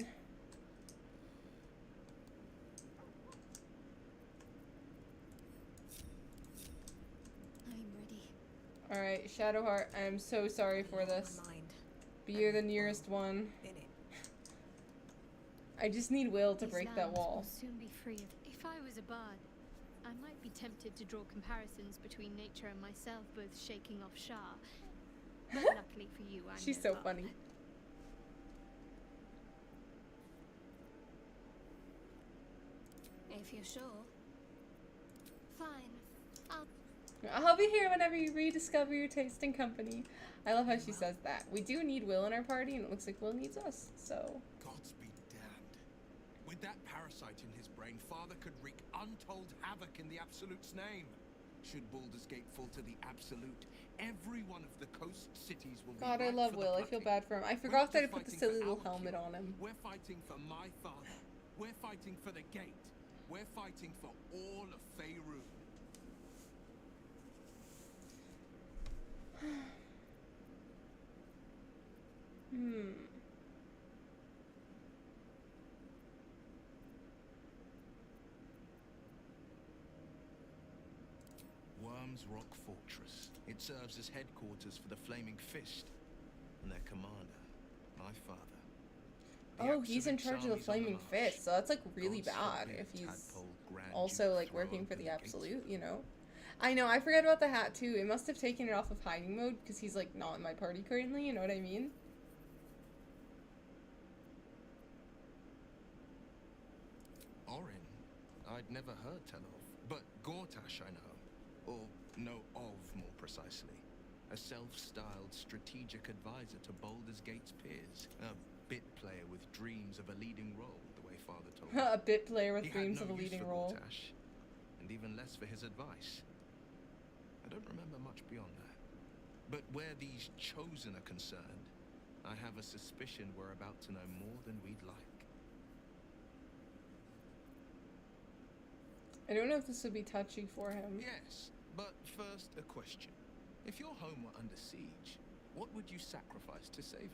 I'm ready. Alright, Shadowheart, I'm so sorry for this. But you're the nearest one. I just need Will to break that wall. Will soon be free of. If I was a bard, I might be tempted to draw comparisons between nature and myself, both shaking off Shah. But luckily for you, I'm She's no so bard. funny. If you're sure. Fine. I'll be here whenever you rediscover your taste in company. I love how she says that. We do need Will in our party, and it looks like Will needs us, so... Gods be damned. With that parasite in his brain, Father could wreak untold havoc in the Absolute's name. Should Baldur's Gate fall to the Absolute, every one of the coast cities will God, be I ripe love for the Will. I plucking. feel bad for him. I We're forgot not that I just put the fighting silly for little our helmet cure. on him. We're fighting for my father. We're fighting for the gate. We're fighting for all of Faerun. Worm's Rock Fortress. It serves as headquarters for the Flaming Fist and their commander, my father. Oh, he's in charge of the Flaming Fist, so that's like really bad if he's also like working for the Absolute, you know? I know, I forgot about the hat too. It must have taken it off of hiding mode because he's like not in my party currently, you know what I mean? Orin, I'd never heard tell of, but Gortash I know, or know of more precisely. A self-styled strategic advisor to Baldur's Gate's peers. A bit player with dreams of a leading role, the way Father told me. A bit player with He dreams had of a no use leading for role. Gortash, and even less for his advice. I don't remember much beyond that. But where these chosen are concerned, I have a suspicion we're about to know more than we'd like. I don't know if this would be touchy for him. Yes, but first a question. If your home were under siege, what would you sacrifice to save it?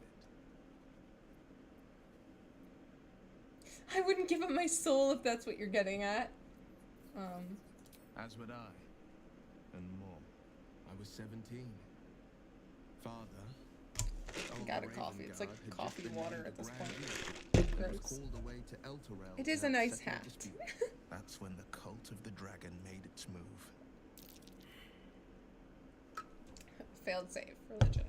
I wouldn't give up my soul if that's what you're getting at. As would I. And more. I was 17. Father... Got a coffee. It's like coffee water at this point. Gross. Called away to Elturel. It is a nice hat. That's when the cult of the dragon made its move. Failed save. Religion.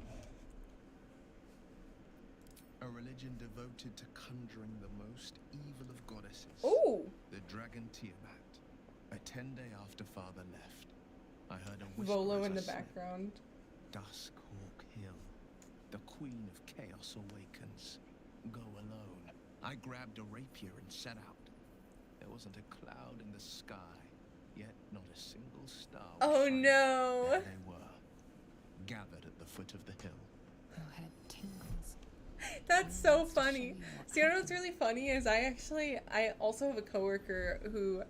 A religion devoted to conjuring the most evil of goddesses. Ooh! The dragon Tiamat. A 10-day after Father left, I heard a whisper Volo as in I the slept. background. Duskhawk Hill. The queen of chaos awakens. Go alone. I grabbed a rapier and set out. There wasn't a cloud in the sky, yet not a single star was Oh shining. no! There they were, gathered at the foot of the hill. Your head tingles. That's so funny. See, you know what's really funny is I also have a coworker who,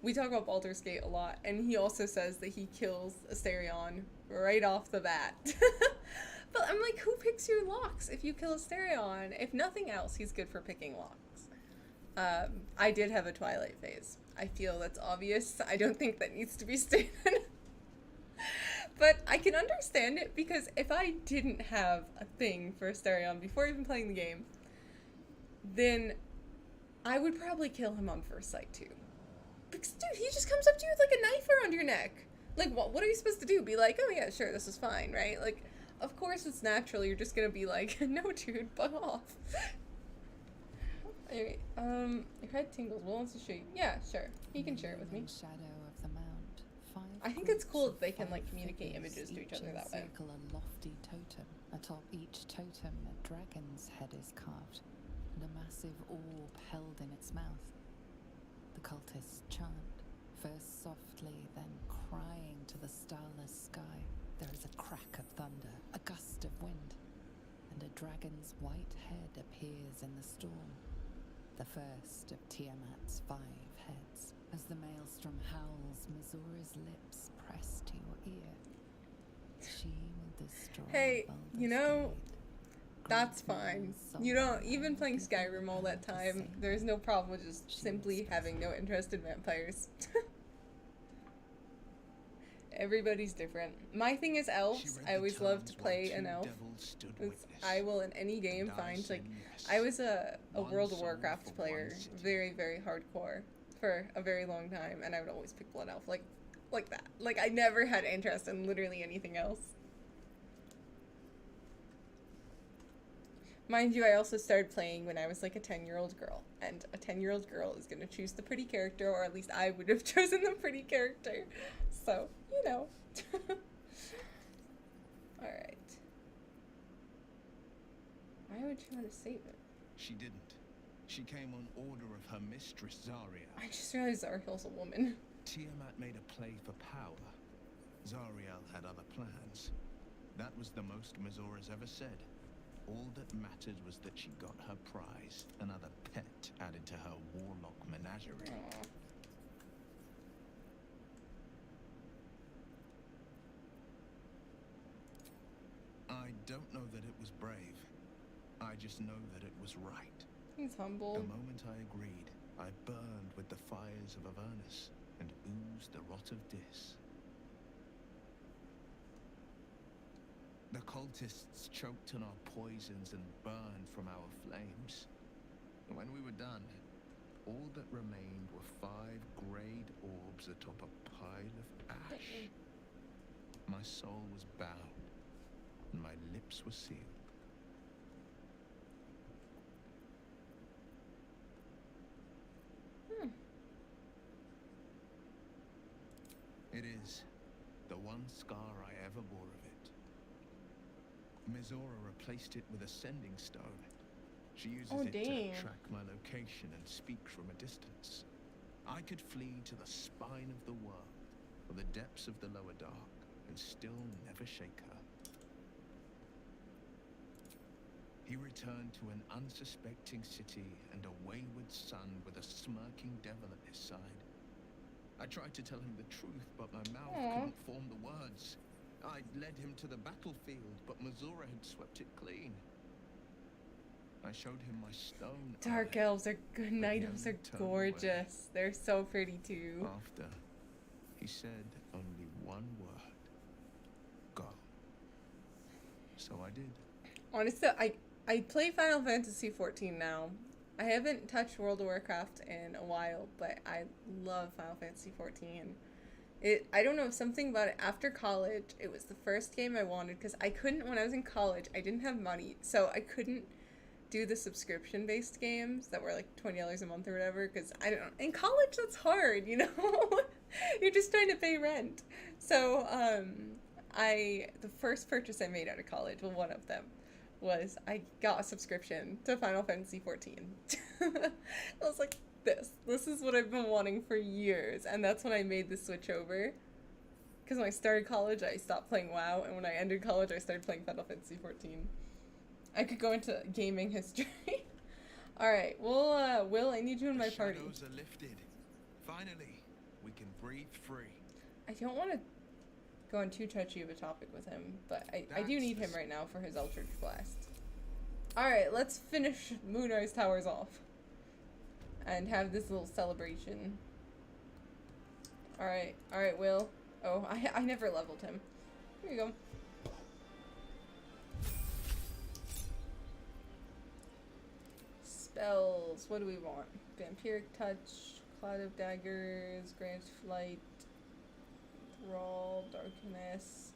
we talk about Baldur's Gate a lot, and he also says that he kills Asterion right off the bat. But I'm like, who picks your locks if you kill Asterion? If nothing else, he's good for picking locks. I did have a Twilight phase. I feel that's obvious. I don't think that needs to be stated. But I can understand it because if I didn't have a thing for Asterion before even playing the game, then I would probably kill him on first sight too. Because dude, he just comes up to you with like a knife around your neck. Like what are you supposed to do? Be like, oh yeah, sure, this is fine, right? Like, of course it's natural. You're just gonna be like, no dude, bug off. Anyway, your head tingles. Will wants to show you. Yeah, sure. He can share it with me. Shadow of the mound. 5 I think it's cool groups that they of can like 5 communicate figures, images to each each other that way. encircle a lofty totem. Atop each totem, a dragon's head is carved, and a massive orb held in its mouth. The cultists chant, first softly, then crying to the starless sky. There is a crack of thunder, a gust of wind, and a dragon's white head appears in the storm. The first of Tiamat's 5 heads. As the maelstrom howls, Missoura's lips press to your ear. She will destroy Hey, Baldur's you know, Gate. that's fine. You don't, even playing Skyrim all that time, there's no problem with just simply having no interest in vampires. Everybody's different. My thing is elves. I always love to play an elf. I will in any game find, like, I was a World of Warcraft player, very, very hardcore for a very long time, and I would always pick Blood Elf, like that. Like, I never had interest in literally anything else. Mind you, I also started playing when I was like a 10-year-old girl, and a 10-year-old girl is going to choose the pretty character, or at least I would have chosen the pretty character. So, you know. Alright. Why would you want to save it? She didn't. She came on order of her mistress, Zariel. I just realized Zariel's a woman. Tiamat made a play for power. Zariel had other plans. That was the most Missoura's ever said. All that mattered was that she got her prize, another pet added to her warlock menagerie. Aww. I don't know that it was brave. I just know that it was right. He's humble. The moment I agreed, I burned with the fires of Avernus and oozed the rot of Dis. The cultists choked on our poisons and burned from our flames. When we were done, all that remained were 5 greyed orbs atop a pile of ash. My soul was bound, and my lips were sealed. It is the one scar I ever bore of it. Missoura replaced it with a sending stone. She uses it to track my location and speak from a distance. I could flee to the spine of the world, or the depths of the lower dark, and still never shake her. He returned to an unsuspecting city and a wayward son with a smirking devil at his side. I tried to tell him the truth, but my mouth couldn't form the words. I led him to the battlefield, but Missoura had swept it clean. I showed him my stone. Dark elves are good. Night elves are gorgeous. They're so pretty too. After, he said only one word. Go. So I did. Honestly, I play Final Fantasy 14 now. I haven't touched World of Warcraft in a while, but I love Final Fantasy 14. I don't know, something about it. After college, it was the first game I wanted, because I couldn't, when I was in college, I didn't have money, so I couldn't do the subscription-based games that were like $20 a month or whatever, because I don't know, in college that's hard, you know? You're just trying to pay rent. So, the first purchase I made out of college, well, one of them, was I got a subscription to Final Fantasy 14. I was like, this is what I've been wanting for years, and that's when I made the switch over. Because when I started college, I stopped playing WoW, and when I ended college, I started playing Final Fantasy 14. I could go into gaming history. Alright, well, Will, I need you in my party. The shadows are lifted. Finally, we can breathe free. I don't want to go on too touchy of a topic with him, but I do need him right now for his Eldritch Blast. Alright, let's finish Moonrise Towers off. And have this little celebration. Alright, Will. Oh, I never leveled him. Here you go. Spells. What do we want? Vampiric Touch, Cloud of Daggers, Grant Flight, Thrall, Darkness.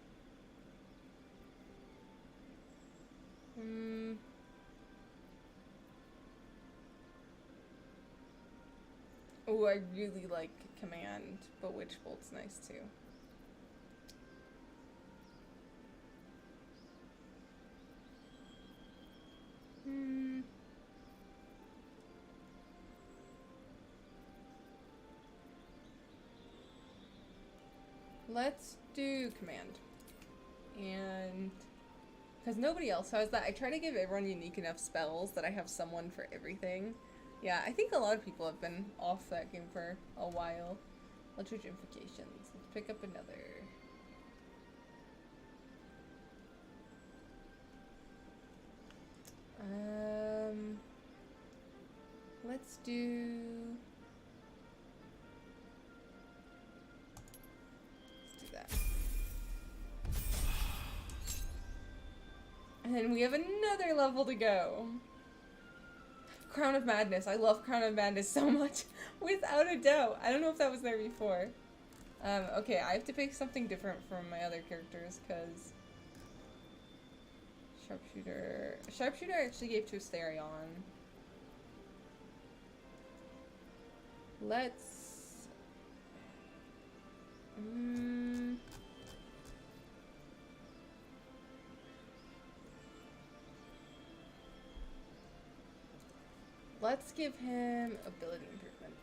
Oh, I really like Command, but Witch Bolt's nice too. Let's do Command. And because nobody else has that, I try to give everyone unique enough spells that I have someone for everything. Yeah, I think a lot of people have been off that game for a while. Eldritch Implications. Let's pick up another. Let's do that. And then we have another level to go. Crown of Madness. I love Crown of Madness so much. Without a doubt. I don't know if that was there before. Okay, I have to pick something different from my other characters, because Sharpshooter. Sharpshooter I actually gave to Asterion. Let's... Let's give him ability improvement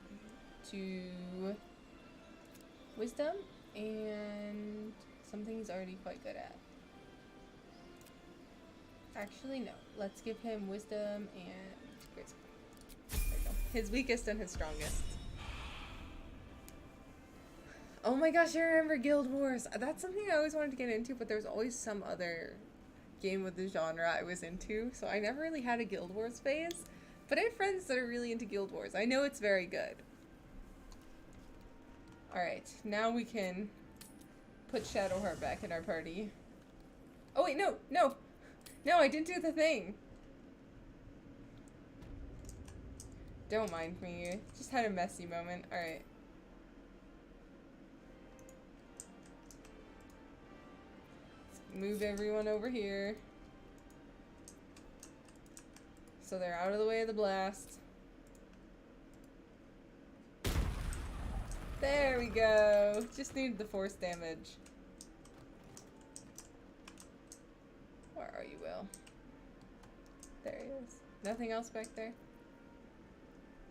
to Wisdom and something he's already quite good at. Actually, no. Let's give him Wisdom and Grace. There we go. His weakest and his strongest. Oh my gosh, I remember Guild Wars. That's something I always wanted to get into, but there was always some other game with the genre I was into, so I never really had a Guild Wars phase. But I have friends that are really into Guild Wars. I know it's very good. Alright, now we can put Shadowheart back in our party. Oh wait, no! No! No, I didn't do the thing! Don't mind me. Just had a messy moment. Alright. Move everyone over here. So they're out of the way of the blast. There we go. Just needed the force damage. Where are you, Will? There he is. Nothing else back there?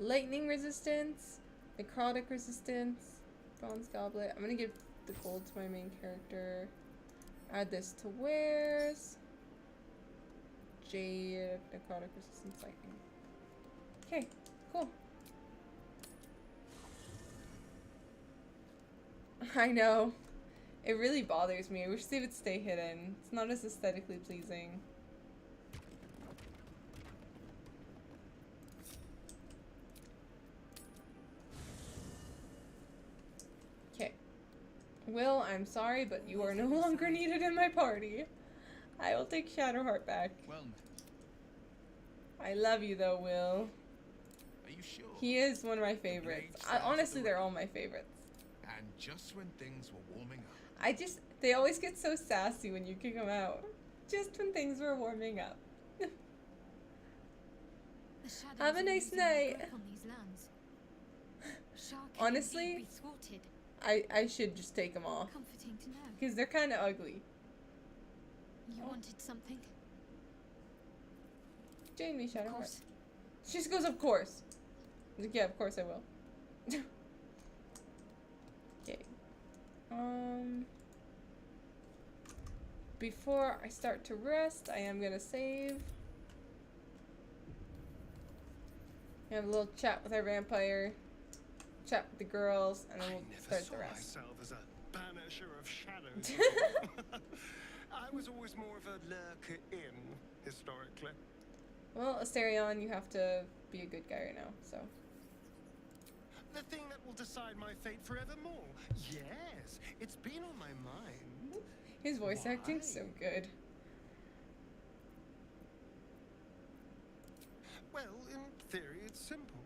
Lightning resistance. Necrotic resistance. Bronze goblet. I'm gonna give the gold to my main character. Add this to wares. Jade, necrotic resistance, lightning. Okay, cool. I know. It really bothers me. I wish they would stay hidden. It's not as aesthetically pleasing. Okay. Will, I'm sorry, but you are no longer needed in my party. I will take Shadowheart back. Well met. I love you though, Will. Are you sure? He is one of my favorites. Honestly, they're all my favorites. And just when things were warming up. They always get so sassy when you kick them out. Just when things were warming up. Have a nice night. Honestly, I should just take them off. Comforting to know. Because they're kind of ugly. You wanted something? Jamie, Shadowheart. She just goes, of course. Like, yeah, of course I will. Okay. Before I start to rest, I am gonna save. Have a little chat with our vampire. Chat with the girls, and then we'll start the rest. Myself as a banisher of shadows. I was always more of a lurker in, historically. Well, Asterion, you have to be a good guy right now, so. The thing that will decide my fate forevermore. Yes, it's been on my mind. His voice acting's so good. Well, in theory, it's simple.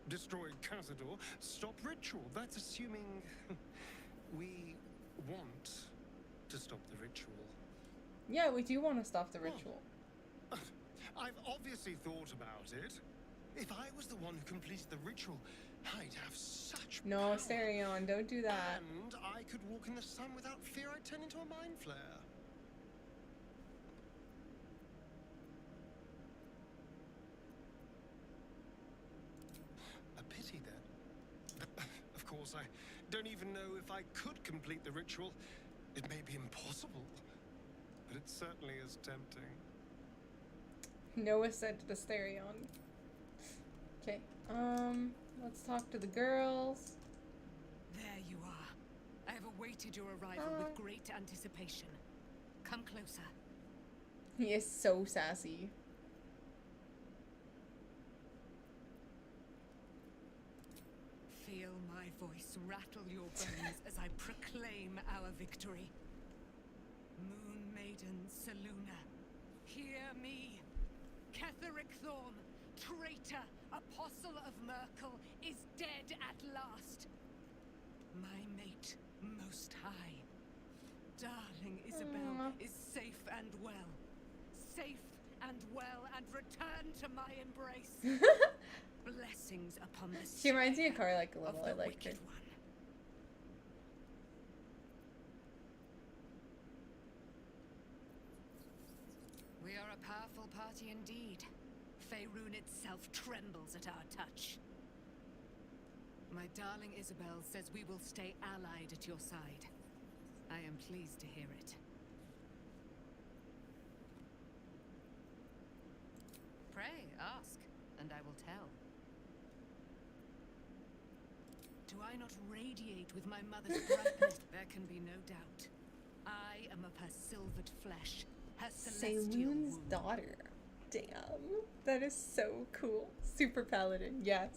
Destroy Cazador, stop ritual. That's assuming we want to stop the ritual. Yeah, we do want to stop the ritual. I've obviously thought about it. If I was the one who completed the ritual, I'd have such No, power. Asterion, don't do that. And I could walk in the sun without fear I'd turn into a mind flare. A pity then. Of course, I don't even know if I could complete the ritual. It may be impossible, but it certainly is tempting. Noah said to Asterion. Okay, let's talk to the girls. There you are. I have awaited your arrival with great anticipation. Come closer. He is so sassy. Feel my voice rattle your bones as I proclaim our victory. Moon Maiden Selûne, hear me. Ketheric Thorm, traitor, apostle of Merkel, is dead at last. My mate, most high. Darling Isabel is safe and well. Safe and well, and return to my embrace. Blessings upon the She reminds me of Carlac a little. I like her. We are a powerful party indeed. Faerun itself trembles at our touch. My darling Isabel says we will stay allied at your side. I am pleased to hear it. Pray, ask, and I will tell. Do I not radiate with my mother's brightness? There can be no doubt. I am of her silvered flesh, her celestial Selûne's womb. daughter. Damn. That is so cool. Super paladin, yes.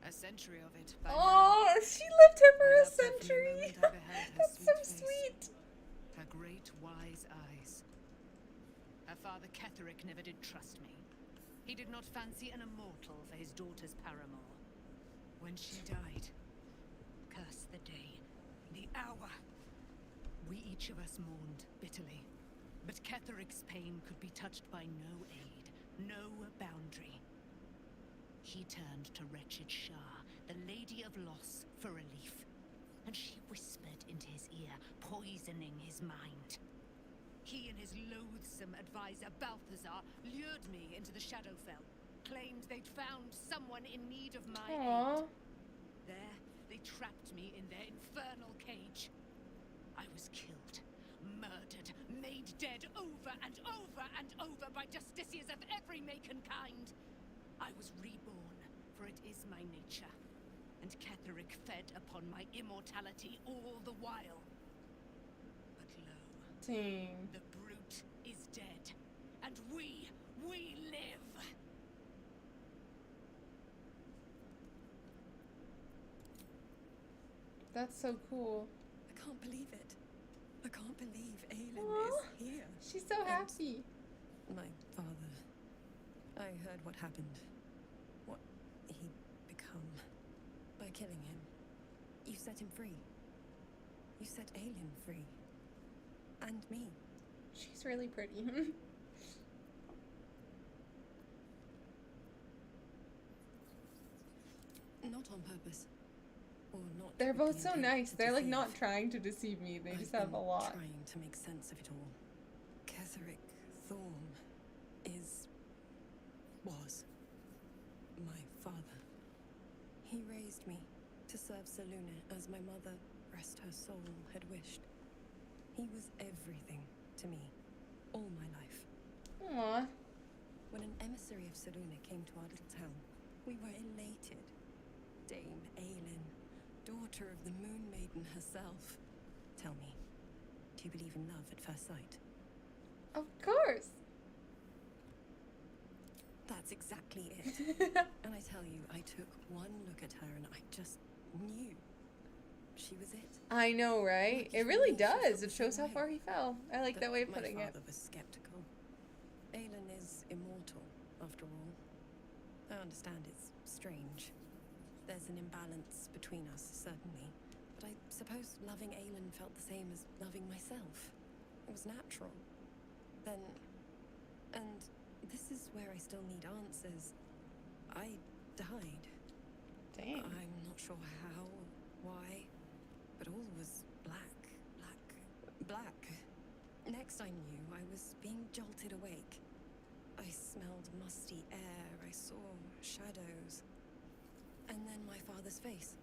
A century of it. By Oh, now. she lived here for a I loved her from the century. moment I beheld her That's so face. sweet. Her great wise eyes. Her father Ketheric never did trust me. He did not fancy an immortal for his daughter's paramour. When she died, curse the day, the hour. We each of us mourned bitterly. But Ketheric's pain could be touched by no aid, no boundary. He turned to wretched Shah, the Lady of Loss, for relief. And she whispered into his ear, poisoning his mind. He and his loathsome advisor, Balthazar, lured me into the Shadowfell, claimed they'd found someone in need of my aid. There, they trapped me in their infernal cage. I was killed, murdered, made dead over and over and over by justiciars of every make and kind. I was reborn, for it is my nature. And Ketheric fed upon my immortality all the while. But lo, Dang. the brute is dead, and we live! That's so cool. I can't believe it. I can't believe Aelin Aw, is here. She's so happy. My father. I heard what happened. What he'd become. By killing him. You set him free. You set Aelin free. And me. She's really pretty. Not on purpose. Or not. They're with both the so intent nice. to They're like deceive. not trying to deceive me. They just I've have a been lot. Trying to make sense of it all. Ketheric Thorm was my father. He raised me to serve Selûne as my mother, rest her soul, had wished. He was everything to me, all my life. Aww. When an emissary of Selûne came to our little town, we were elated. Dame Aelin, daughter of the Moon Maiden herself. Tell me, do you believe in love at first sight? Of course. That's exactly it. And I tell you, I took one look at her and I just knew she was it. I know, right? It really does. It shows how far he fell. I like that way of putting My it. father was skeptical. Aelin is immortal, after all. I understand it's strange. There's an imbalance between us, certainly. But I suppose loving Aelin felt the same as loving myself. It was natural. Then... and this is where I still need answers. I died. Dang. I'm not sure how, why, but all was black. Next I knew, I was being jolted awake. I smelled musty air, I saw shadows. And then my father's face.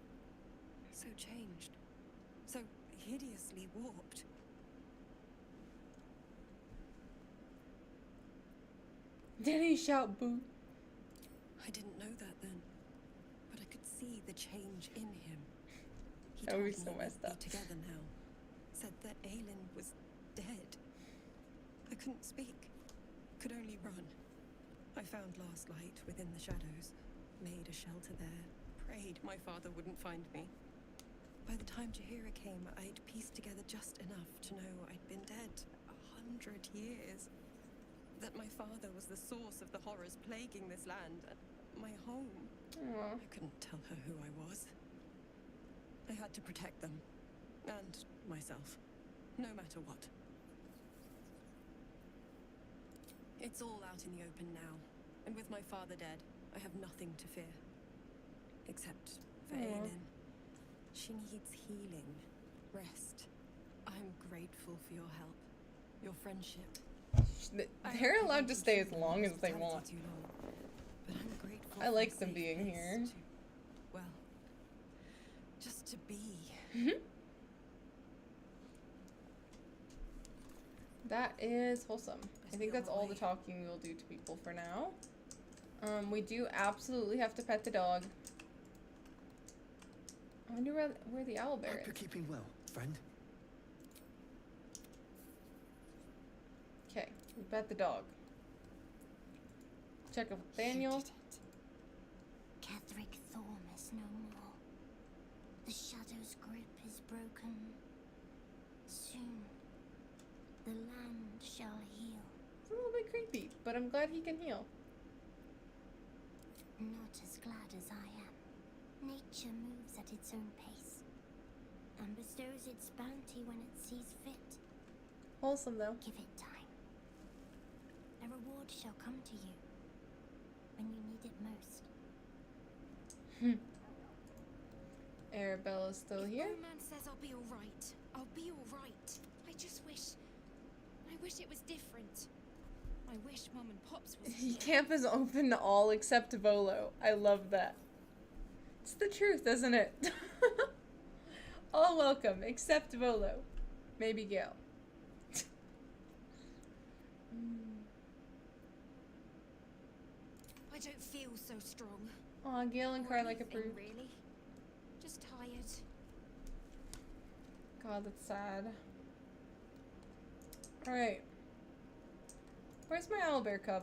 So changed. So hideously warped. Did he shout boo? I didn't know that then, but I could see the change in him. He That told would me be so we'd messed be up. together now. Said that Aelin was dead. I couldn't speak, could only run. I found last light within the shadows, made a shelter there, prayed my father wouldn't find me. By the time Jaheira came, I'd pieced together just enough to know I'd been dead 100 years. That my father was the source of the horrors plaguing this land, my home. Aww. I couldn't tell her who I was. I had to protect them, and myself, no matter what. It's all out in the open now, and with my father dead, I have nothing to fear. Except for Aelin. She needs healing, rest. I'm grateful for your help, your friendship. They're allowed to stay as long as they want. Too long, but I'm grateful I like for a them safe being place here. to, well, just to be. That is wholesome. I think that's all the talking we'll do to people for now. We do absolutely have to pet the dog. I wonder where the owlbear Hope is. you're keeping well, friend. Okay, we pet the dog. Check up with Daniel. Ketheric Thorm is no more. The shadow's grip is broken. Soon, the land shall heal. It's a little bit creepy, but I'm glad he can heal. Not as glad as I am. Nature moves at its own pace and bestows its bounty when it sees fit. Wholesome, though. Give it time. A reward shall come to you when you need it most. Arabella's still here. Man says I'll be alright. I'll be alright. I just wish it was different. I wish Mum and Pops was Camp is open to all except Volo. I love that. It's the truth, isn't it? All welcome except Volo. Maybe Gale. I don't feel so strong. Aw, Gale and Cry like a prude. Really? Just tired. God, that's sad. Alright. Where's my owlbear cub?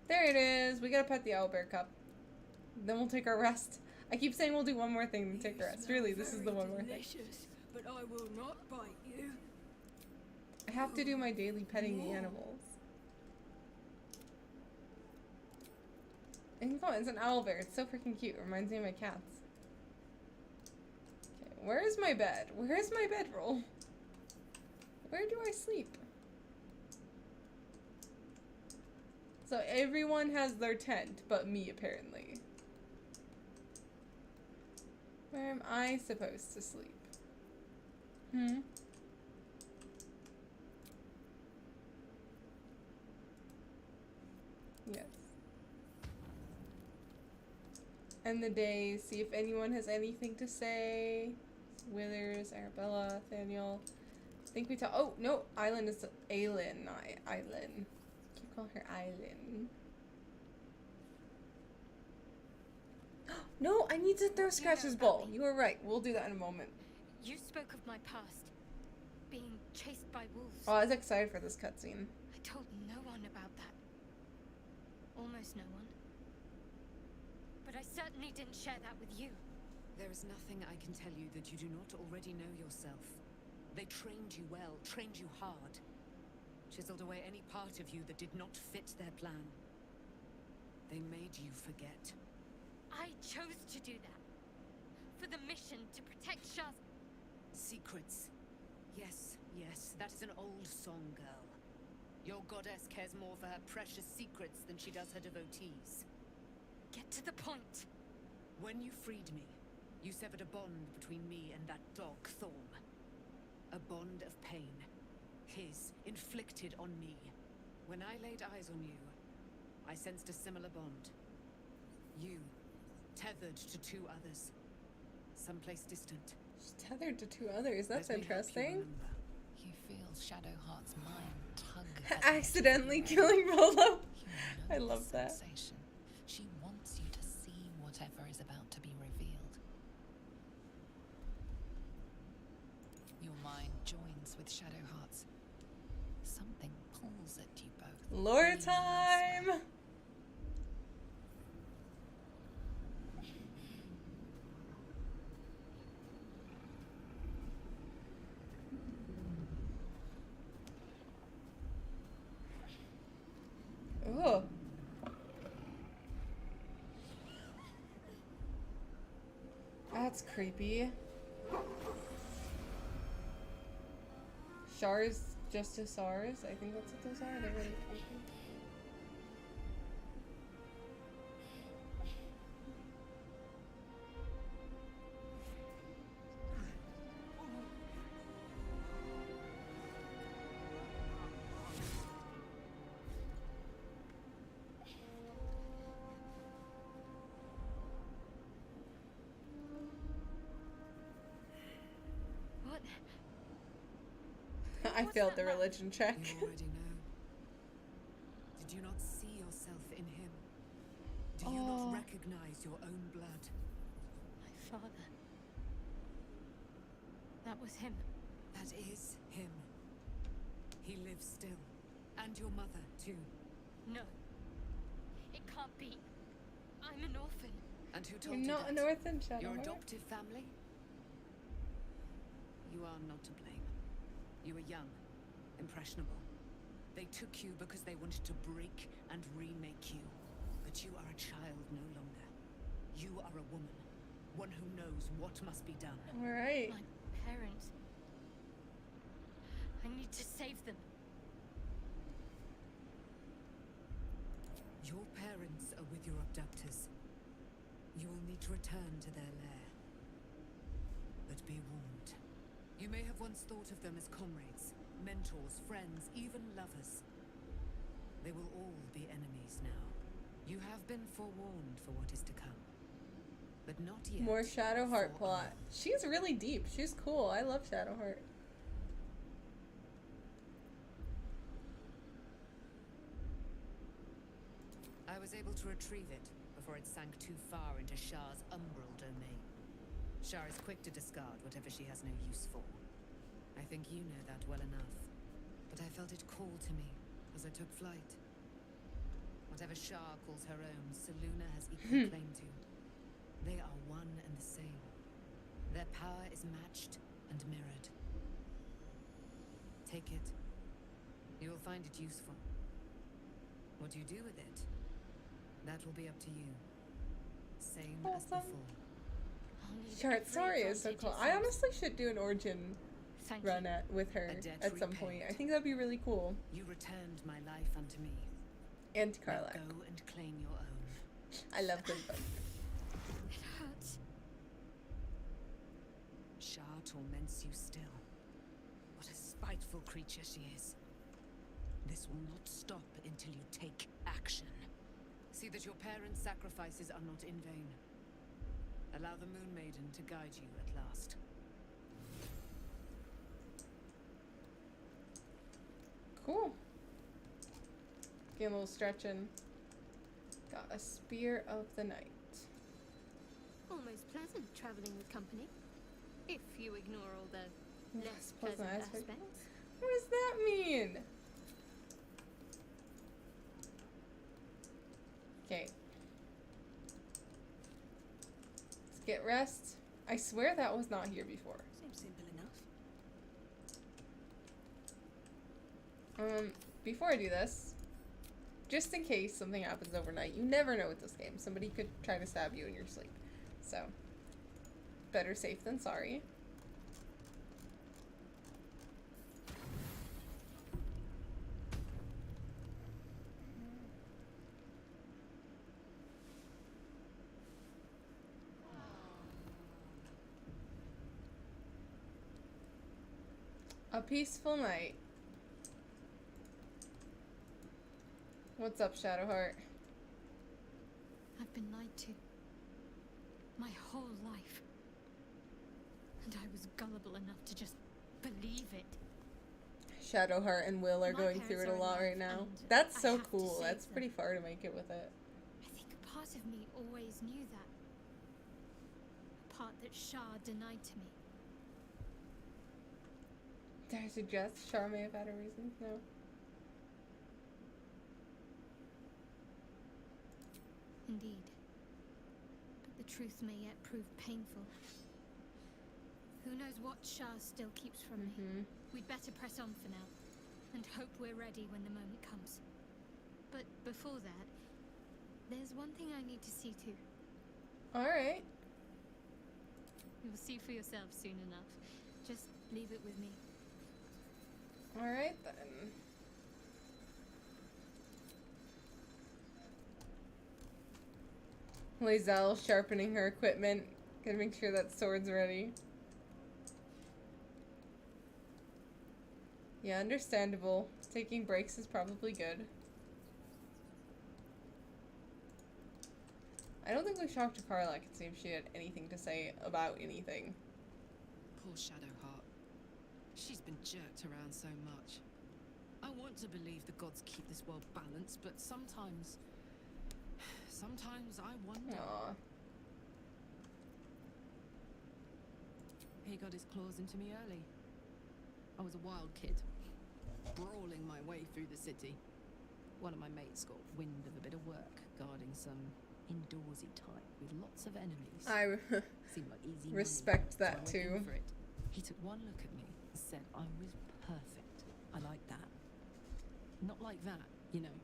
There it is! We gotta pet the owlbear cub. Then we'll take our rest. I keep saying we'll do one more thing and take a rest. Really, this is the one more thing. But I will not bite you. I have to do my daily petting the animals. And come on, it's an owlbear. It's so freaking cute. It reminds me of my cats. Okay, where is my bed? Where is my bedroll? Where do I sleep? So everyone has their tent, but me apparently. Where am I supposed to sleep? Yes. End the day, see if anyone has anything to say. Withers, Arabella, Nathaniel. I think we talk. Oh, no, Island is Aelin, not Island. Keep calling her Island. No, I need to throw Scratch's ball. You were right. We'll do that in a moment. You spoke of my past. Being chased by wolves. Oh, I was excited for this cutscene. I told no one about that. Almost no one. But I certainly didn't share that with you. There is nothing I can tell you that you do not already know yourself. They trained you well, trained you hard. Chiseled away any part of you that did not fit their plan. They made you forget. I chose to do that. For the mission to protect Shaz. Secrets. Yes, yes, that is an old song, girl. Your goddess cares more for her precious secrets than she does her devotees. Get to the point. When you freed me, you severed a bond between me and that dog, Thorm. A bond of pain. His, inflicted on me. When I laid eyes on you, I sensed a similar bond. You, tethered to two others. Someplace distant. She's tethered to two others. That's Let me help you interesting. remember. You feel Shadowheart's mind Accidentally killing Rolo. I love that. Sensation. She wants you to see whatever is about to be revealed. Your mind joins with Shadowheart's. Something pulls at you both. Lore time! Oh. That's creepy. Shars, just as SARS. I think that's what those are. They're really creepy. I failed the religion check. You already know. Did you not see yourself in him? Do you not recognize your own blood? My father. That was him. That is him. He lives still. And your mother, too. No. It can't be. I'm an orphan. And who told You're you not that? an orphan, Shadowheart. Your adoptive family? You are not to blame. You were young, impressionable. They took you because they wanted to break and remake you. But you are a child no longer. You are a woman. One who knows what must be done. Alright. My parents. I need to save them. Your parents are with your abductors. You will need to return to their lair. But be warned. You may have once thought of them as comrades, mentors, friends, even lovers. They will all be enemies now. You have been forewarned for what is to come. But not yet. More Shadowheart plot. She's really deep. She's cool. I love Shadowheart. I was able to retrieve it before it sank too far into Shar's umbral domain. Shar is quick to discard whatever she has no use for. I think you know that well enough. But I felt it call to me as I took flight. Whatever Shar calls her own, Selûne has equal claim to. They are one and the same. Their power is matched and mirrored. Take it. You will find it useful. What you do with it, that will be up to you. Same as before. Short story is so cool. I honestly should do an origin run with her at some point. I think that'd be really cool. You returned my life unto me. And Now Karlach. go and claim your own. I love them both. It hurts. Shar torments you still. What a spiteful creature she is. This will not stop until you take action. See that your parents' sacrifices are not in vain. Allow the Moon Maiden to guide you at last. Cool. Get a little stretching. Got a Spear of the Night. Almost pleasant traveling with company. If you ignore all the less pleasant pleasant aspect. aspects. What does that mean? Okay. Let's get rest. I swear that was not here before. Seems simple enough. Before I do this, just in case something happens overnight, you never know with this game. Somebody could try to stab you in your sleep. So, better safe than sorry. A peaceful night. What's up, Shadowheart? I've been lied to. My whole life. And I was gullible enough to just believe it. Shadowheart and Will are My going through it a parents are lot alive, right now. and That's I so have to cool. save That's them. pretty far to make it with it. I think a part of me always knew that. A part that Shah denied to me. Did I suggest Char may have had a reason? No. Indeed. But the truth may yet prove painful. Who knows what Shah still keeps from me? We'd better press on for now, and hope we're ready when the moment comes. But before that, there's one thing I need to see to. Alright. You'll see for yourself soon enough. Just leave it with me. Alright then. Lae'zel sharpening her equipment. Gotta make sure that sword's ready. Yeah, understandable. Taking breaks is probably good. I don't think we talked to Carla and see if she had anything to say about anything. Poor Shadowheart. She's been jerked around so much. I want to believe the gods keep this world balanced, but sometimes I wonder. Aww. He got his claws into me early. I was a wild kid, brawling my way through the city. One of my mates got wind of a bit of work guarding some indoorsy type with lots of enemies. I Seemed like easy respect money, that so I went too. in for it. He took one look at me and said I was perfect. I like that. Not like that, you know.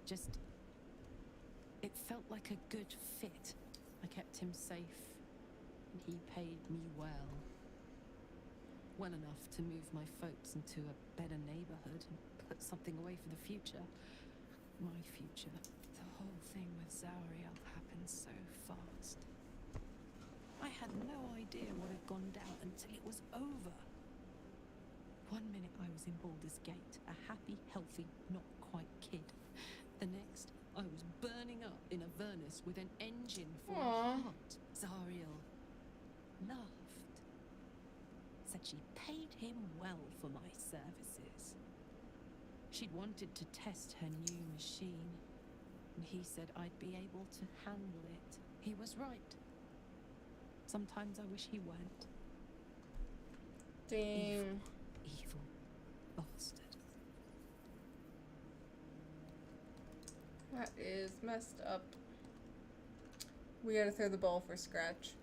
Just... it felt like a good fit. I kept him safe, and he paid me well. Well enough to move my folks into a better neighborhood and put something away for the future. My future. The whole thing with Zauriel happened so fast. I had no idea what had gone down until it was over. One minute I was in Baldur's Gate, a happy, healthy, not quite kid. The next, I was burning up in Avernus with an engine for a heart. Zauriel laughed. Said she paid him well for my services. She'd wanted to test her new machine, and he said I'd be able to handle it. He was right. Sometimes I wish he weren't. Dang. Evil bastard. That is messed up. We gotta throw the ball for Scratch.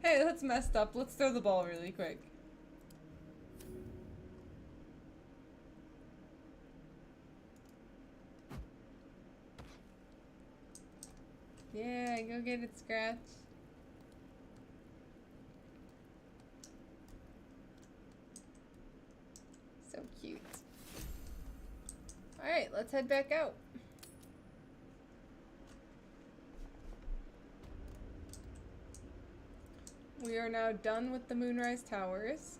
Hey, that's messed up. Let's throw the ball really quick. Yeah, go get it, Scratch. So cute. Alright, let's head back out. We are now done with the Moonrise Towers.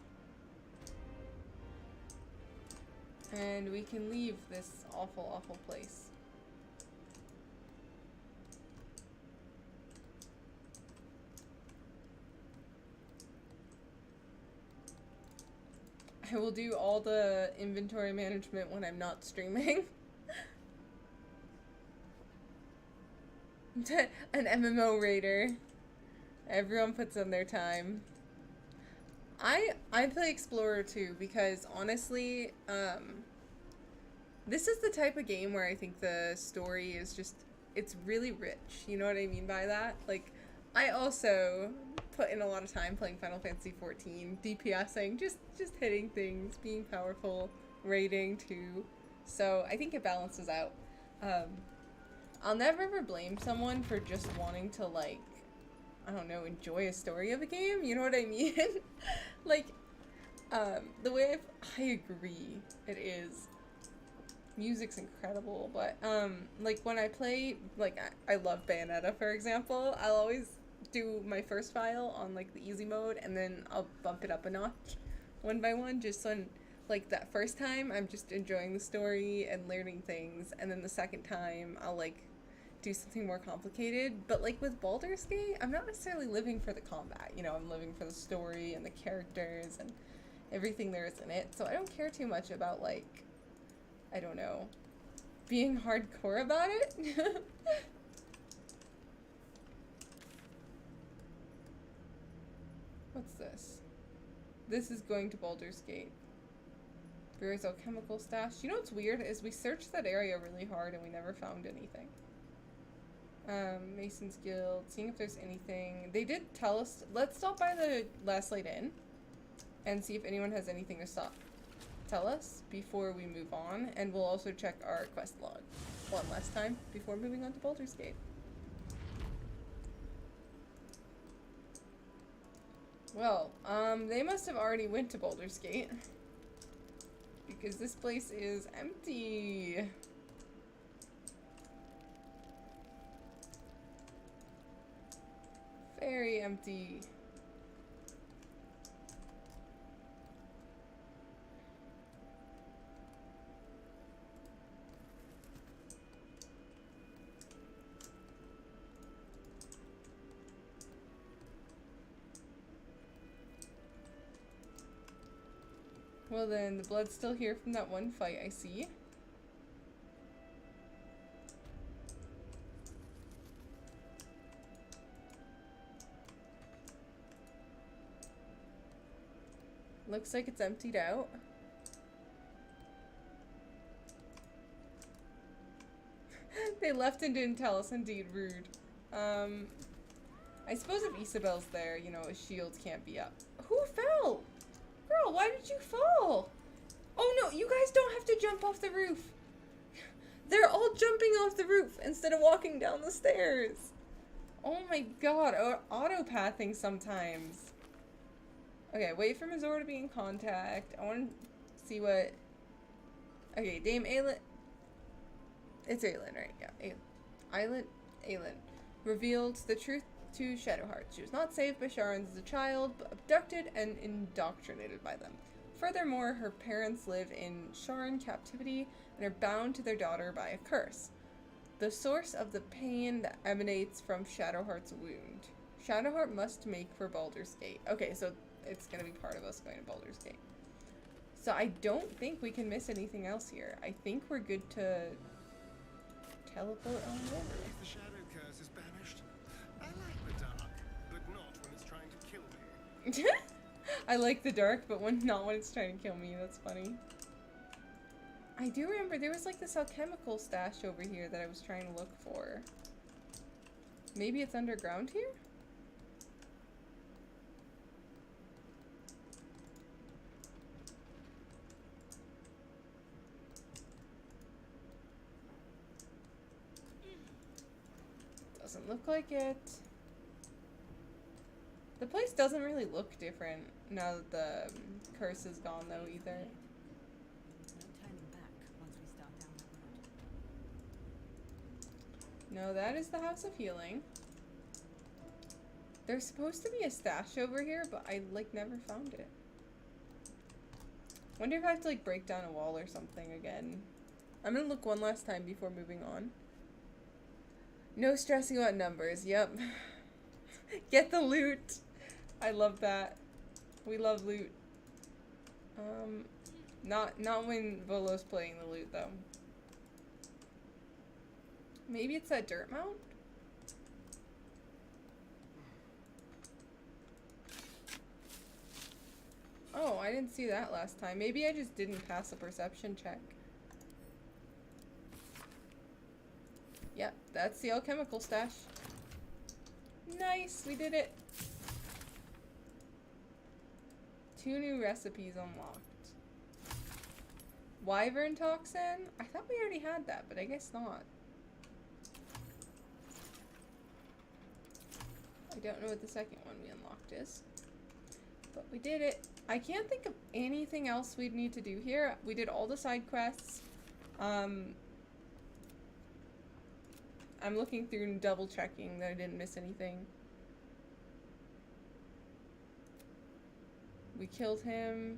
And we can leave this awful, awful place. I will do all the inventory management when I'm not streaming. An MMO raider. Everyone puts in their time. I play Explorer too because honestly, this is the type of game where I think the story is just, it's really rich. You know what I mean by that? Like, I also put in a lot of time playing Final Fantasy XIV, DPSing, just hitting things, being powerful, raiding too. So I think it balances out. I'll never ever blame someone for just wanting to, like, I don't know, enjoy a story of a game, you know what I mean? Like, the way I agree, it is. Music's incredible, but, like, when I play, like, I love Bayonetta, for example, I'll always do my first file on, like, the easy mode, and then I'll bump it up a notch, one by one, just so, like, that first time, I'm just enjoying the story and learning things, and then the second time, I'll, like, do something more complicated. But like with Baldur's Gate, I'm not necessarily living for the combat. You know, I'm living for the story and the characters and everything there is in it. So I don't care too much about, like, I don't know, being hardcore about it. What's this? This is going to Baldur's Gate. Brewer's alchemical stash. You know what's weird is we searched that area really hard and we never found anything. Mason's Guild. Seeing if there's anything. They did tell us. Let's stop by the Last Light Inn and see if anyone has anything to tell us before we move on. And we'll also check our quest log one last time before moving on to Baldur's Gate. Well, they must have already went to Baldur's Gate. Because this place is empty. Very empty. Well then, the blood's still here from that one fight, I see. Looks like it's emptied out. They left and didn't tell us, indeed, rude. I suppose if Isabel's there, you know, his shields can't be up. Who fell? Girl, why did you fall? Oh no, you guys don't have to jump off the roof. They're all jumping off the roof instead of walking down the stairs. Oh my god, auto-pathing sometimes. Okay, wait for Mazor to be in contact. I want to see what... Okay, Dame Aelin... It's Aelin, right? Yeah, Aelin revealed the truth to Shadowheart. She was not saved by Sharans as a child, but abducted and indoctrinated by them. Furthermore, her parents live in Sharan captivity and are bound to their daughter by a curse. The source of the pain that emanates from Shadowheart's wound. Shadowheart must make for Baldur's Gate. Okay, so it's gonna be part of us going to Baldur's Gate. So I don't think we can miss anything else here. I think we're good to teleport on over. The shadow curse is banished. I like the dark, but not when it's trying to kill me. I like the dark, but not when it's trying to kill me. That's funny. I do remember there was like this alchemical stash over here that I was trying to look for. Maybe it's underground here? Doesn't look like it. The place doesn't really look different now that the curse is gone though either. No turning back once we start down that road. No, that is the House of Healing. There's supposed to be a stash over here, but I like never found it. Wonder if I have to like break down a wall or something again. I'm gonna look one last time before moving on. No stressing about numbers, yep. Get the loot. I love that. We love loot. Not when Volo's playing the loot though. Maybe it's that dirt mound? Oh, I didn't see that last time. Maybe I just didn't pass a perception check. Yep, that's the alchemical stash. Nice, we did it. 2 new recipes unlocked. Wyvern toxin? I thought we already had that, but I guess not. I don't know what the second one we unlocked is. But we did it. I can't think of anything else we'd need to do here. We did all the side quests. I'm looking through and double checking that I didn't miss anything. We killed him.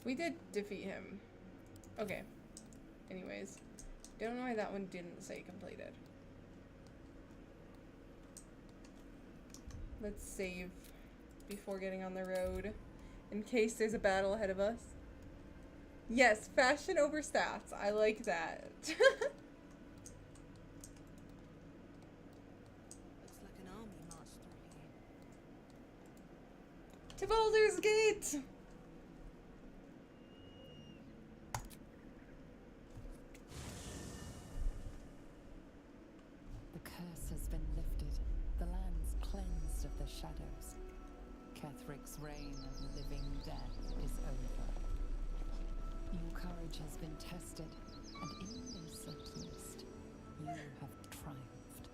We did defeat him. Okay. Anyways. Don't know why that one didn't say completed. Let's save before getting on the road. In case there's a battle ahead of us. Yes, fashion over stats. I like that. Looks like an army marched through here. To Baldur's Gate! The curse has been lifted. The land's cleansed of the shadows. Kethric's reign of living death is over. Your courage has been tested, and in this at least, you have triumphed.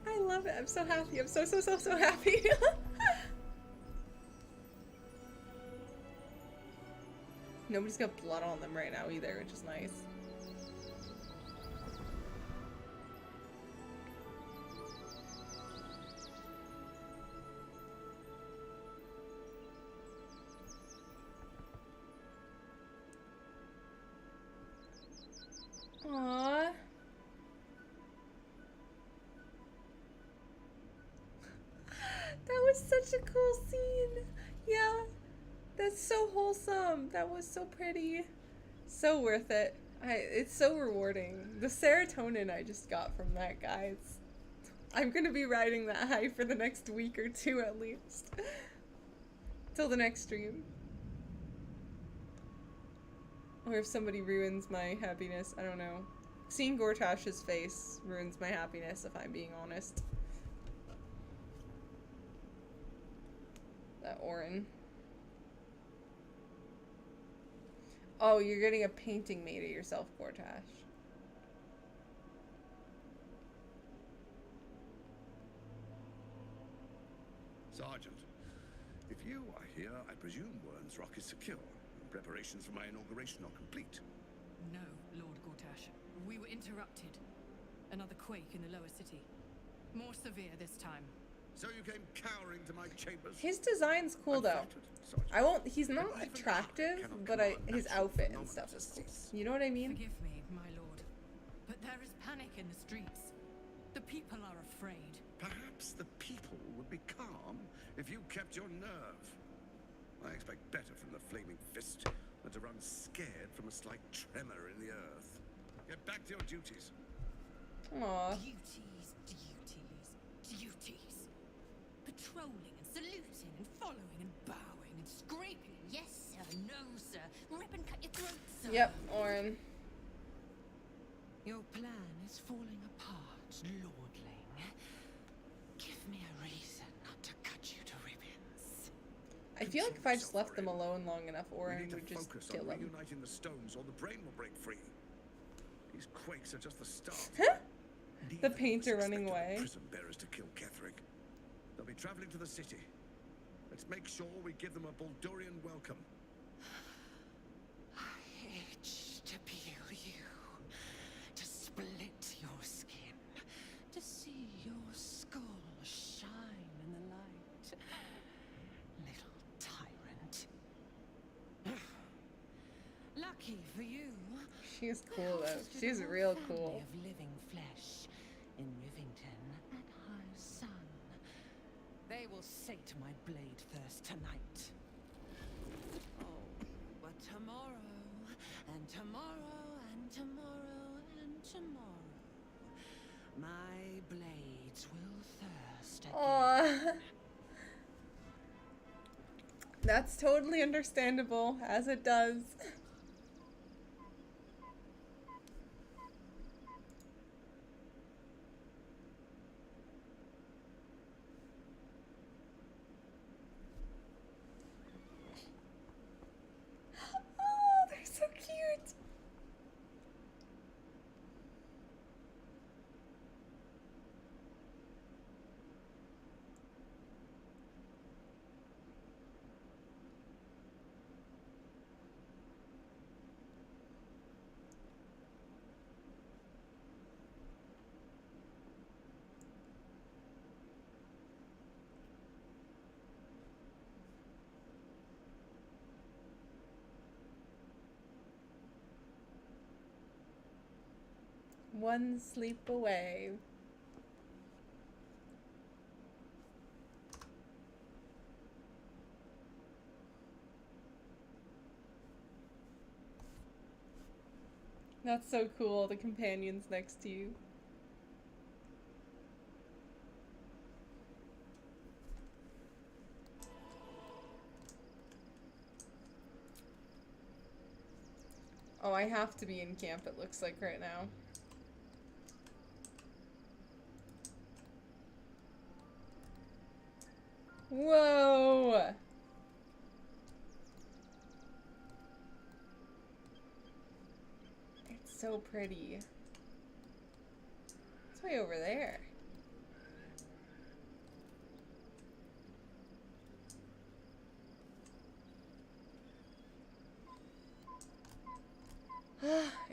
I love it. I'm so happy. I'm so happy. Nobody's got blood on them right now either, which is nice. Aww. That was such a cool scene. Yeah. That's so wholesome. That was so pretty. So worth it. It's so rewarding. The serotonin I just got from that, guys. I'm gonna be riding that high for the next week or two at least. Till the next stream. Or if somebody ruins my happiness, I don't know. Seeing Gortash's face ruins my happiness, if I'm being honest. That Orin. Oh, you're getting a painting made of yourself, Gortash. Sergeant, if you are here, I presume Wern's Rock is secure. Preparations for my inauguration are complete. No, Lord Gortash. We were interrupted. Another quake in the lower city. More severe this time. So you came cowering to my chambers? His design's cool though. I won't, he's not attractive, but his outfit and stuff is cool. You know what I mean? Forgive me, my lord. But there is panic in the streets. The people are afraid. Perhaps the people would be calm if you kept your nerve. I expect better from the Flaming Fist than to run scared from a slight tremor in the earth. Get back to your duties. Aww. Duties. Patrolling and saluting and following and bowing and scraping. Yes, sir. No, sir. Rip and cut your throat, sir. Yep, Orin. Your plan is falling apart, lordling. Give me a reason not to cut you to ribbons. I feel like if I just left them alone long enough, Orin would just Focus kill on them. reuniting the stones, or the brain will break free. These quakes are just the start. The painter running away. Prison bearers to kill Ketherick. They'll be traveling to the city. Let's make sure we give them a Baldurian welcome. I itch to peel you, to split your skin, to see your skull shine in the light. Little tyrant. Lucky for you. She's cool though. She's real cool. Of living flesh in Rivington at high sun. They will sate my blade thirst tonight. Oh, but tomorrow, and tomorrow, and tomorrow, and tomorrow, my blades will thirst again. Aww. That's totally understandable, as it does. Oh, they're so cute. one sleep away. That's so cool, the companion's next to you. Oh, I have to be in camp, it looks like right now. Whoa! It's so pretty. It's way over there.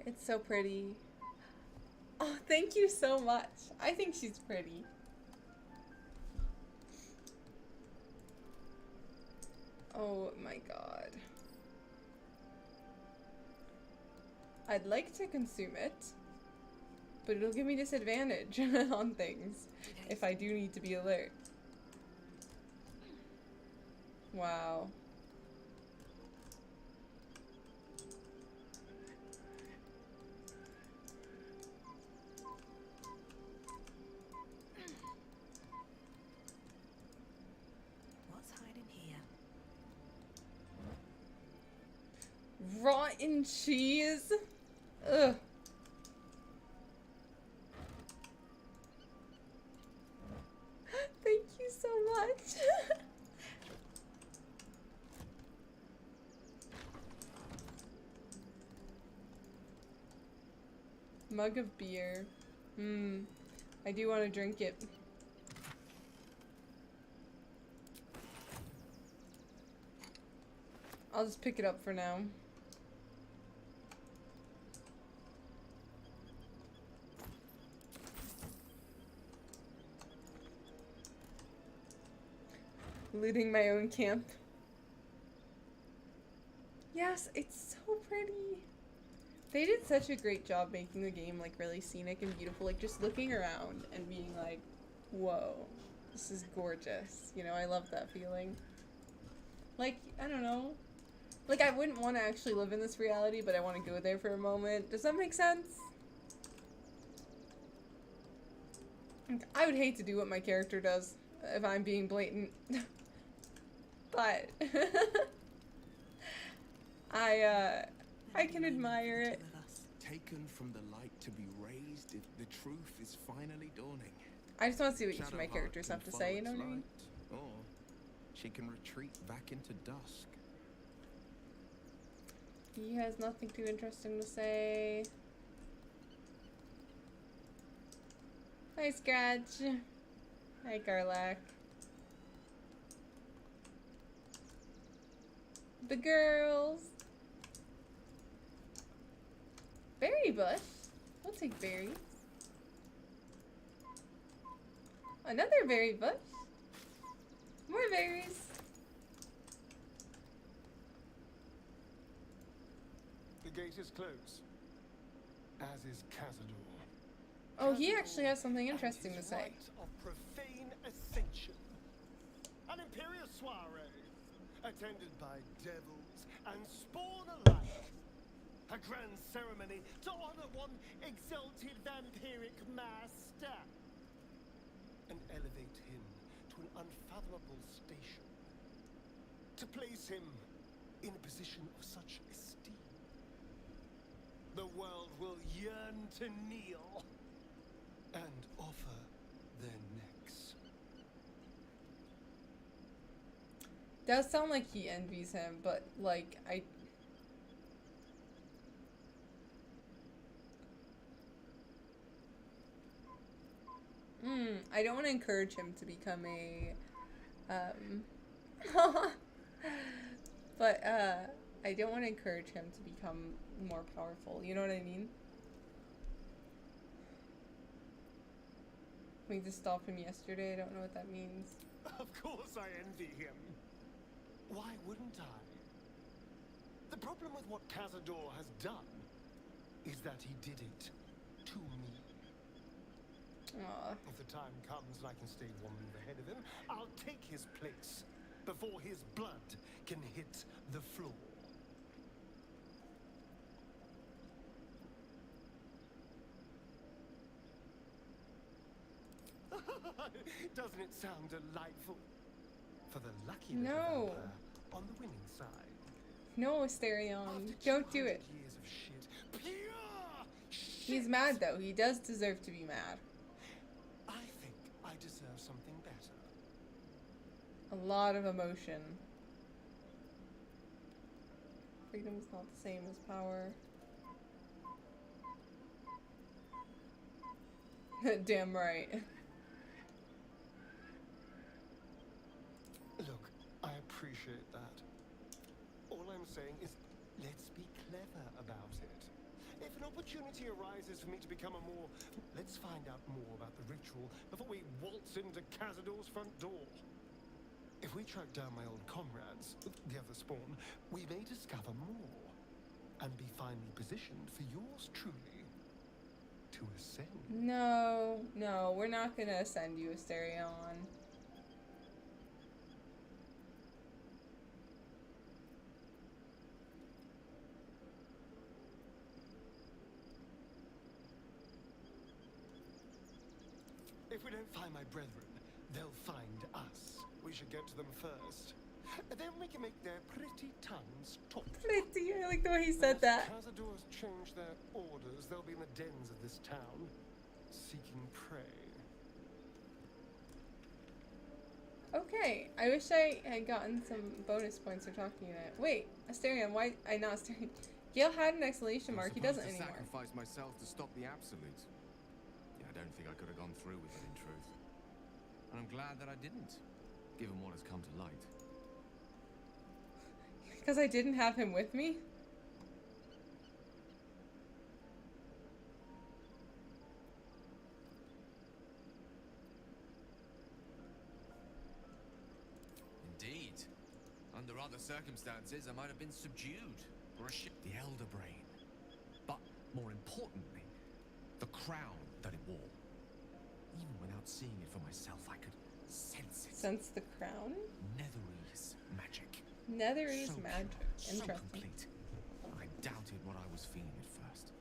It's so pretty. Oh, thank you so much. I think she's pretty. Oh my god. I'd like to consume it, but it'll give me disadvantage on things if I do need to be alert. Wow. What's hiding here? Rotten cheese? Ugh. Thank you so much. Mug of beer. I do want to drink it. I'll just pick it up for now. Looting my own camp. Yes, it's so pretty. They did such a great job making the game like really scenic and beautiful. Like just looking around and being like, whoa, this is gorgeous. You know, I love that feeling. Like, I don't know. Like I wouldn't want to actually live in this reality, but I want to go there for a moment. Does that make sense? I would hate to do what my character does, if I'm being blatant. But I can admire it. Taken from the light to be raised, the truth is finally dawning. I just want to see what each of my characters have to say, you know what I mean? Or she can retreat back into dusk. He has nothing too interesting to say. Hi, Scratch. Hi, Garlac. The girls. Berry bush. We'll take berries. Another berry bush. More berries. The gate is closed, as is Cazador. Oh, he actually has something interesting to say. Rite of profane ascension. An imperial soiree, attended by devils and spawn alike. A grand ceremony to honor one exalted vampiric master. And elevate him to an unfathomable station. To place him in a position of such esteem. The world will yearn to kneel and offer their necks. Does sound like he envies him, but like I don't want to encourage him to become a but I don't want to encourage him to become more powerful, you know what I mean? We just stopped him yesterday, I don't know what that means. Of course I envy him. Why wouldn't I? The problem with what Cazador has done is that he did it to me. Aw. If the time comes and I can stay one move ahead of him, I'll take his place before his blood can hit the floor. Doesn't it sound delightful? For the lucky little No. vampire on the winning side. No, Asterion. Don't do it. Years of shit. Pure He's mad though. He does deserve to be mad. I think I deserve something better. A lot of emotion. Freedom is not the same as power. Damn right. Look, I appreciate that. All I'm saying is, let's be clever about it. If an opportunity arises for me to become a more... Let's find out more about the ritual before we waltz into Cazador's front door. If we track down my old comrades, the other spawn, we may discover more. And be finally positioned for yours truly to ascend. No, no, we're not gonna ascend you, Asterion. If we don't find my brethren, they'll find us. We should get to them first. Then we can make their pretty tongues talk. Pretty, I like the way he said that. As Cazador's change their orders, they'll be in the dens of this town, seeking prey. Okay, I wish I had gotten some bonus points for talking to it. Wait, Asterion, why? Not Asterion. Gale had an exclamation mark. He doesn't anymore. Sacrifice myself to stop the absolute. Yeah, I don't think I could have gone through with it in truth. And I'm glad that I didn't, given what has come to light. Because I didn't have him with me? Indeed. Under other circumstances, I might have been subdued, or a ship. The Elder Brain. But, more importantly, the crown that it wore. Even without seeing it for myself, I could sense it. Sense the crown? Netherese magic. Netherese So magic. pure, so Interesting. complete. I doubted what I was feeling at first.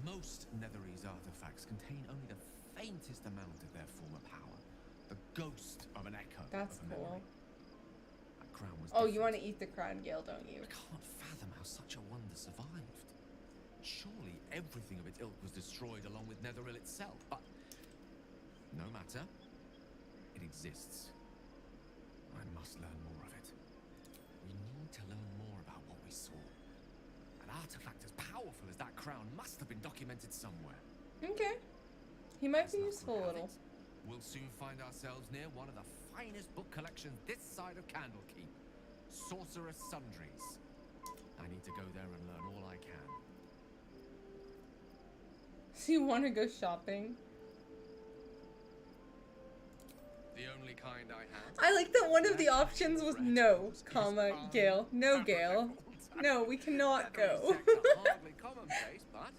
Most Netherese artifacts contain only the faintest amount of their former power. The ghost of an echo. That's of a cool. memory. That crown was Oh, you different. want to eat the crown, Gale, don't you? I can't fathom how such a wonder survived. Surely everything of its ilk was destroyed along with Netheril itself, but no matter. It exists. I must learn more of it. We need to learn more about what we saw. An artifact as powerful as that crown must have been documented somewhere. Okay. He might be As luck useful a would have little. it, we'll soon find ourselves near one of the finest book collections this side of Candlekeep. Sorcerer's Sundries. I need to go there and learn all I can. So you want to go shopping? The only kind I had. I like that one of the options was no, comma, Gale. No, Gale. No, we cannot go. Hardly commonplace, but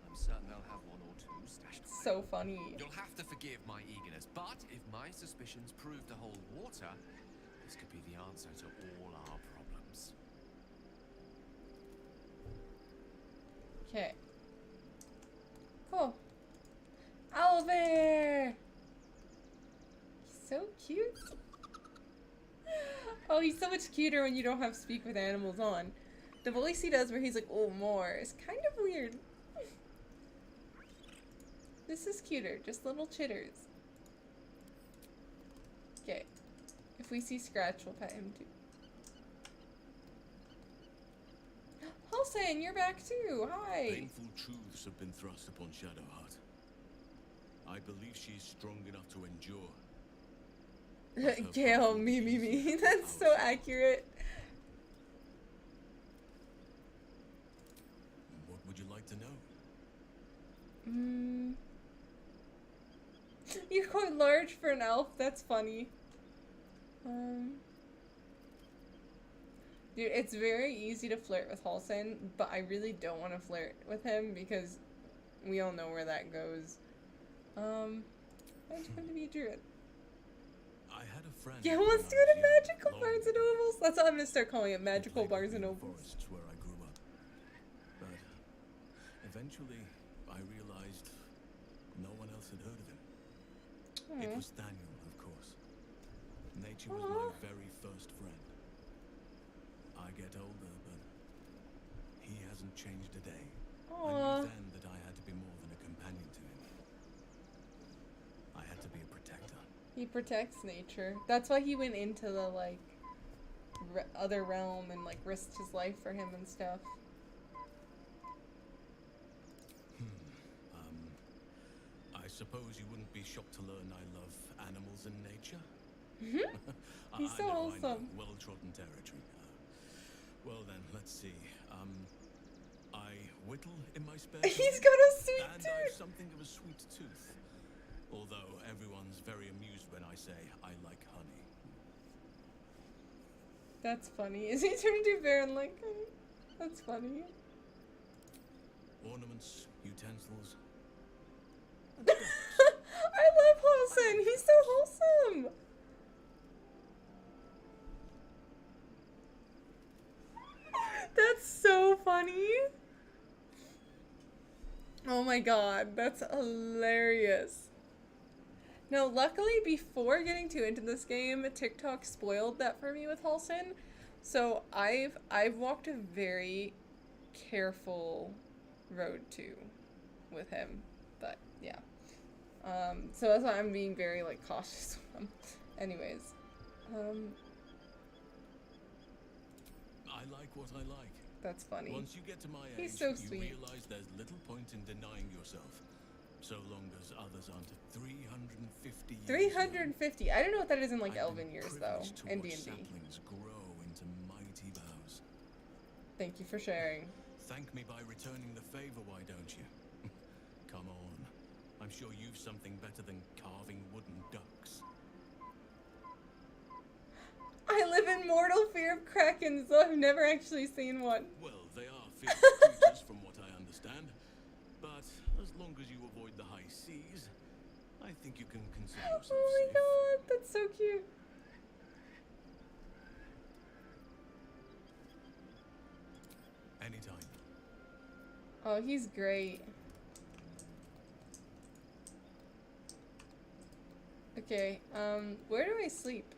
I'm certain they'll have one or two stashed away. So funny. You'll have to forgive my eagerness, but if my suspicions prove to hold water, this could be the answer to all our problems. Okay. Cool. Owlbear! He's so cute. Oh, he's so much cuter when you don't have speak with animals on. The voice he does where he's like, oh, more, is kind of weird. This is cuter, just little chitters. Okay. If we see Scratch, we'll pet him too. Halcyon, you're back too. Hi. Painful truths have been thrust upon Shadowheart. I believe she's strong enough to endure. Gale, me. That's so accurate. What would you like to know? You're quite large for an elf. That's funny. Dude, it's very easy to flirt with Halcyon, but I really don't want to flirt with him because we all know where that goes. Why'd you want to be a druid? I had a friend. Yeah, who wants to go to magical Barnes and Nobles? That's what I'm gonna start calling it, magical Barnes and Nobles. Forests where I grew up. But eventually, I realized no one else had heard of him. It was Daniel, of course. Nature was my very first friend. I get older, but he hasn't changed a day. I knew then that I had to be more than a companion to him. I had to be a protector. He protects nature. That's why he went into the, like, other realm and, like, risked his life for him and stuff. I suppose you wouldn't be shocked to learn I love animals and nature? He's so wholesome. Well-trodden territory. Well then, let's see. I whittle in my spare time. He's got a sweet and tooth! I've something of a sweet tooth. Although everyone's very amused when I say I like honey. That's funny. Is he turned to Baron like honey? That's funny. Ornaments, utensils. I love Wholesome! He's so wholesome! That's so funny! Oh my god, that's hilarious. No, luckily before getting too into this game, TikTok spoiled that for me with Halsin. So I've walked a very careful road to with him. But yeah. So that's why I'm being very like cautious with him. Anyways. I like what I like. That's funny. Once you get to my age, He's so you sweet. realize there's little point in denying yourself, so long as others aren't 350 years 350. I don't know what that is in like I've Elven been years though, privileged to in watch D&D. saplings grow into mighty boughs. Thank you for sharing. Thank me by returning the favor, why don't you? Come on. I'm sure you've something better than carving wooden ducks. I live in mortal fear of krakens, though I've never actually seen one. Well, they are fierce creatures from what I understand. But as long as you avoid the high seas, I think you can consider yourself Oh my safe. god, that's so cute. Anytime. Oh, he's great. Okay, where do I sleep?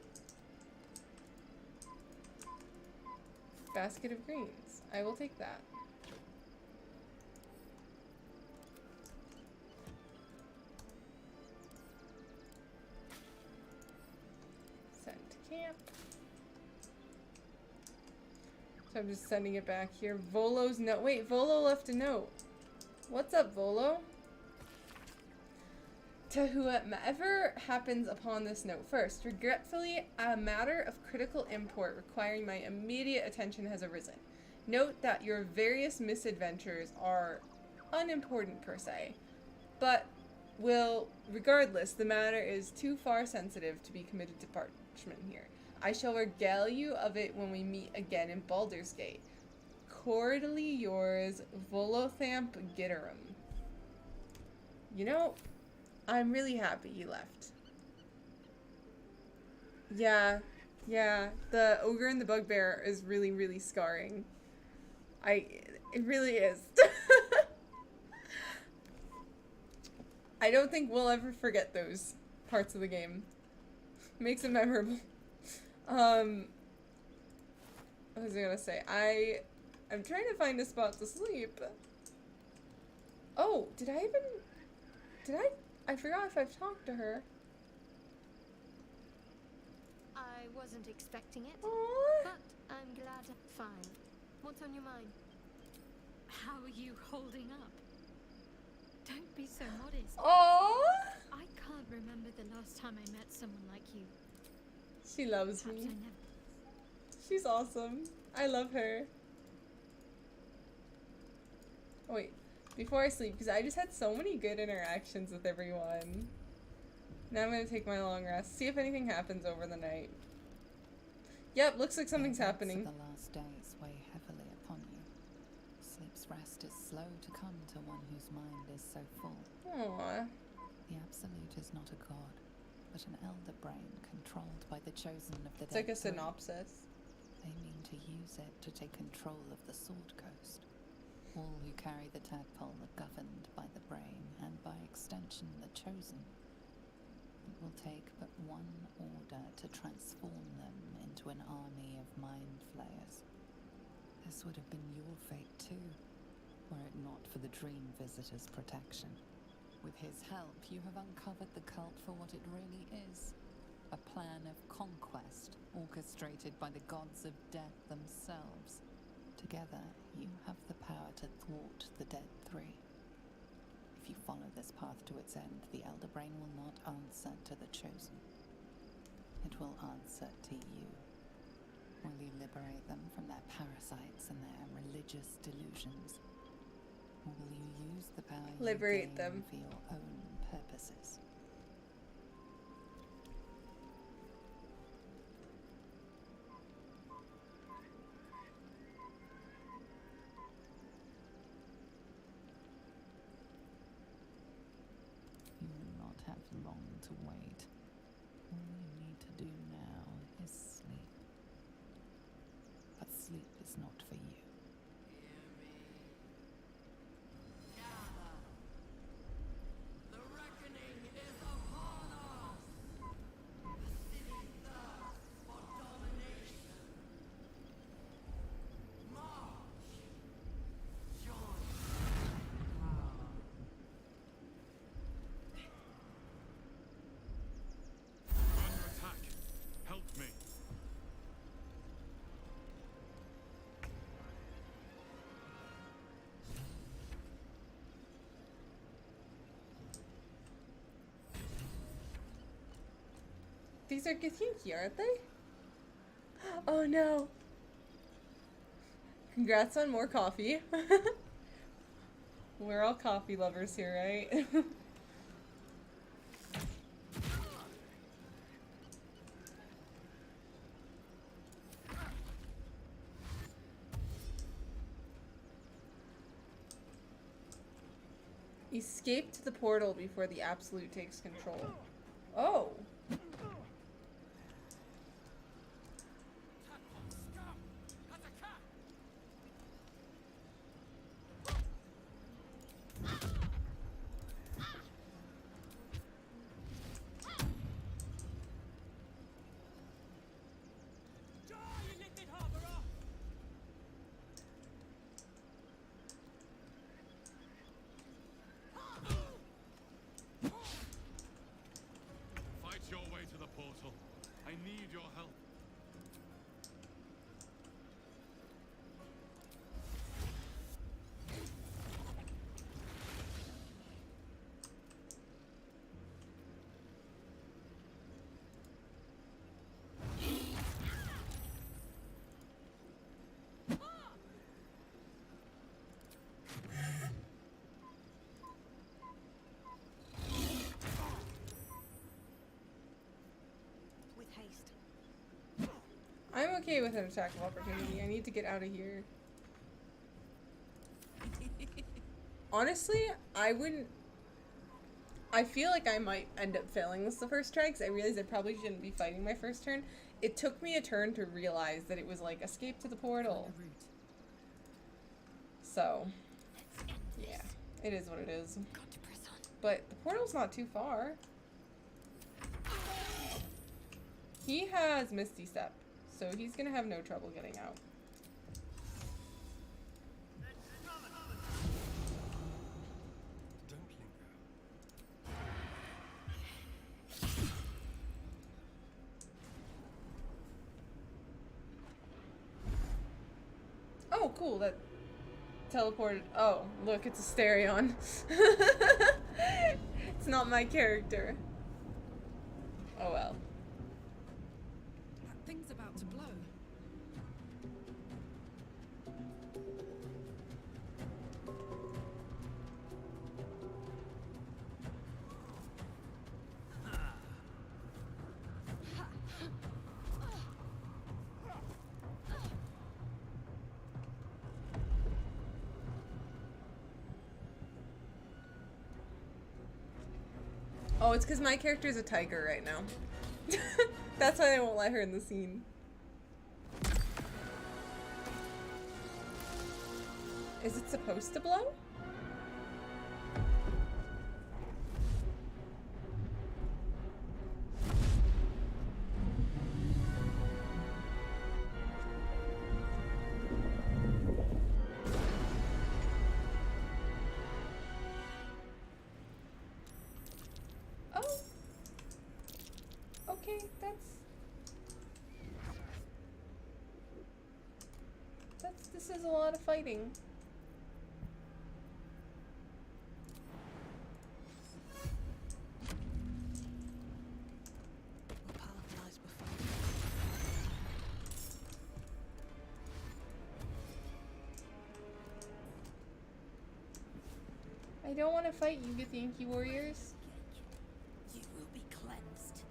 Basket of greens. I will take that. Send to camp. So I'm just sending it back here. Volo's note. Wait, Volo left a note. What's up, Volo? To whoever happens upon this note first, regretfully, a matter of critical import requiring my immediate attention has arisen. Note that your various misadventures are unimportant per se, but regardless, the matter is too far sensitive to be committed to parchment here. I shall regale you of it when we meet again in Baldur's Gate. Cordially yours, Volothamp Gitterum. You know, I'm really happy he left. Yeah, the ogre and the bugbear is really, really scarring. It really is. I don't think we'll ever forget those parts of the game. Makes it memorable. What was I gonna say? I'm trying to find a spot to sleep. Oh, I forgot if I've talked to her. I wasn't expecting it, Aww. but I'm glad. Fine. What's on your mind? How are you holding up? Don't be so modest. Aww. I can't remember the last time I met someone like you. She loves Perhaps me. I never. She's awesome. I love her. Oh, wait. Before I sleep, because I just had so many good interactions with everyone. Now I'm going to take my long rest. See if anything happens over the night. Yep, looks like something's happening. The last days weigh heavily upon you. Sleep's rest is slow to come to one whose mind is so full. Aww. The Absolute is not a god, but an elder brain controlled by the chosen of the It's like a Dead Three, synopsis. aiming to use it to take control of the Sword Coast. All who carry the tadpole are governed by the brain, and by extension the chosen. It will take but one order to transform them into an army of mind flayers. This would have been your fate too, were it not for the Dream Visitor's protection. With his help, you have uncovered the cult for what it really is. A plan of conquest, orchestrated by the gods of death themselves. Together, you have the power to thwart the Dead Three. If you follow this path to its end, the Elder Brain will not answer to the Chosen. It will answer to you. Will you liberate them from their parasites and their religious delusions? Or will you use the power you Liberate gain them. for your own purposes? You will not have long to wait. All you need to do now is sleep. But sleep is not for you. The reckoning is upon us! The city thirsts for domination. March! Join power. Under attack. Help me. These are Githyanki, aren't they? Oh no. Congrats on more coffee. We're all coffee lovers here, right? Escape to the portal before the Absolute takes control. Oh. Fight your way to the portal. I need your help. With haste. I'm okay with an attack of opportunity. I need to get out of here. Honestly, I wouldn't... I feel like I might end up failing this the first try, because I realized I probably shouldn't be fighting my first turn. It took me a turn to realize that it was like, escape to the portal. So, yeah, it is what it is. But the portal's not too far. He has Misty Step, so he's gonna have no trouble getting out. Don't linger. Oh, cool, that teleported. Oh, look, it's a Stereon. It's not my character. Oh well. That thing's about to blow. Oh, it's because my character's a tiger right now. That's why they won't let her in the scene. Is it supposed to blow? Oh. Okay, this is a lot of fighting. I don't want to fight you, Githyanki warriors. You will be cleansed.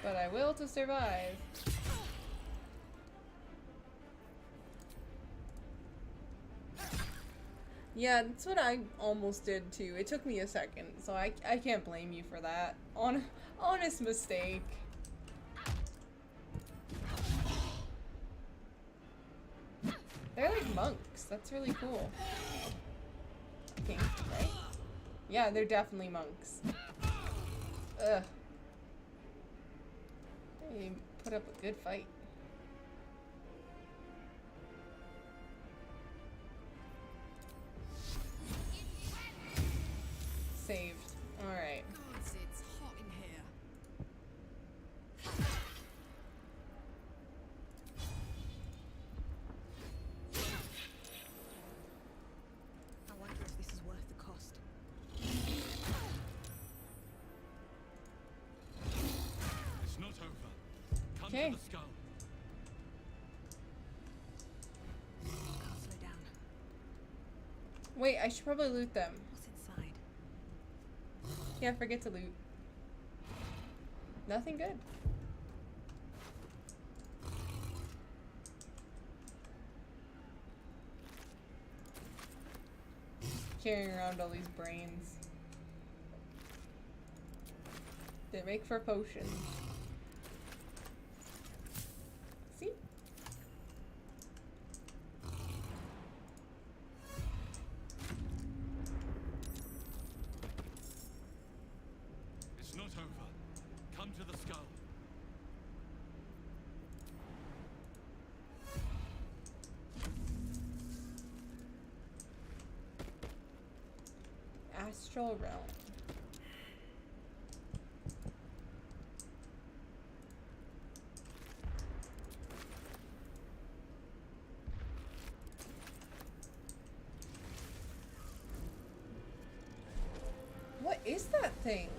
But I will to survive. Yeah, that's what I almost did too. It took me a second, so I can't blame you for that. Honest mistake. They're like monks. That's really cool. I think, right? Yeah, they're definitely monks. Ugh. They put up a good fight. Saved. Alright. Gods, it's hot in here. I wonder if this is worth the cost. It's not over. Come Okay. to the skull. Slow down. Wait, I should probably loot them. What's inside? Can't forget to loot. Nothing good. Carrying around all these brains. They make for potions. See? It's not over. Come to the skull. Astral realm. What is that thing?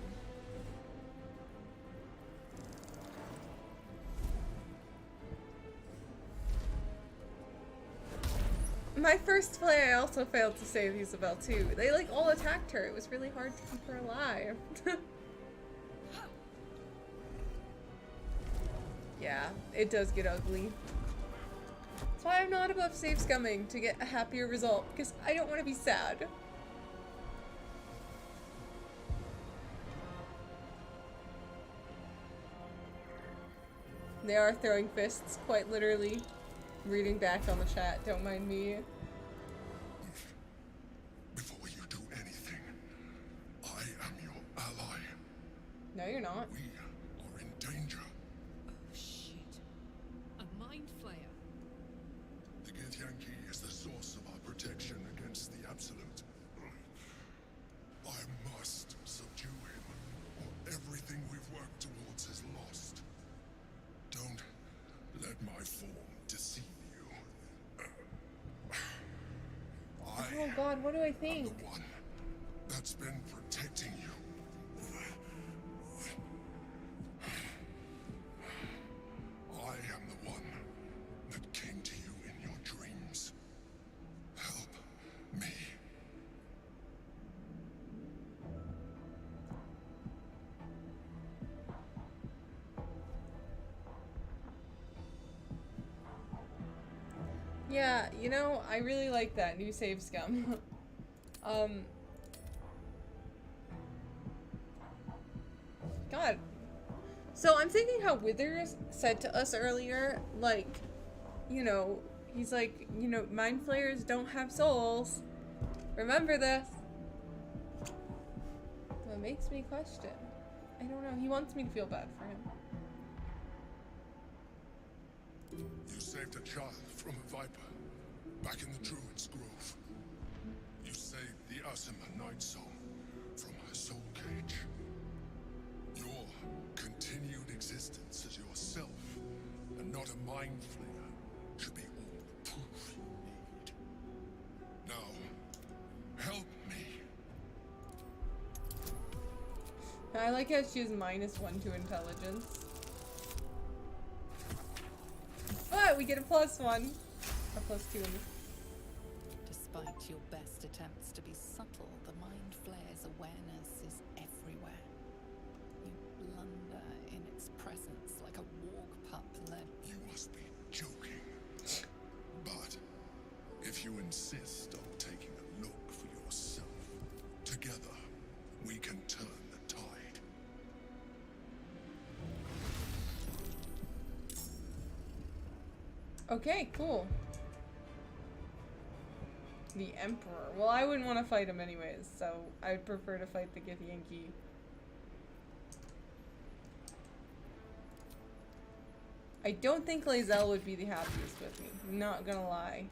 My first play, I also failed to save Isabel too. They like all attacked her. It was really hard to keep her alive. Yeah, it does get ugly. That's why I'm not above save scumming, to get a happier result, because I don't want to be sad. They are throwing fists, quite literally. Reading back on the chat, don't mind me. Before you do anything, I am your ally. No, you're not. We are in danger. Oh, shit. A mind flayer. The Githyanki is the source of our protection against the Absolute. I must subdue him, or everything we've worked towards is lost. Don't let my form deceive you. Oh god, what do I think? The one that's been protecting you. I am the one that came to you in your dreams. Help me. Yeah, you know, I really like that new save scum. God. So I'm thinking how Withers said to us earlier, like, you know, he's like, you know, mind flayers don't have souls. Remember this. So it makes me question. I don't know. He wants me to feel bad for him. You saved a child from a viper back in the Druid's Grove. You saved the Asima Night Soul from her soul cage. Your continued existence as yourself and not a mind flayer should be all the proof you need. Now, help me. I like how she has -1 to intelligence. But we get a +1. Or +2 in this. Despite your best attempts to be subtle, the Mind Flayer's awareness is everywhere. You blunder in its presence like a warg pup led. You must be joking. But if you insist on taking a look for yourself, together we can turn the tide. Okay, cool. The Emperor. Well, I wouldn't want to fight him anyways, so I'd prefer to fight the Githyanki. I don't think Lae'zel would be the happiest with me. Not gonna lie.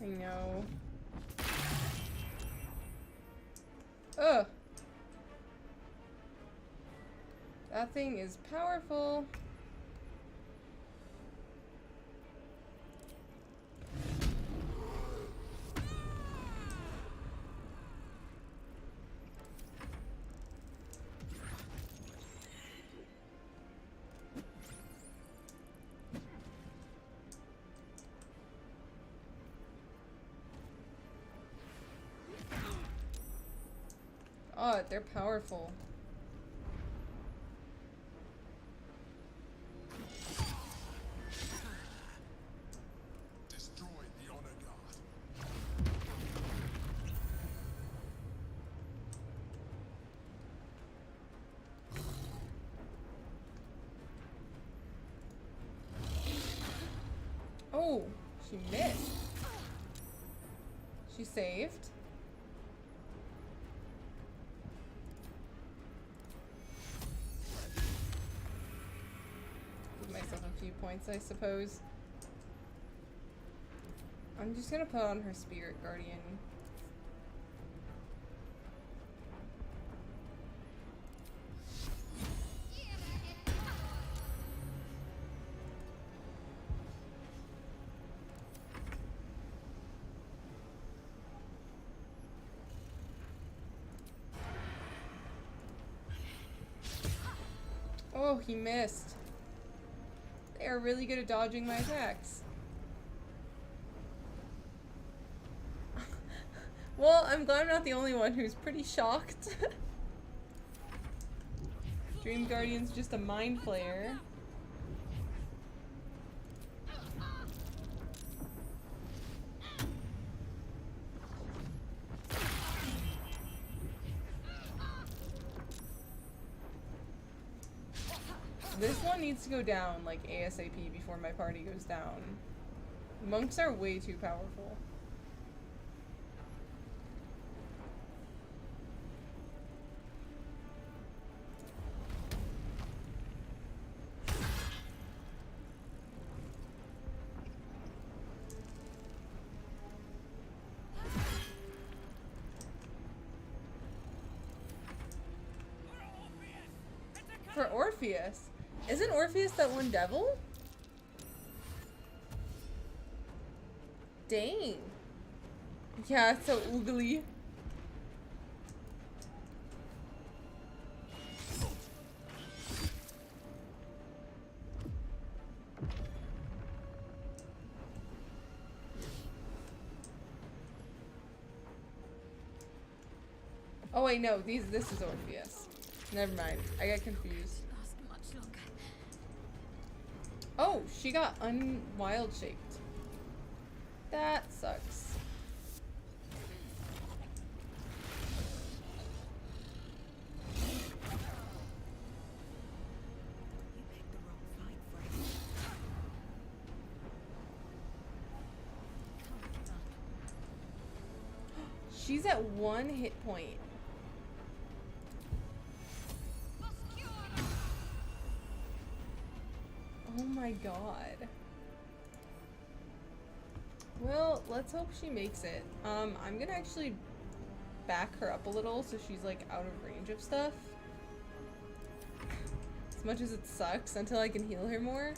I know. Ugh. That thing is powerful. Oh, they're powerful. Destroy the honor guard. Oh, she missed. She saved. Give myself a few points, I suppose. I'm just gonna put on her Spirit Guardian. Oh, he missed. They are really good at dodging my attacks. Well, I'm glad I'm not the only one who's pretty shocked. Dream Guardian's just a mind flayer. This one needs to go down, like, ASAP before my party goes down. Monks are way too powerful. For Orpheus? Isn't Orpheus that one devil? Dang. Yeah, it's so oogly. Oh wait, no, this is Orpheus. Never mind. I got confused. Last much longer. Oh, she got unwild shaped. That sucks. She's at 1 hit point. Oh my god. Well, let's hope she makes it. I'm gonna actually back her up a little so she's like out of range of stuff. As much as it sucks, until I can heal her more.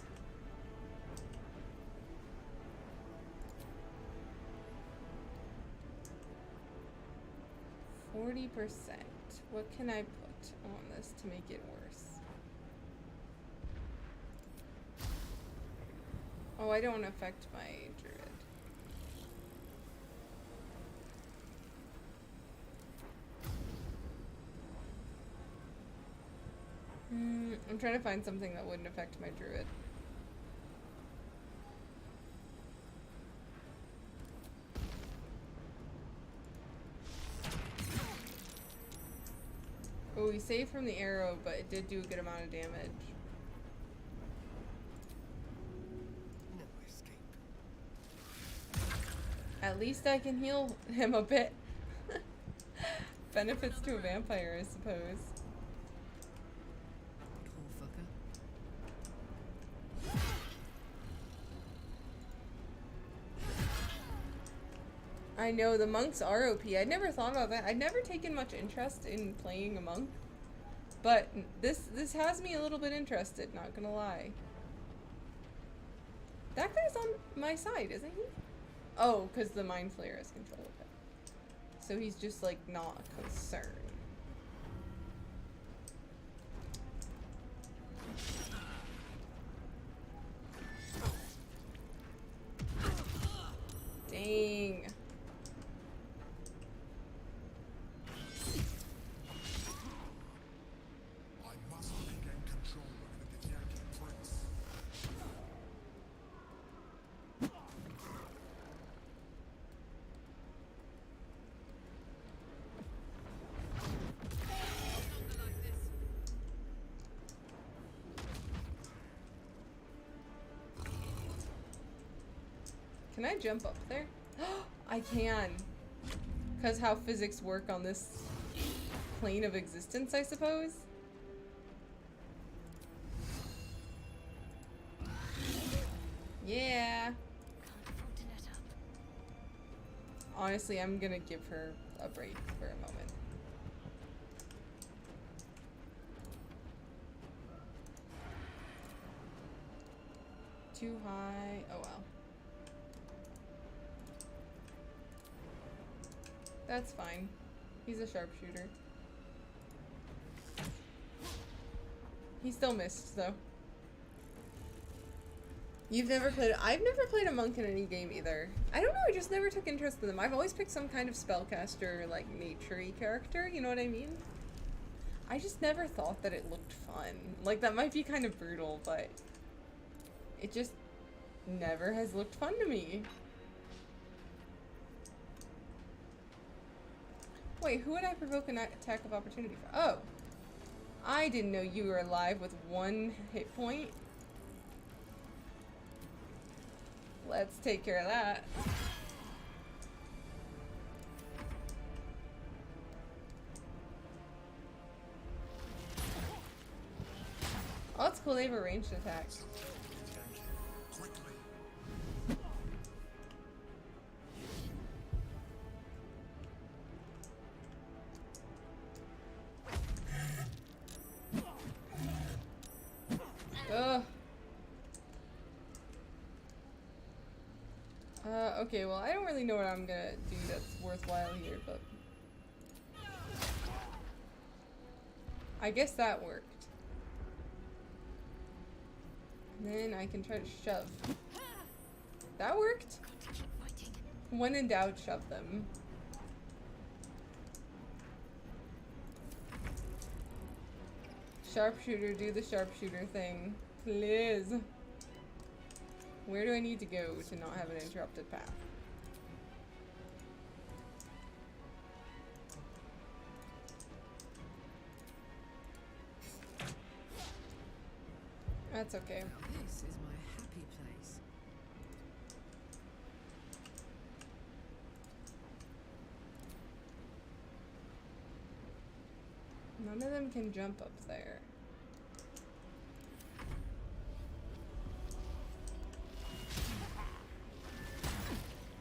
%. What can I put on this to make it worse? Oh, I don't want to affect my druid. I'm trying to find something that wouldn't affect my druid. Oh, he saved from the arrow, but it did do a good amount of damage. No escape. At least I can heal him a bit. Benefits to a vampire, I suppose. Poor fucker. I know, the monks are OP. I'd never thought about that. I'd never taken much interest in playing a monk. But this has me a little bit interested, not gonna lie. That guy's on my side, isn't he? Oh, because the Mind Flayer has control of it. So he's just, like, not concerned. Dang. I must regain control over the Githyanki prince. Can I jump up there? I can. Because how physics work on this plane of existence, I suppose. Yeah. Honestly, I'm gonna give her a break for a moment. Too high. Oh well. That's fine. He's a sharpshooter. He still missed, though. You've never played... I've never played a monk in any game, either. I don't know, I just never took interest in them. I've always picked some kind of spellcaster, like, nature-y character, you know what I mean? I just never thought that it looked fun. Like, that might be kind of brutal, but... it just never has looked fun to me. Wait, who would I provoke an attack of opportunity for? Oh. I didn't know you were alive with 1 hit point. Let's take care of that. Oh, that's cool. They have a ranged attack. Ugh. Okay, well, I don't really know what I'm gonna do that's worthwhile here, but... I guess that worked. And then I can try to shove. That worked? When in doubt, shove them. Sharpshooter, do the sharpshooter thing. Please. Where do I need to go to not have an interrupted path? That's okay. This is my happy place. None of them can jump up there.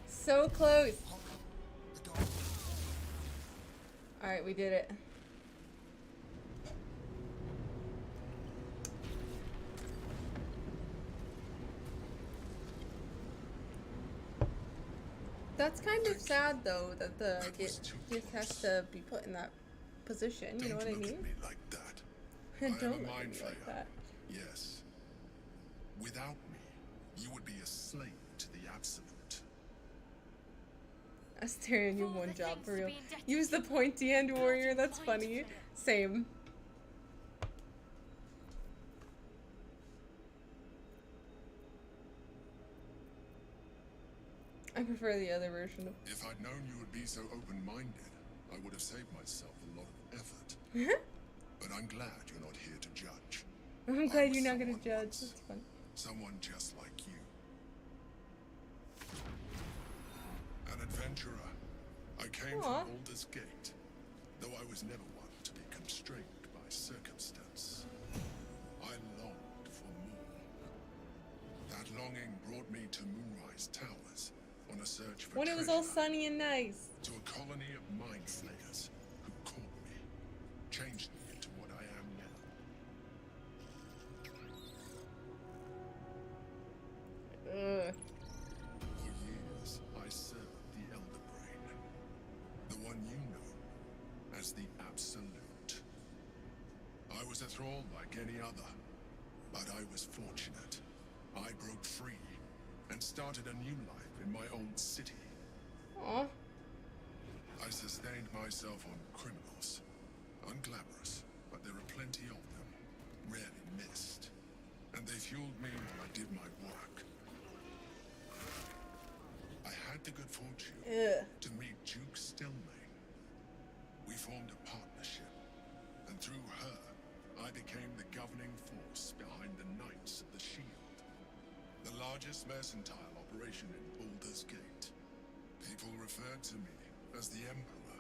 So close. Alright, we did it. That's kind of sad though that the Git has to be put in that position, you know what I mean? Don't look at me like that. Don't I am a look at mind me flayer. like that. Yes. Without me, you would be a slave to the absolute. Asterion, you have one job for real. Use the pointy end warrior, that's funny. Same. I prefer the other version of. If I'd known you would be so open-minded, I would have saved myself a lot of effort. But I'm glad you're not here to judge. I'm glad you're not gonna judge. That's fun. Someone just like you. An adventurer. I came from Baldur's Gate, though I was never one to be constrained by circumstance. I longed for more. That longing brought me to Moonrise Towers on a search for When it was all treasure, sunny and nice. to a colony of mind flayers who caught me, changed me into what I am now. Ugh. For years, I served the Elder Brain, the one you know as the Absolute. I was a thrall like any other, but I was fortunate. I broke free and started a new life in my own city. Aw. I sustained myself on criminals. Unglamorous, but there are plenty of them, rarely missed. And they fueled me while I did my work. I had the good fortune to meet Duke Stelmane. We formed a partnership, and through her, I became the governing force behind the Knights of the Shield, the largest mercantile operation in Baldur's Gate. People referred to me as the Emperor.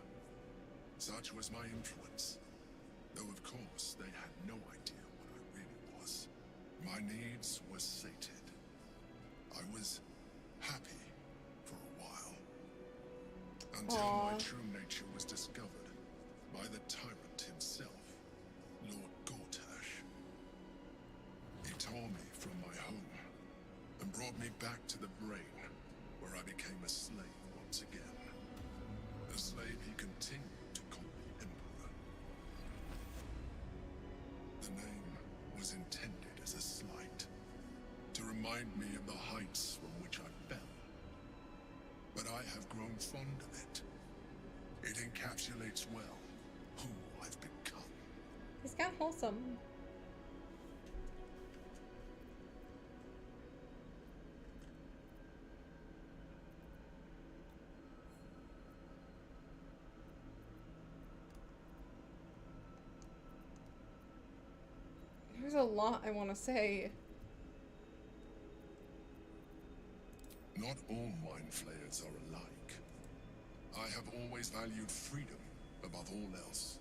Such was my influence, though of course they had no idea what I really was. My needs were sated. I was happy for a while, until my true nature was discovered by the tyrant himself, Lord Gortash. He tore me from my home and brought me back to the Brain, where I became a slave once again. A slave he continued to call me Emperor. The name was intended as a slight, to remind me of the heights from which I fell. But I have grown fond of it. It encapsulates well who I've become. He's kind of wholesome. There's a lot I want to say. Not all mind flayers are alike. I have always valued freedom above all else.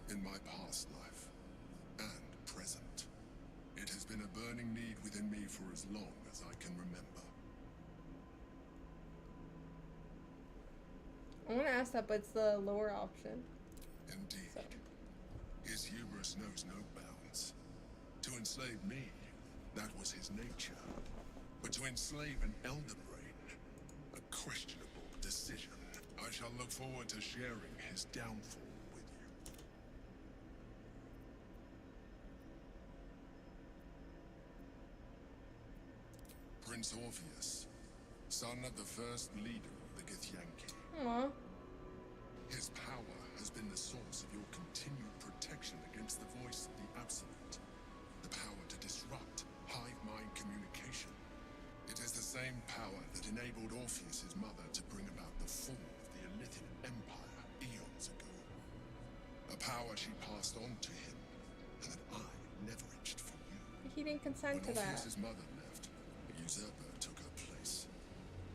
In my past life and present, it has been a burning need within me for as long as I can remember. I want to ask that, but it's the lower option. Indeed. His hubris knows no bounds. To enslave me, that was his nature. But to enslave an Elder Brain, a questionable decision. I shall look forward to sharing his downfall with you. Prince Orpheus, son of the first leader of the Githyanki. Aww. His power has been the source of your continued protection against the voice of the she passed on to him, and that I never reached for you. He didn't consent to that. When Orpheus' mother left, a usurper took her place.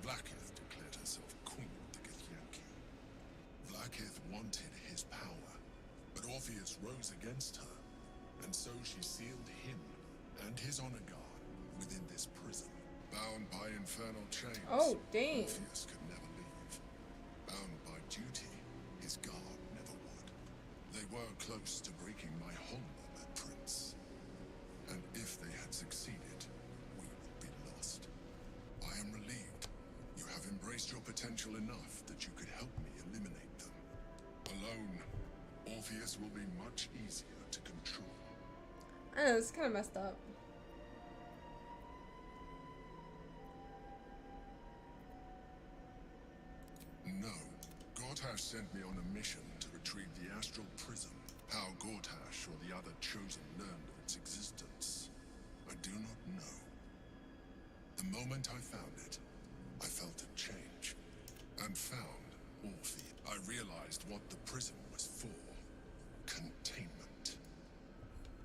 Vlaakith declared herself Queen of the Githyanki. Vlaakith wanted his power, but Orpheus rose against her, and so she sealed him and his honor guard within this prison. Bound by infernal chains, oh, dang. Orpheus could never leave. Bound by duty, his guard never would. They were close to breaking my hold on that prince. And if they had succeeded, we would be lost. I am relieved. You have embraced your potential enough that you could help me eliminate them. Alone, Orpheus will be much easier to control. I know, it's kind of messed up. No. Gortash sent me on a mission to retrieve the astral prism. How Gortash or the other chosen learned of its existence, I do not know. The moment I found it, I felt a change. And found Orpheus. I realized what the prism was for. Containment.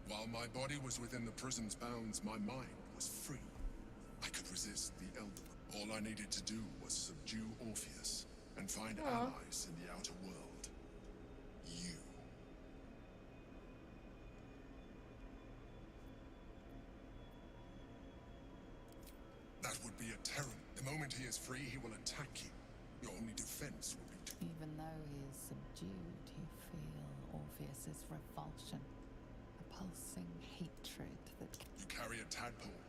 While my body was within the prison's bounds, my mind was free. I could resist the Elder. All I needed to do was subdue Orpheus and find allies in the outer world. You. That would be a terror. The moment he is free, he will attack you. Your only defense will be to... Even though he is subdued, you feel Orpheus's revulsion. A pulsing hatred that... You carry a tadpole.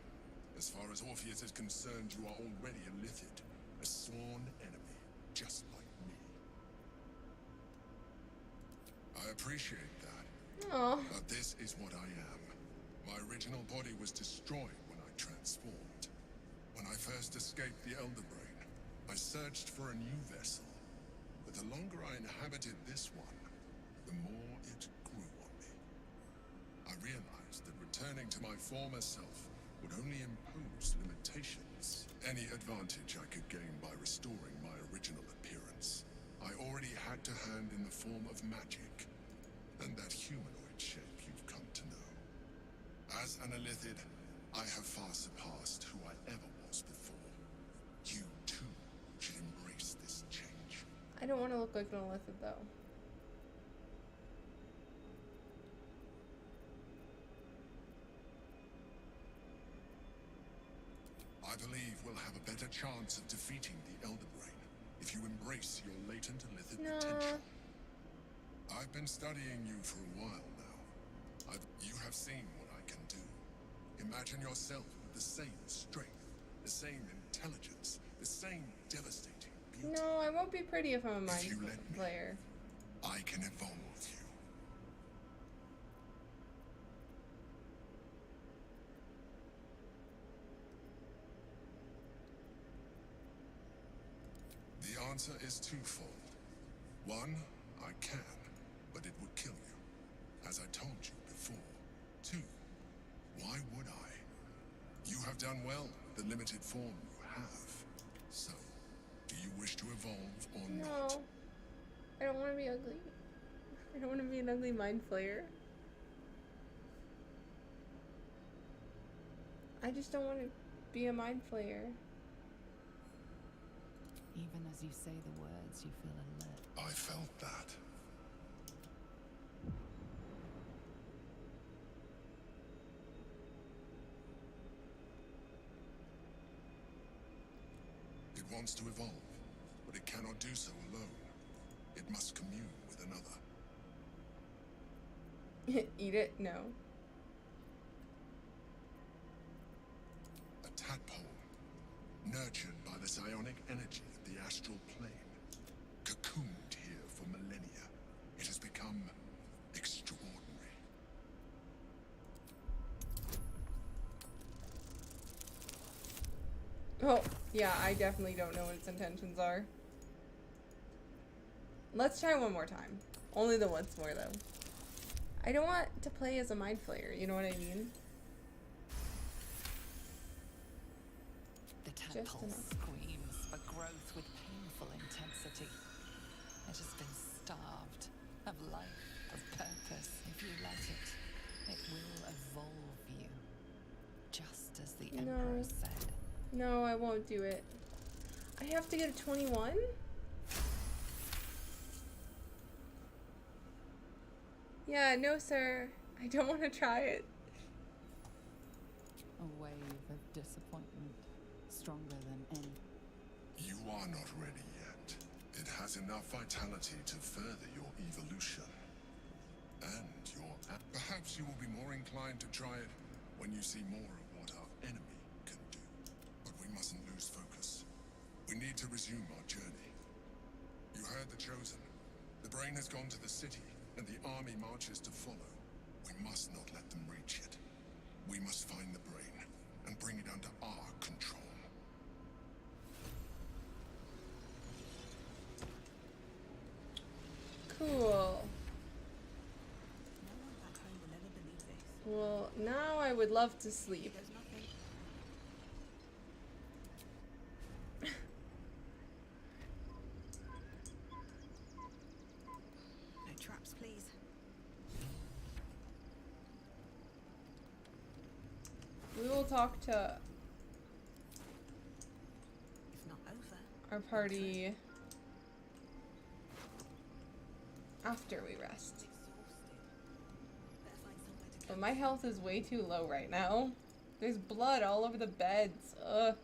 As far as Orpheus is concerned, you are already a Lithid. A sworn enemy, just like me. I appreciate that. Aww. But this is what I am. My original body was destroyed when I transformed. When I first escaped the Elder Brain, I searched for a new vessel. But the longer I inhabited this one, the more it grew on me. I realized that returning to my former self would only impose limitations. Any advantage I could gain by restoring my original appearance, I already had to hand in the form of magic, and that humanoid shape you've come to know. As an Illithid, I have far surpassed who I ever was before. You, too, should embrace this change. I don't want to look like an Illithid, though. I believe we'll have a better chance of defeating the Elder Brain if you embrace your latent Illithid potential. I've been studying you for a while now. You have seen what I can do. Imagine yourself with the same strength, the same intelligence, the same devastating beauty. No, I won't be pretty if I'm a mind player. I can evolve you. The answer is twofold. One, I can, but it would kill you, as I told you before. Two, why would I? You have done well, the limited form you have. So, do you wish to evolve or not? No. I don't want to be ugly. I don't want to be an ugly mind flayer. I just don't want to be a mind flayer. Even as you say the words, you feel alert. I felt that. It wants to evolve, but it cannot do so alone. It must commune with another. Eat it? No. A tadpole, nurtured by the psionic energy of the astral plane, cocooned here for millennia. It has become extraordinary. Oh, yeah, I definitely don't know what its intentions are. Let's try one more time. Only the once more, though. I don't want to play as a mind flayer, you know what I mean? The tadpole screams for growth with painful intensity. It has been starved of life, of purpose. you let it, it will evolve you, just as the No. Emperor said. No, I won't do it. I have to get a 21? Yeah, no sir. I don't want to try it. A wave of disappointment, stronger than any. You are not ready yet. It has enough vitality to further your evolution. And your... Perhaps you will be more inclined to try it when you see more of what our enemy can do. But we mustn't lose focus. We need to resume our journey. You heard the Chosen. The brain has gone to the city, and the army marches to follow. We must not let them reach it. We must find the brain and bring it under our control. Cool. Well, now I would love to sleep. No traps, please. We will talk to It's not over. our party after we rest. But my health is way too low right now. There's blood all over the beds. Ugh.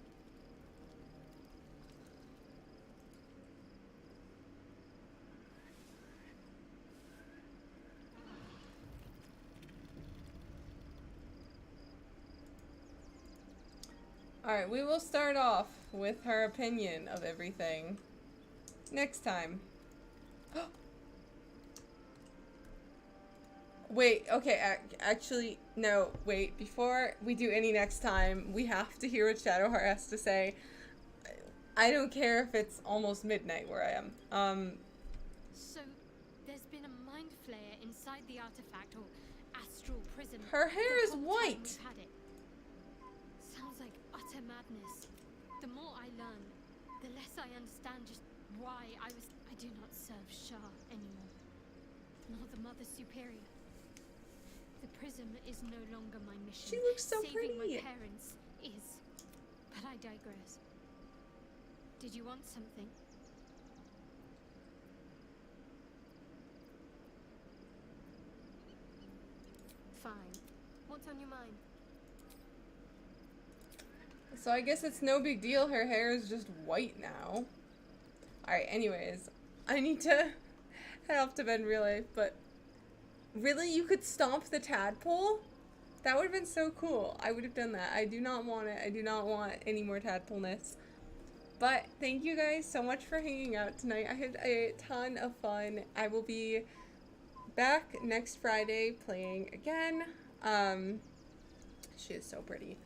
Alright, we will start off with her opinion of everything next time. Wait, okay, actually, no, wait, before we do any next time, we have to hear what Shadowheart has to say. I don't care if it's almost midnight where I am. So, there's been a mind flare inside the artifact, or astral prison. Her hair the is whole time white. we've had it. Sounds like utter madness. The more I learn, the less I understand just why I do not serve Shah anymore. Nor the Mother Superior. The prism is no longer my mission. She looks so Saving pretty. my parents is. But I digress. Did you want something? Fine. What's on your mind? So I guess it's no big deal, her hair is just white now. Alright, anyways, I need to head off to bed in real life, but really, you could stomp the tadpole? That would have been so cool. I would have done that. I do not want it. I do not want any more tadpoleness. But thank you guys so much for hanging out tonight. I had a ton of fun. I will be back next Friday playing again. She is so pretty.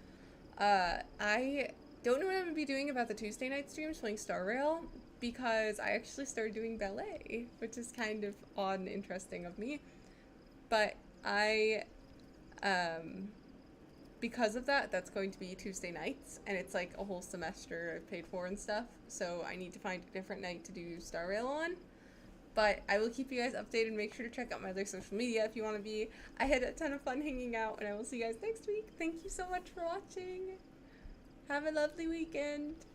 I don't know what I'm going to be doing about the Tuesday night streams playing Star Rail, because I actually started doing ballet, which is kind of odd and interesting of me. But because of that, that's going to be Tuesday nights, and it's like a whole semester I've paid for and stuff, so I need to find a different night to do Star Rail on. But I will keep you guys updated. Make sure to check out my other social media if you want to be. I had a ton of fun hanging out, and I will see you guys next week. Thank you so much for watching. Have a lovely weekend.